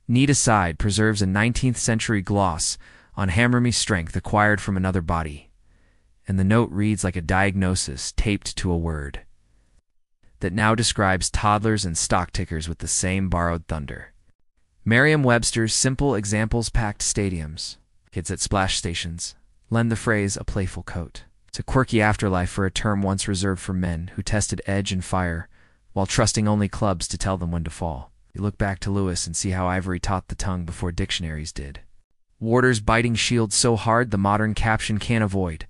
Need aside preserves a 19th century gloss on hammer-me strength acquired from another body, and the note reads like a diagnosis taped to a word that now describes toddlers and stock tickers with the same borrowed thunder. Merriam-Webster's simple examples packed stadiums, kids at splash stations, lend the phrase a playful coat. It's a quirky afterlife for a term once reserved for men who tested edge and fire while trusting only clubs to tell them when to fall. You look back to Lewis and see how ivory taught the tongue before dictionaries did. Warders biting shields so hard the modern caption can't avoid.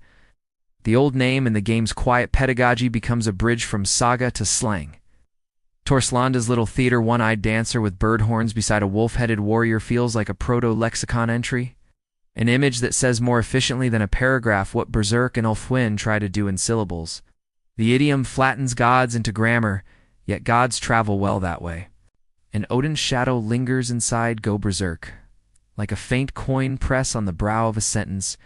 The old name in the game's quiet pedagogy becomes a bridge from saga to slang. Torslanda's little theater one-eyed dancer with bird horns beside a wolf-headed warrior feels like a proto-lexicon entry. An image that says more efficiently than a paragraph what Berserk and Ulfhednar try to do in syllables. The idiom flattens gods into grammar, yet gods travel well that way. And Odin's shadow lingers inside Go Berserk, like a faint coin press on the brow of a sentence,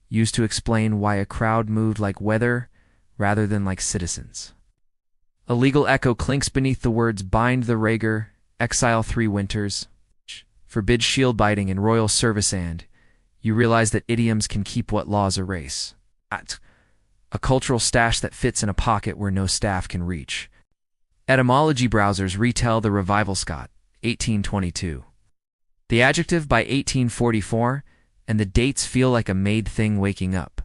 used to explain why a crowd moved like weather rather than like citizens. A legal echo clinks beneath the words bind the rager, exile 3 winters, forbid shield biting in royal service, and you realize that idioms can keep what laws erase. A cultural stash that fits in a pocket where no staff can reach. Etymology browsers retell the revival Scot, 1822. The adjective by 1844, and the dates feel like a made thing waking up.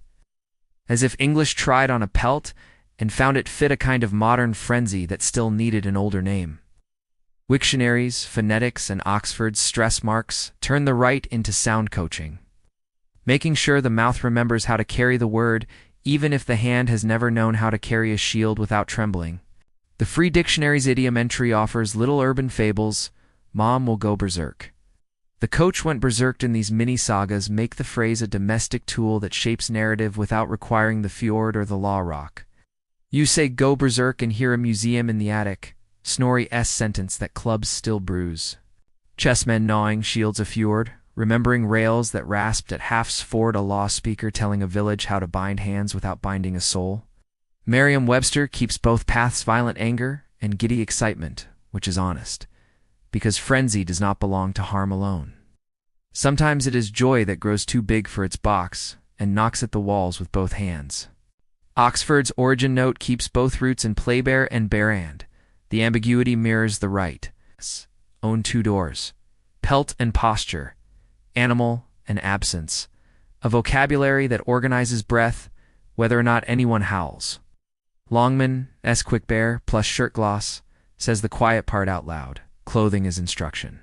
As if English tried on a pelt and found it fit a kind of modern frenzy that still needed an older name. Wiktionaries, phonetics, and Oxford's stress marks turn the right into sound coaching, making sure the mouth remembers how to carry the word even if the hand has never known how to carry a shield without trembling. The Free Dictionary's idiom entry offers little urban fables. Mom will go berserk. The coach went berserked in these mini-sagas make the phrase a domestic tool that shapes narrative without requiring the fjord or the law rock. You say go berserk and hear a museum in the attic, Snorri's sentence that clubs still bruise. Chessmen gnawing shields a fjord, remembering rails that rasped at half's ford, a law speaker telling a village how to bind hands without binding a soul. Merriam-Webster keeps both paths violent anger and giddy excitement, which is honest, because frenzy does not belong to harm alone. Sometimes it is joy that grows too big for its box and knocks at the walls with both hands. Oxford's origin note keeps both roots in playbear and barand. The ambiguity mirrors the right. Own 2 doors. Pelt and posture. Animal and absence. A vocabulary that organizes breath, whether or not anyone howls. Longman's quick bear plus shirt gloss says the quiet part out loud. Clothing is instruction.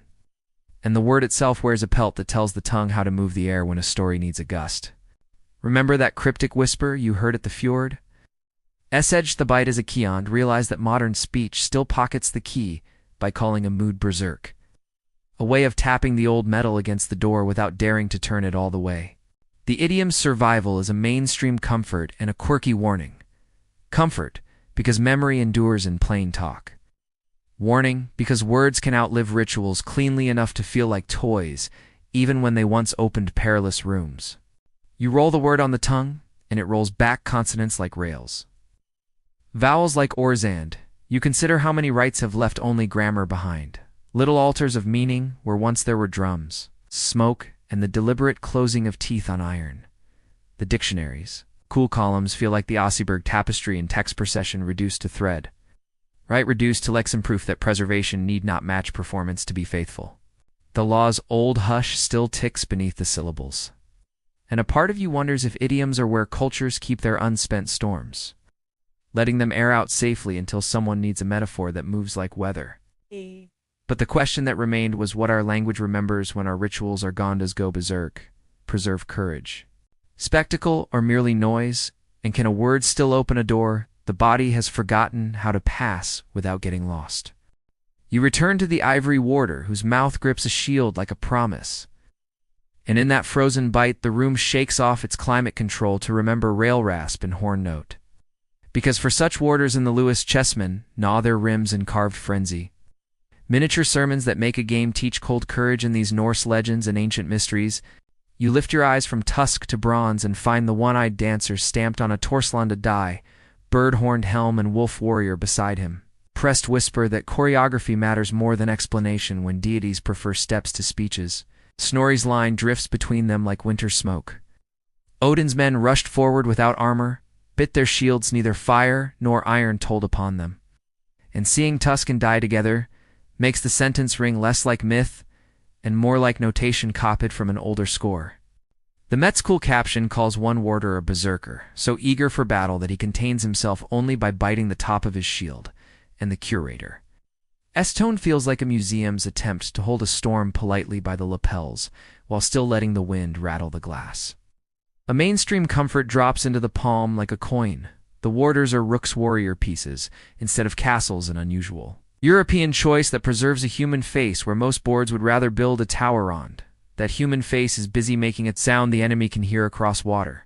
And the word itself wears a pelt that tells the tongue how to move the air when a story needs a gust. Remember that cryptic whisper you heard at the fjord? Edge the bite as a Keond realized that modern speech still pockets the key by calling a mood berserk. A way of tapping the old metal against the door without daring to turn it all the way. The idiom's survival is a mainstream comfort and a quirky warning. Comfort, because memory endures in plain talk. Warning, because words can outlive rituals cleanly enough to feel like toys, even when they once opened perilous rooms. You roll the word on the tongue, and it rolls back consonants like rails. Vowels like orzand, you consider how many rights have left only grammar behind. Little altars of meaning where once there were drums, smoke, and the deliberate closing of teeth on iron. The dictionaries, cool columns feel like the Ossiberg tapestry in text procession reduced to thread. Right, reduced to lexem proof that preservation need not match performance to be faithful. The law's old hush still ticks beneath the syllables. And a part of you wonders if idioms are where cultures keep their unspent storms, letting them air out safely until someone needs a metaphor that moves like weather. But the question that remained was what our language remembers when our rituals are gone. Does go berserk preserve courage? Spectacle or merely noise? And can a word still open a door the body has forgotten how to pass without getting lost? You return to the ivory warder whose mouth grips a shield like a promise. And in that frozen bite, the room shakes off its climate control to remember rail rasp and horn note. Because for such warders in the Lewis, chessmen gnaw their rims in carved frenzy. Miniature sermons that make a game teach cold courage in these Norse legends and ancient mysteries. You lift your eyes from tusk to bronze and find the one-eyed dancer stamped on a Torslanda die, bird-horned helm and wolf warrior beside him. Pressed whisper that choreography matters more than explanation when deities prefer steps to speeches. Snorri's line drifts between them like winter smoke. Odin's men rushed forward without armor, bit their shields, neither fire nor iron told upon them. And seeing tusk and die together makes the sentence ring less like myth and more like notation copied from an older score. The Metzcool caption calls one warder a berserker, so eager for battle that he contains himself only by biting the top of his shield, and the curator. S-tone feels like a museum's attempt to hold a storm politely by the lapels, while still letting the wind rattle the glass. A mainstream comfort drops into the palm like a coin. The warders are Rook's warrior pieces, instead of castles and unusual. European choice that preserves a human face where most boards would rather build a tower on. That human face is busy making it sound the enemy can hear across water.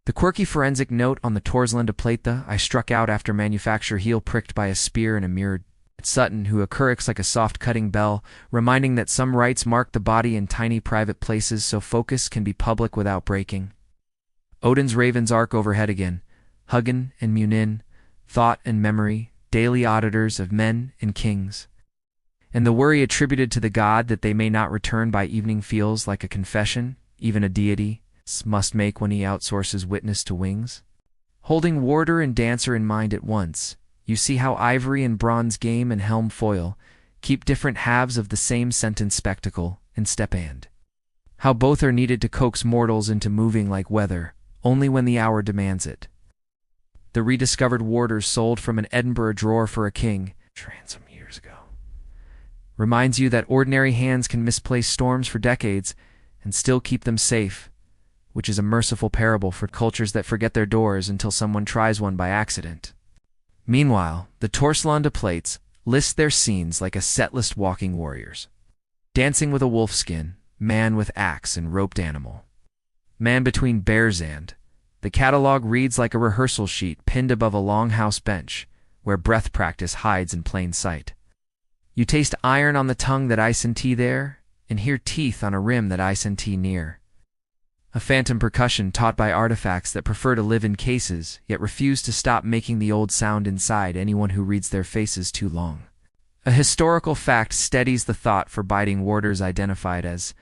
The quirky forensic note on the Torsland of Plata I struck out after manufacture heel pricked by a spear and a mirrored Sutton who occurrix like a soft cutting bell, reminding that some rites mark the body in tiny private places so focus can be public without breaking. Odin's ravens arc overhead again, Hugin and Munin, thought and memory, daily auditors of men and kings. And the worry attributed to the god that they may not return by evening feels like a confession, even a deity must make when he outsources witness to wings. Holding warder and dancer in mind at once, you see how ivory and bronze game and helm foil keep different halves of the same sentence spectacle and step and. How both are needed to coax mortals into moving like weather, only when the hour demands it. The rediscovered warders sold from an Edinburgh drawer for a king, some years ago, reminds you that ordinary hands can misplace storms for decades and still keep them safe, which is a merciful parable for cultures that forget their doors until someone tries one by accident. Meanwhile, the Torsland plates list their scenes like a set-list walking warriors. Dancing with a wolfskin, man with axe and roped animal. Man between bears and. The catalog reads like a rehearsal sheet pinned above a longhouse bench, where breath practice hides in plain sight. You taste iron on the tongue that ice and tea there, and hear teeth on a rim that ice and tea near. A phantom percussion taught by artifacts that prefer to live in cases, yet refuse to stop making the old sound inside anyone who reads their faces too long. A historical fact steadies the thought for biting warders identified as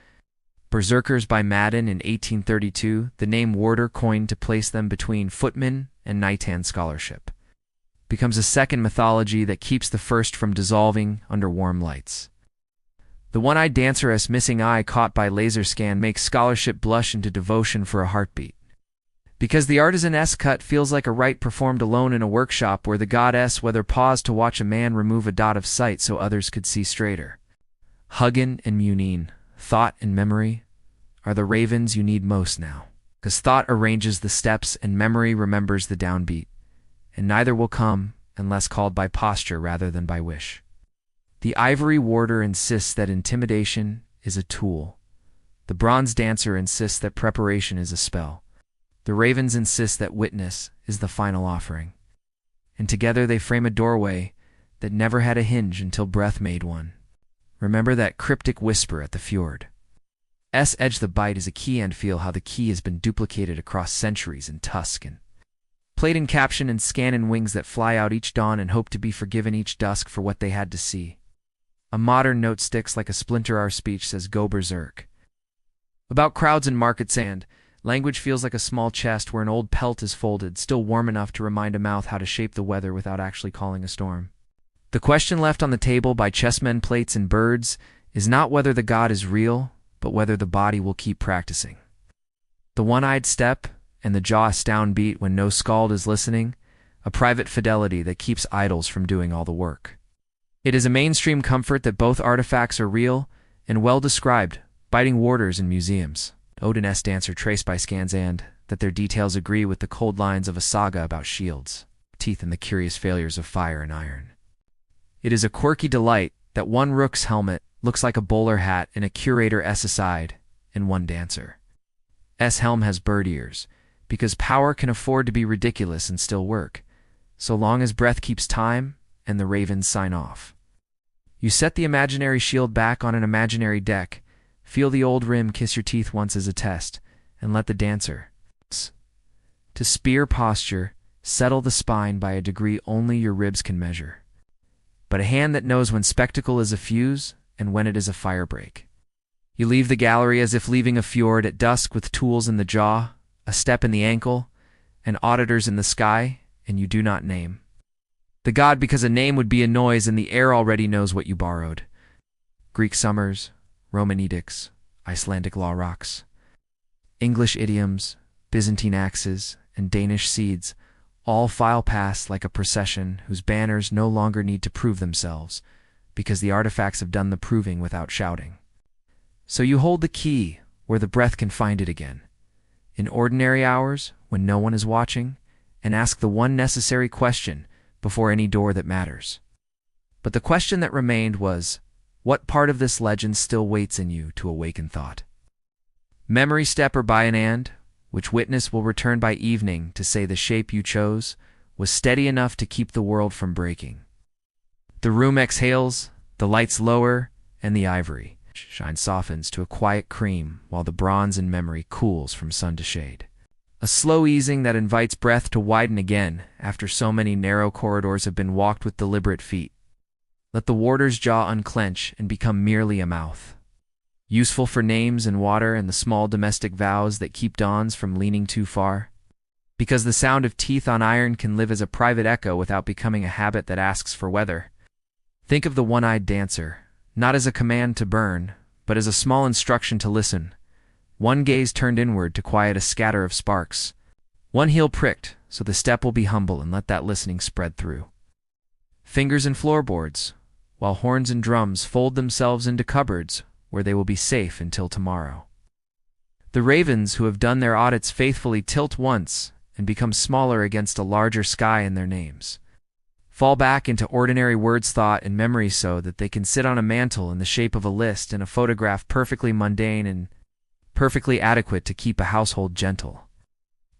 Berserkers by Madden in 1832, the name warder coined to place them between footman and knight-hand scholarship. Becomes a second mythology that keeps the first from dissolving under warm lights. The one-eyed danceress missing eye caught by laser scan makes scholarship blush into devotion for a heartbeat. Because the artisan-esque cut feels like a rite performed alone in a workshop where the goddess whether paused to watch a man remove a dot of sight so others could see straighter. Hugin and Munin, thought and memory, are the ravens you need most now. Because thought arranges the steps and memory remembers the downbeat, and neither will come unless called by posture rather than by wish. The ivory warder insists that intimidation is a tool. The bronze dancer insists that preparation is a spell. The ravens insist that witness is the final offering. And together they frame a doorway that never had a hinge until breath made one. Remember that cryptic whisper at the fjord. Edge the bite is a key and feel how the key has been duplicated across centuries in Tuscan. Plate and caption and scan in wings that fly out each dawn and hope to be forgiven each dusk for what they had to see. A modern note sticks like a splinter our speech says go berserk. About crowds and market sand, language feels like a small chest where an old pelt is folded, still warm enough to remind a mouth how to shape the weather without actually calling a storm. The question left on the table by chessmen, plates, and birds is not whether the god is real, but whether the body will keep practicing. The one-eyed step and the jaw astound beat when no skald is listening, a private fidelity that keeps idols from doing all the work. It is a mainstream comfort that both artifacts are real and well described, biting warders in museums. Odin's dancer traced by scans and that their details agree with the cold lines of a saga about shields, teeth and the curious failures of fire and iron. It is a quirky delight that one rook's helmet looks like a bowler hat in a curator's aside, and one dancer. Helm has bird ears, because power can afford to be ridiculous and still work, so long as breath keeps time and the ravens sign off. You set the imaginary shield back on an imaginary deck, feel the old rim kiss your teeth once as a test, and let the dancer. To spear posture, settle the spine by a degree only your ribs can measure. But a hand that knows when spectacle is a fuse and when it is a firebreak. You leave the gallery as if leaving a fjord at dusk with tools in the jaw, a step in the ankle, and auditors in the sky, and you do not name. The god because a name would be a noise and the air already knows what you borrowed. Greek summers, Roman edicts, Icelandic law rocks. English idioms, Byzantine axes, and Danish seeds all file past like a procession whose banners no longer need to prove themselves, because the artifacts have done the proving without shouting. So you hold the key where the breath can find it again, in ordinary hours when no one is watching, and ask the one necessary question before any door that matters. But the question that remained was, what part of this legend still waits in you to awaken thought? Memory step or by an and, which witness will return by evening to say the shape you chose was steady enough to keep the world from breaking. The room exhales, the lights lower, and the ivory shine softens to a quiet cream while the bronze in memory cools from sun to shade. A slow easing that invites breath to widen again after so many narrow corridors have been walked with deliberate feet. Let the warder's jaw unclench and become merely a mouth, useful for names and water and the small domestic vows that keep dawns from leaning too far. Because the sound of teeth on iron can live as a private echo without becoming a habit that asks for weather. Think of the one-eyed dancer, not as a command to burn, but as a small instruction to listen. One gaze turned inward to quiet a scatter of sparks. One heel pricked, so the step will be humble and let that listening spread through. Fingers in floorboards, while horns and drums fold themselves into cupboards where they will be safe until tomorrow. The ravens who have done their audits faithfully tilt once and become smaller against a larger sky in their names. Fall back into ordinary words, thought, and memory so that they can sit on a mantle in the shape of a list in a photograph perfectly mundane and perfectly adequate to keep a household gentle.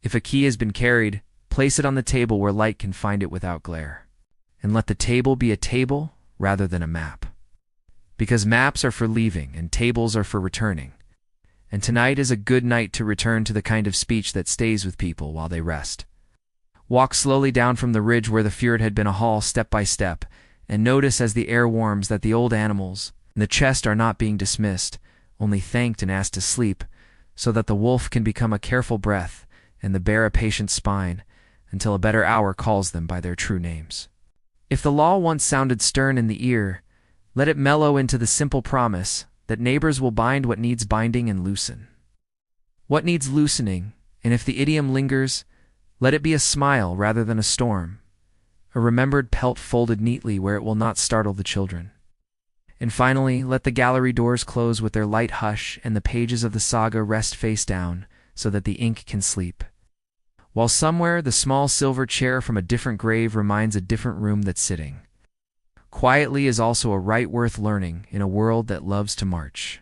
If a key has been carried, place it on the table where light can find it without glare. And let the table be a table rather than a map. Because maps are for leaving and tables are for returning. And tonight is a good night to return to the kind of speech that stays with people while they rest. Walk slowly down from the ridge where the fjord had been a hall step by step, and notice as the air warms that the old animals in the chest are not being dismissed, only thanked and asked to sleep, so that the wolf can become a careful breath and the bear a patient spine, until a better hour calls them by their true names. If the law once sounded stern in the ear, let it mellow into the simple promise that neighbors will bind what needs binding and loosen what needs loosening, and if the idiom lingers, let it be a smile rather than a storm, a remembered pelt folded neatly where it will not startle the children. And finally, let the gallery doors close with their light hush and the pages of the saga rest face down so that the ink can sleep. While somewhere the small silver chair from a different grave reminds a different room that's sitting. Quietly is also a right worth learning in a world that loves to march.